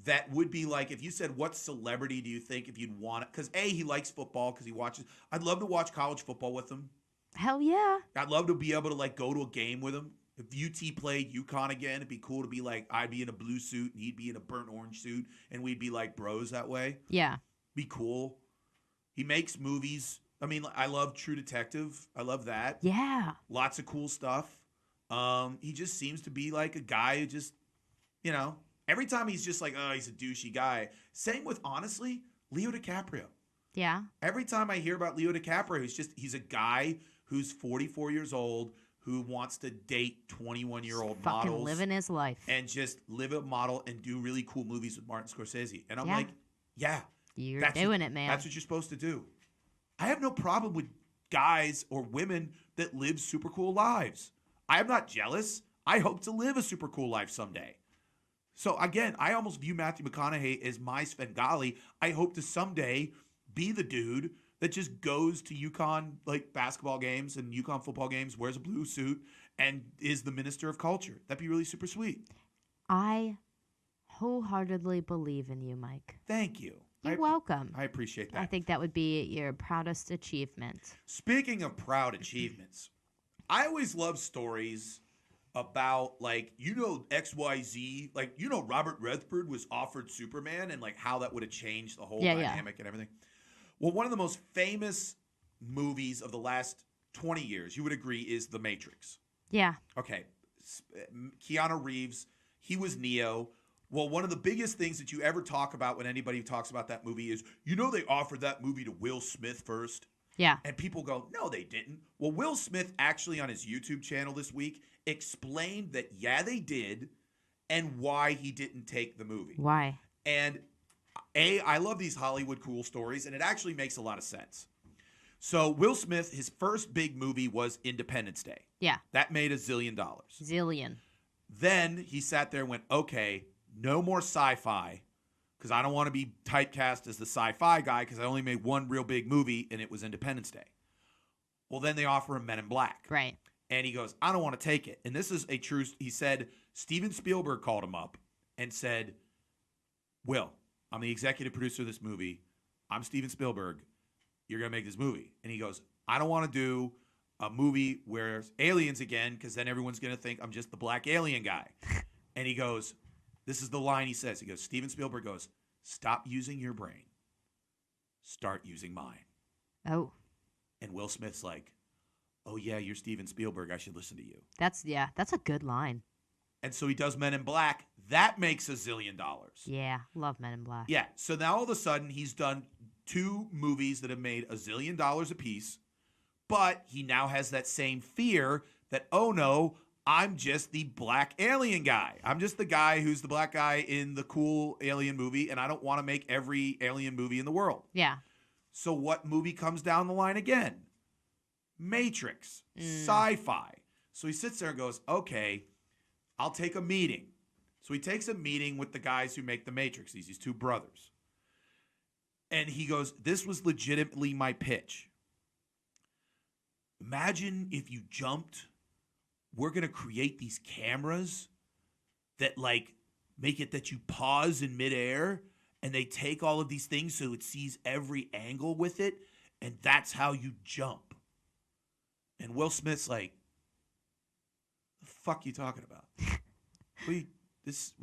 [SPEAKER 1] that would be like, if you said, what celebrity do you think if you'd want it? Because A, he likes football because he watches. I'd love to watch college football with him.
[SPEAKER 2] hell yeah.
[SPEAKER 1] I'd love to be able to like go to a game with him. If UT played UConn again, it'd be cool to be like, I'd be in a blue suit and he'd be in a burnt orange suit and we'd be like bros that way.
[SPEAKER 2] Yeah.
[SPEAKER 1] Be cool. He makes movies. I mean, I love True Detective. I love that.
[SPEAKER 2] Yeah.
[SPEAKER 1] Lots of cool stuff. He just seems to be like a guy who just, every time he's just like, oh, he's a douchey guy. Same with, honestly, Leo DiCaprio.
[SPEAKER 2] Yeah.
[SPEAKER 1] Every time I hear about Leo DiCaprio, he's a guy who's 44 years old who wants to date 21-year-old
[SPEAKER 2] Fucking
[SPEAKER 1] models
[SPEAKER 2] living his life.
[SPEAKER 1] and just live a model and do really cool movies with Martin Scorsese. And I'm
[SPEAKER 2] Yeah.
[SPEAKER 1] like, yeah.
[SPEAKER 2] You're
[SPEAKER 1] that's
[SPEAKER 2] doing
[SPEAKER 1] what-
[SPEAKER 2] it, man.
[SPEAKER 1] That's what you're supposed to do. I have no problem with guys or women that live super cool lives. I am not jealous. I hope to live a super cool life someday. So again, I almost view Matthew McConaughey as my Svengali. I hope to someday be the dude that just goes to UConn like basketball games and UConn football games, wears a blue suit, and is the minister of culture. That'd be really super sweet.
[SPEAKER 2] I wholeheartedly believe in you, Mike.
[SPEAKER 1] Thank you.
[SPEAKER 2] You're welcome.
[SPEAKER 1] I appreciate that.
[SPEAKER 2] I think that would be your proudest achievement.
[SPEAKER 1] Speaking of proud achievements, I always love stories about, like, XYZ, like, Robert Redford was offered Superman and, like, how that would have changed the whole dynamic and everything. Well, one of the most famous movies of the last 20 years, you would agree, is The Matrix.
[SPEAKER 2] Yeah.
[SPEAKER 1] Okay. Keanu Reeves, he was Neo. Well, one of the biggest things that you ever talk about when anybody talks about that movie is, they offered that movie to Will Smith first.
[SPEAKER 2] Yeah.
[SPEAKER 1] And people go, no, they didn't. Well, Will Smith actually on his YouTube channel this week explained that, yeah, they did, and why he didn't take the movie.
[SPEAKER 2] Why?
[SPEAKER 1] And I love these Hollywood cool stories, and it actually makes a lot of sense. So Will Smith, his first big movie was Independence Day.
[SPEAKER 2] Yeah.
[SPEAKER 1] That made $1 zillion.
[SPEAKER 2] Zillion.
[SPEAKER 1] Then he sat there and went, okay, no more sci-fi, because I don't want to be typecast as the sci-fi guy because I only made one real big movie, and it was Independence Day. Well, then they offer him Men in Black.
[SPEAKER 2] Right.
[SPEAKER 1] And he goes, I don't want to take it. And this is a true, he said, Steven Spielberg called him up and said, Will, I'm the executive producer of this movie. I'm Steven Spielberg. You're going to make this movie. And he goes, I don't want to do a movie where it's aliens again, because then everyone's going to think I'm just the black alien guy. And he goes, this is the line he says. He goes, Steven Spielberg goes, stop using your brain. Start using mine.
[SPEAKER 2] Oh.
[SPEAKER 1] And Will Smith's like, oh, yeah, you're Steven Spielberg. I should listen to you.
[SPEAKER 2] That's a good line.
[SPEAKER 1] And so he does Men in Black. That makes $1 zillion.
[SPEAKER 2] Yeah, love Men in Black.
[SPEAKER 1] Yeah. So now all of a sudden he's done 2 movies that have made $1 zillion apiece, but he now has that same fear that, oh no, I'm just the black alien guy. I'm just the guy who's the black guy in the cool alien movie, and I don't want to make every alien movie in the world.
[SPEAKER 2] Yeah.
[SPEAKER 1] So what movie comes down the line again? Matrix. Sci-fi. So he sits there and goes, okay, I'll take a meeting. So he takes a meeting with the guys who make the Matrix, these 2 brothers. And he goes, this was legitimately my pitch. Imagine if you jumped. We're going to create these cameras that, like, make it that you pause in midair, and they take all of these things so it sees every angle with it, and that's how you jump. And Will Smith's like, the fuck you talking about? What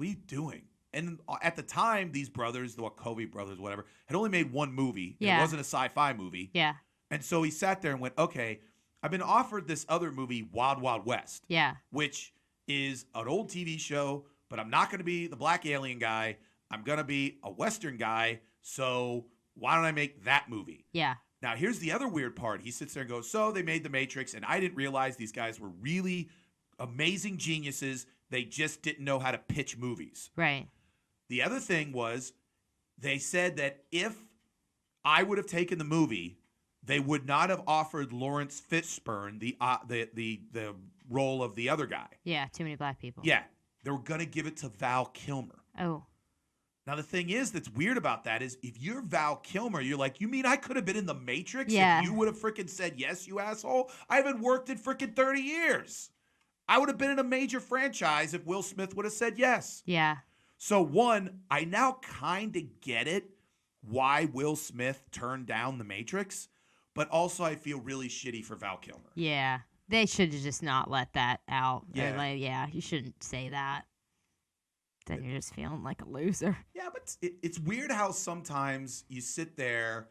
[SPEAKER 1] are you doing? And at the time, these brothers, the Wachowski brothers, whatever, had only made one movie.
[SPEAKER 2] Yeah.
[SPEAKER 1] It wasn't a sci-fi movie.
[SPEAKER 2] Yeah.
[SPEAKER 1] And so he sat there and went, okay, I've been offered this other movie, Wild Wild West.
[SPEAKER 2] Yeah.
[SPEAKER 1] Which is an old TV show, but I'm not going to be the black alien guy. I'm going to be a Western guy. So why don't I make that movie?
[SPEAKER 2] Yeah.
[SPEAKER 1] Now, here's the other weird part. He sits there and goes, so they made The Matrix, and I didn't realize these guys were really amazing geniuses. They just didn't know how to pitch movies.
[SPEAKER 2] Right.
[SPEAKER 1] The other thing was they said that if I would have taken the movie, they would not have offered Lawrence Fishburne the role of the other guy.
[SPEAKER 2] Yeah, too many black people.
[SPEAKER 1] Yeah, they were going to give it to Val Kilmer.
[SPEAKER 2] Oh.
[SPEAKER 1] Now, the thing is that's weird about that is if you're Val Kilmer, you're like, you mean I could have been in The Matrix
[SPEAKER 2] Yeah.
[SPEAKER 1] if you would have freaking said yes, you asshole? I haven't worked in freaking 30 years. I would have been in a major franchise if Will Smith would have said yes.
[SPEAKER 2] Yeah.
[SPEAKER 1] So, one, I now kind of get it why Will Smith turned down The Matrix, but also I feel really shitty for Val Kilmer.
[SPEAKER 2] Yeah. They should have just not let that out.
[SPEAKER 1] Yeah.
[SPEAKER 2] Like, yeah, you shouldn't say that. Then you're just feeling like a loser.
[SPEAKER 1] Yeah, but it's weird how sometimes you sit there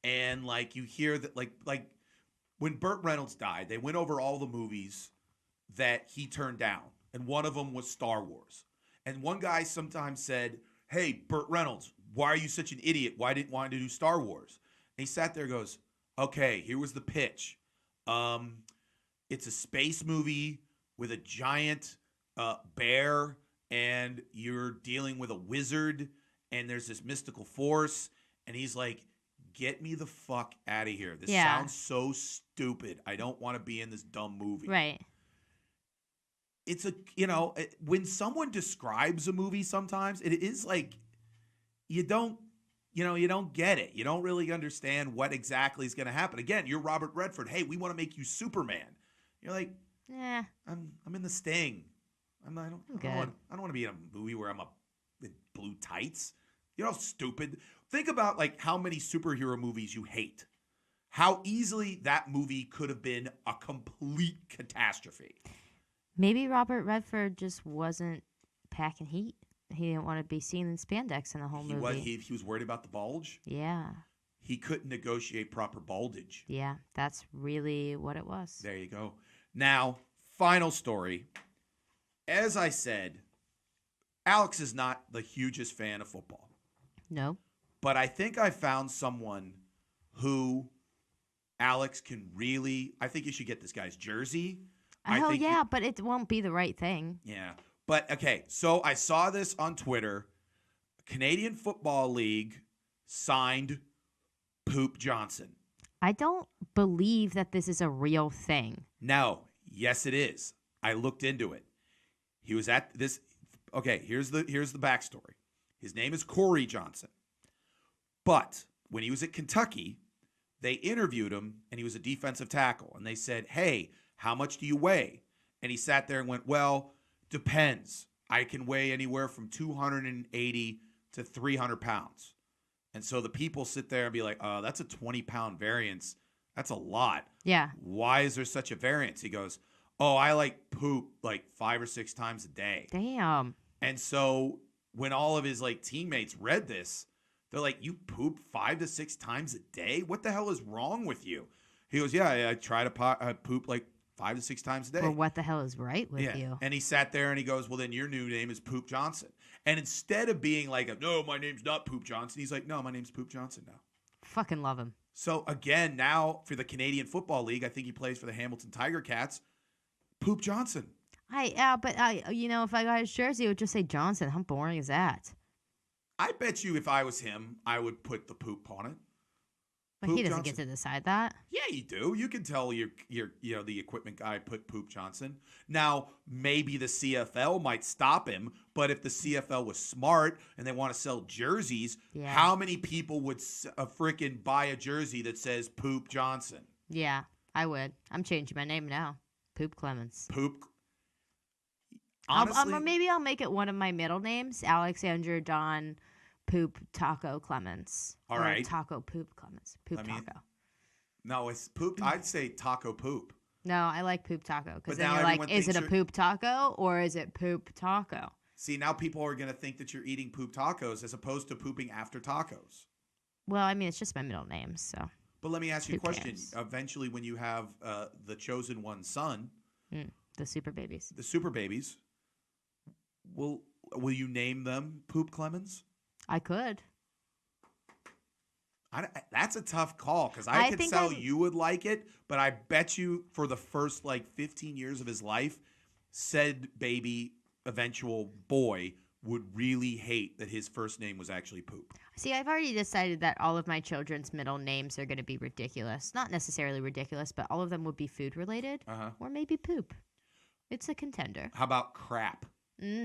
[SPEAKER 1] and, like, you hear that, like when Burt Reynolds died, they went over all the movies that he turned down, and one of them was Star Wars. And one guy sometimes said, hey, Burt Reynolds, why are you such an idiot? Why didn't you want to do Star Wars? And he sat there and goes, okay, here was the pitch. It's a space movie with a giant bear, and you're dealing with a wizard, and there's this mystical force. And he's like, get me the fuck out of here. This sounds so stupid. I don't want to be in this dumb movie.
[SPEAKER 2] Right.
[SPEAKER 1] It's when someone describes a movie sometimes, it is like you don't get it. You don't really understand what exactly is going to happen. Again, you're Robert Redford. Hey, we want to make you Superman. You're like,
[SPEAKER 2] Yeah.
[SPEAKER 1] I'm in The Sting. I don't want to be in a movie where I'm a blue tights. You know how stupid. Think about like how many superhero movies you hate. How easily that movie could have been a complete catastrophe.
[SPEAKER 2] Maybe Robert Redford just wasn't packing heat. He didn't want to be seen in spandex in the whole movie.
[SPEAKER 1] He was worried about the bulge.
[SPEAKER 2] Yeah.
[SPEAKER 1] He couldn't negotiate proper baldage.
[SPEAKER 2] Yeah, that's really what it was.
[SPEAKER 1] There you go. Now, final story. As I said, Alex is not the hugest fan of football.
[SPEAKER 2] No.
[SPEAKER 1] But I think I found someone who Alex can really. I think you should get this guy's jersey.
[SPEAKER 2] Hell yeah, but it won't be the right thing.
[SPEAKER 1] Yeah. But, okay, so I saw this on Twitter. Canadian Football League signed Poop Johnson.
[SPEAKER 2] I don't believe that this is a real thing.
[SPEAKER 1] No. Yes, it is. I looked into it. He was at this. Okay, here's the backstory. His name is Corey Johnson. But when he was at Kentucky, they interviewed him, and he was a defensive tackle. And they said, hey, how much do you weigh? And he sat there and went, well, depends. I can weigh anywhere from 280 to 300 pounds. And so the people sit there and be like, oh, that's a 20-pound variance. That's a lot.
[SPEAKER 2] Yeah.
[SPEAKER 1] Why is there such a variance? He goes, oh, I like poop like 5 or 6 times a day.
[SPEAKER 2] Damn.
[SPEAKER 1] And so when all of his like teammates read this, they're like, you poop 5 to 6 times a day? What the hell is wrong with you? He goes, yeah, I try to poop like 5 to 6 times a day.
[SPEAKER 2] Or what the hell is right with you?
[SPEAKER 1] And he sat there and he goes, well, then your new name is Poop Johnson. And instead of being like, no, my name's not Poop Johnson, he's like, no, my name's Poop Johnson now.
[SPEAKER 2] Fucking love him.
[SPEAKER 1] So again, now for the Canadian Football League, I think he plays for the Hamilton Tiger Cats, Poop Johnson.
[SPEAKER 2] But if I got his jersey, it would just say Johnson. How boring is that?
[SPEAKER 1] I bet you if I was him, I would put the poop on it.
[SPEAKER 2] But
[SPEAKER 1] Poop
[SPEAKER 2] he doesn't
[SPEAKER 1] Johnson.
[SPEAKER 2] get to decide that.
[SPEAKER 1] Yeah, you do. You can tell the equipment guy put Poop Johnson. Now, maybe the CFL might stop him, but if the CFL was smart and they want to sell jerseys, how many people would freaking buy a jersey that says Poop Johnson?
[SPEAKER 2] Yeah, I would. I'm changing my name now. Poop Clemens.
[SPEAKER 1] Poop. Honestly,
[SPEAKER 2] maybe I'll make it one of my middle names, Alexander Don Poop Taco Clemens.
[SPEAKER 1] All right.
[SPEAKER 2] Taco Poop Clemens. Taco.
[SPEAKER 1] No, it's poop. I'd say taco poop.
[SPEAKER 2] No, I like Poop Taco because
[SPEAKER 1] But
[SPEAKER 2] then
[SPEAKER 1] now
[SPEAKER 2] you're like,
[SPEAKER 1] everyone
[SPEAKER 2] is it
[SPEAKER 1] thinks
[SPEAKER 2] a poop taco or is it poop taco?
[SPEAKER 1] See, now people are going to think that you're eating poop tacos as opposed to pooping after tacos.
[SPEAKER 2] Well, I mean, it's just my middle name, so.
[SPEAKER 1] But let me ask you a
[SPEAKER 2] Who
[SPEAKER 1] question.
[SPEAKER 2] cares?
[SPEAKER 1] Eventually, when you have the chosen one son,
[SPEAKER 2] The super babies.
[SPEAKER 1] the super babies, will you name them Poop Clemens?
[SPEAKER 2] I could.
[SPEAKER 1] That's a tough call because I could
[SPEAKER 2] think
[SPEAKER 1] tell you would like it, but I bet you for the first like 15 years of his life, said baby, eventual boy, would really hate that his first name was actually Poop.
[SPEAKER 2] See, I've already decided that all of my children's middle names are going to be ridiculous. Not necessarily ridiculous, but all of them would be food related or maybe poop. It's a contender.
[SPEAKER 1] How about Crap?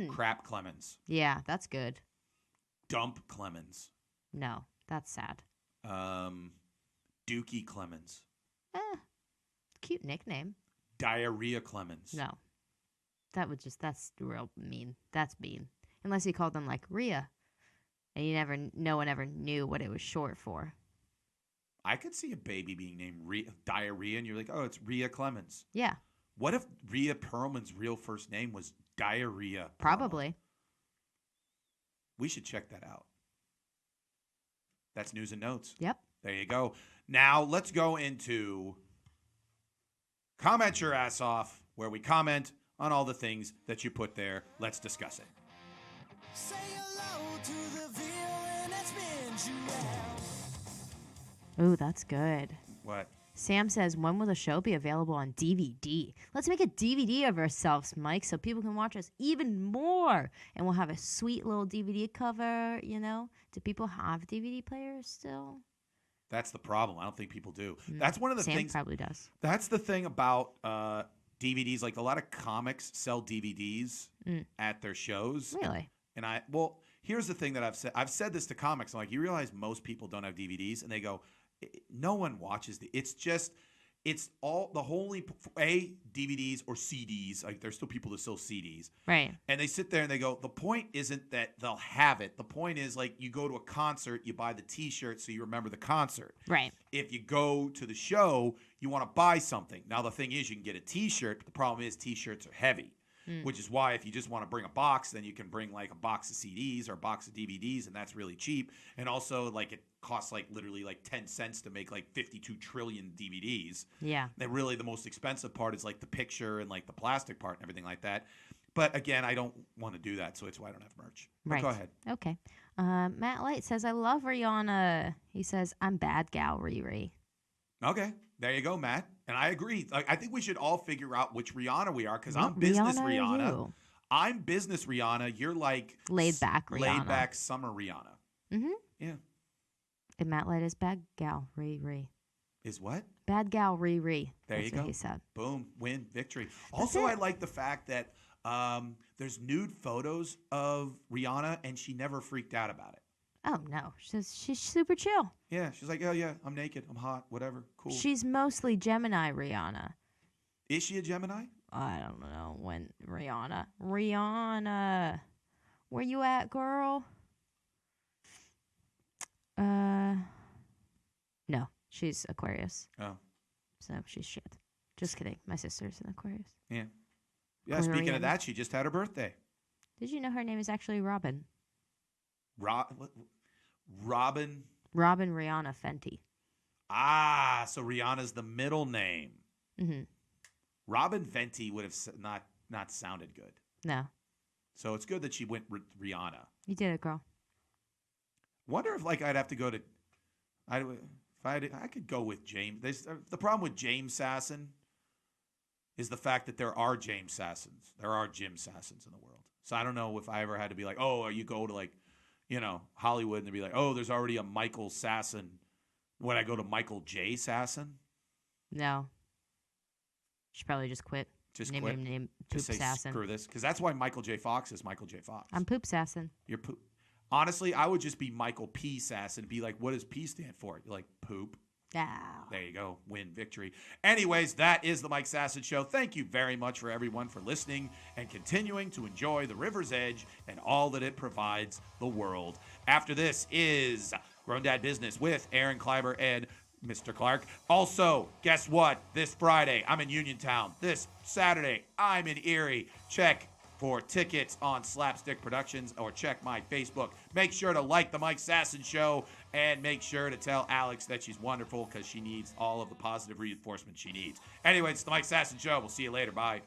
[SPEAKER 1] Crap Clemens.
[SPEAKER 2] Yeah, that's good.
[SPEAKER 1] Dump Clemens.
[SPEAKER 2] No, that's sad.
[SPEAKER 1] Dookie Clemens.
[SPEAKER 2] Cute nickname.
[SPEAKER 1] Diarrhea Clemens.
[SPEAKER 2] No. That's real mean. That's mean. Unless you called them like Rhea. And no one ever knew what it was short for.
[SPEAKER 1] I could see a baby being named Diarrhea, and you're like, oh, it's Rhea Clemens.
[SPEAKER 2] Yeah.
[SPEAKER 1] What if Rhea Perlman's real first name was Diarrhea Perlman?
[SPEAKER 2] Probably.
[SPEAKER 1] We should check that out. That's news and notes.
[SPEAKER 2] Yep.
[SPEAKER 1] There you go. Now, let's go into Comment Your Ass Off, where we comment on all the things that you put there. Let's discuss it.
[SPEAKER 3] Say hello to the villain that spins you out.
[SPEAKER 2] Ooh, that's good.
[SPEAKER 1] What?
[SPEAKER 2] Sam says, when will the show be available on DVD? Let's make a DVD of ourselves, Mike, so people can watch us even more. And we'll have a sweet little DVD cover, Do people have DVD players still?
[SPEAKER 1] That's the problem. I don't think people do. That's one of the
[SPEAKER 2] Sam
[SPEAKER 1] things.
[SPEAKER 2] probably does.
[SPEAKER 1] That's the thing about DVDs. Like a lot of comics sell DVDs at their shows.
[SPEAKER 2] Really?
[SPEAKER 1] And here's the thing that I've said. I've said this to comics. I'm like, you realize most people don't have DVDs, and they go, no one watches it's just it's all the only DVDs or CDs. Like there's still people that sell CDs,
[SPEAKER 2] Right.
[SPEAKER 1] and they sit there and they go. The point isn't that they'll have it. The point is like you go to a concert, you buy the T-shirt so you remember the concert.
[SPEAKER 2] Right.
[SPEAKER 1] If you go to the show, you want to buy something. Now the thing is, you can get a T-shirt. But the problem is T-shirts are heavy. Which is why if you just want to bring a box, then you can bring like a box of CDs or a box of DVDs, and that's really cheap. And also, like it costs like literally like 10 cents to make like 52 trillion DVDs.
[SPEAKER 2] Yeah.
[SPEAKER 1] And really, the most expensive part is like the picture and like the plastic part and everything like that. But again, I don't want to do that, so it's why I don't have merch. But
[SPEAKER 2] Right.
[SPEAKER 1] go ahead.
[SPEAKER 2] Okay. Matt Light says, I love Rihanna. He says, I'm bad gal, Riri.
[SPEAKER 1] Okay, there you go, Matt. And I agree. I think we should all figure out which Rihanna we are because I'm business
[SPEAKER 2] Rihanna.
[SPEAKER 1] Rihanna. I'm business Rihanna. You're like
[SPEAKER 2] Laid back Rihanna.
[SPEAKER 1] Laid back summer Rihanna.
[SPEAKER 2] Mm-hmm.
[SPEAKER 1] Yeah.
[SPEAKER 2] And Matt Light is bad gal, Riri.
[SPEAKER 1] Is what?
[SPEAKER 2] Bad gal, Riri.
[SPEAKER 1] There
[SPEAKER 2] That's
[SPEAKER 1] you
[SPEAKER 2] what
[SPEAKER 1] go.
[SPEAKER 2] he said.
[SPEAKER 1] Boom. Win. Victory. Also,
[SPEAKER 2] it.
[SPEAKER 1] I like the fact that there's nude photos of Rihanna and she never freaked out about it.
[SPEAKER 2] Oh, no. She's super chill.
[SPEAKER 1] Yeah. She's like, oh, yeah, I'm naked. I'm hot. Whatever. Cool.
[SPEAKER 2] She's mostly Gemini Rihanna.
[SPEAKER 1] Is she a Gemini?
[SPEAKER 2] I don't know when Rihanna, where you at, girl? No, she's Aquarius.
[SPEAKER 1] Oh.
[SPEAKER 2] So she's shit. Just kidding. My sister's an Aquarius.
[SPEAKER 1] Yeah. Yeah. Speaking
[SPEAKER 2] Aquarian.
[SPEAKER 1] of that, she just had her birthday.
[SPEAKER 2] Did you know her name is actually Robin?
[SPEAKER 1] Robin.
[SPEAKER 2] Robin Rihanna Fenty.
[SPEAKER 1] Ah, so Rihanna's the middle name.
[SPEAKER 2] Mm-hmm.
[SPEAKER 1] Robin Fenty would have not sounded good.
[SPEAKER 2] No,
[SPEAKER 1] So it's good that she went with Rihanna.
[SPEAKER 2] you did it, girl.
[SPEAKER 1] Wonder if like I'd have to go to, I could go with James. The problem with James Sasson is the fact that there are James Sassons. There are Jim Sassons in the world. So I don't know if I ever had to be like, oh, or you go to like, Hollywood and they'd be like, oh, there's already a Michael Sasson. Would I go to Michael J. Sasson?
[SPEAKER 2] No. Should probably just quit.
[SPEAKER 1] Just
[SPEAKER 2] name
[SPEAKER 1] quit.
[SPEAKER 2] Poop
[SPEAKER 1] Just say
[SPEAKER 2] Sasson.
[SPEAKER 1] screw this, because that's why Michael J. Fox is Michael J. Fox.
[SPEAKER 2] I'm Poop Sasson.
[SPEAKER 1] You're poop. Honestly, I would just be Michael P. Sasson. Be like, what does P stand for? You're like poop.
[SPEAKER 2] Ah.
[SPEAKER 1] There you go. Win victory. Anyways, that is the Mike Sasson Show. Thank you very much for everyone for listening and continuing to enjoy the River's Edge and all that it provides the world. After this is Grown Dad Business with Aaron Kleiber and Mr. Clark. Also, guess what? This Friday, I'm in Uniontown. This Saturday, I'm in Erie. Check for tickets on Slapstick Productions or check my Facebook. Make sure to like the Mike Sasson Show and make sure to tell Alex that she's wonderful because she needs all of the positive reinforcement she needs. Anyway, it's the Mike Sasson Show. We'll see you later. Bye.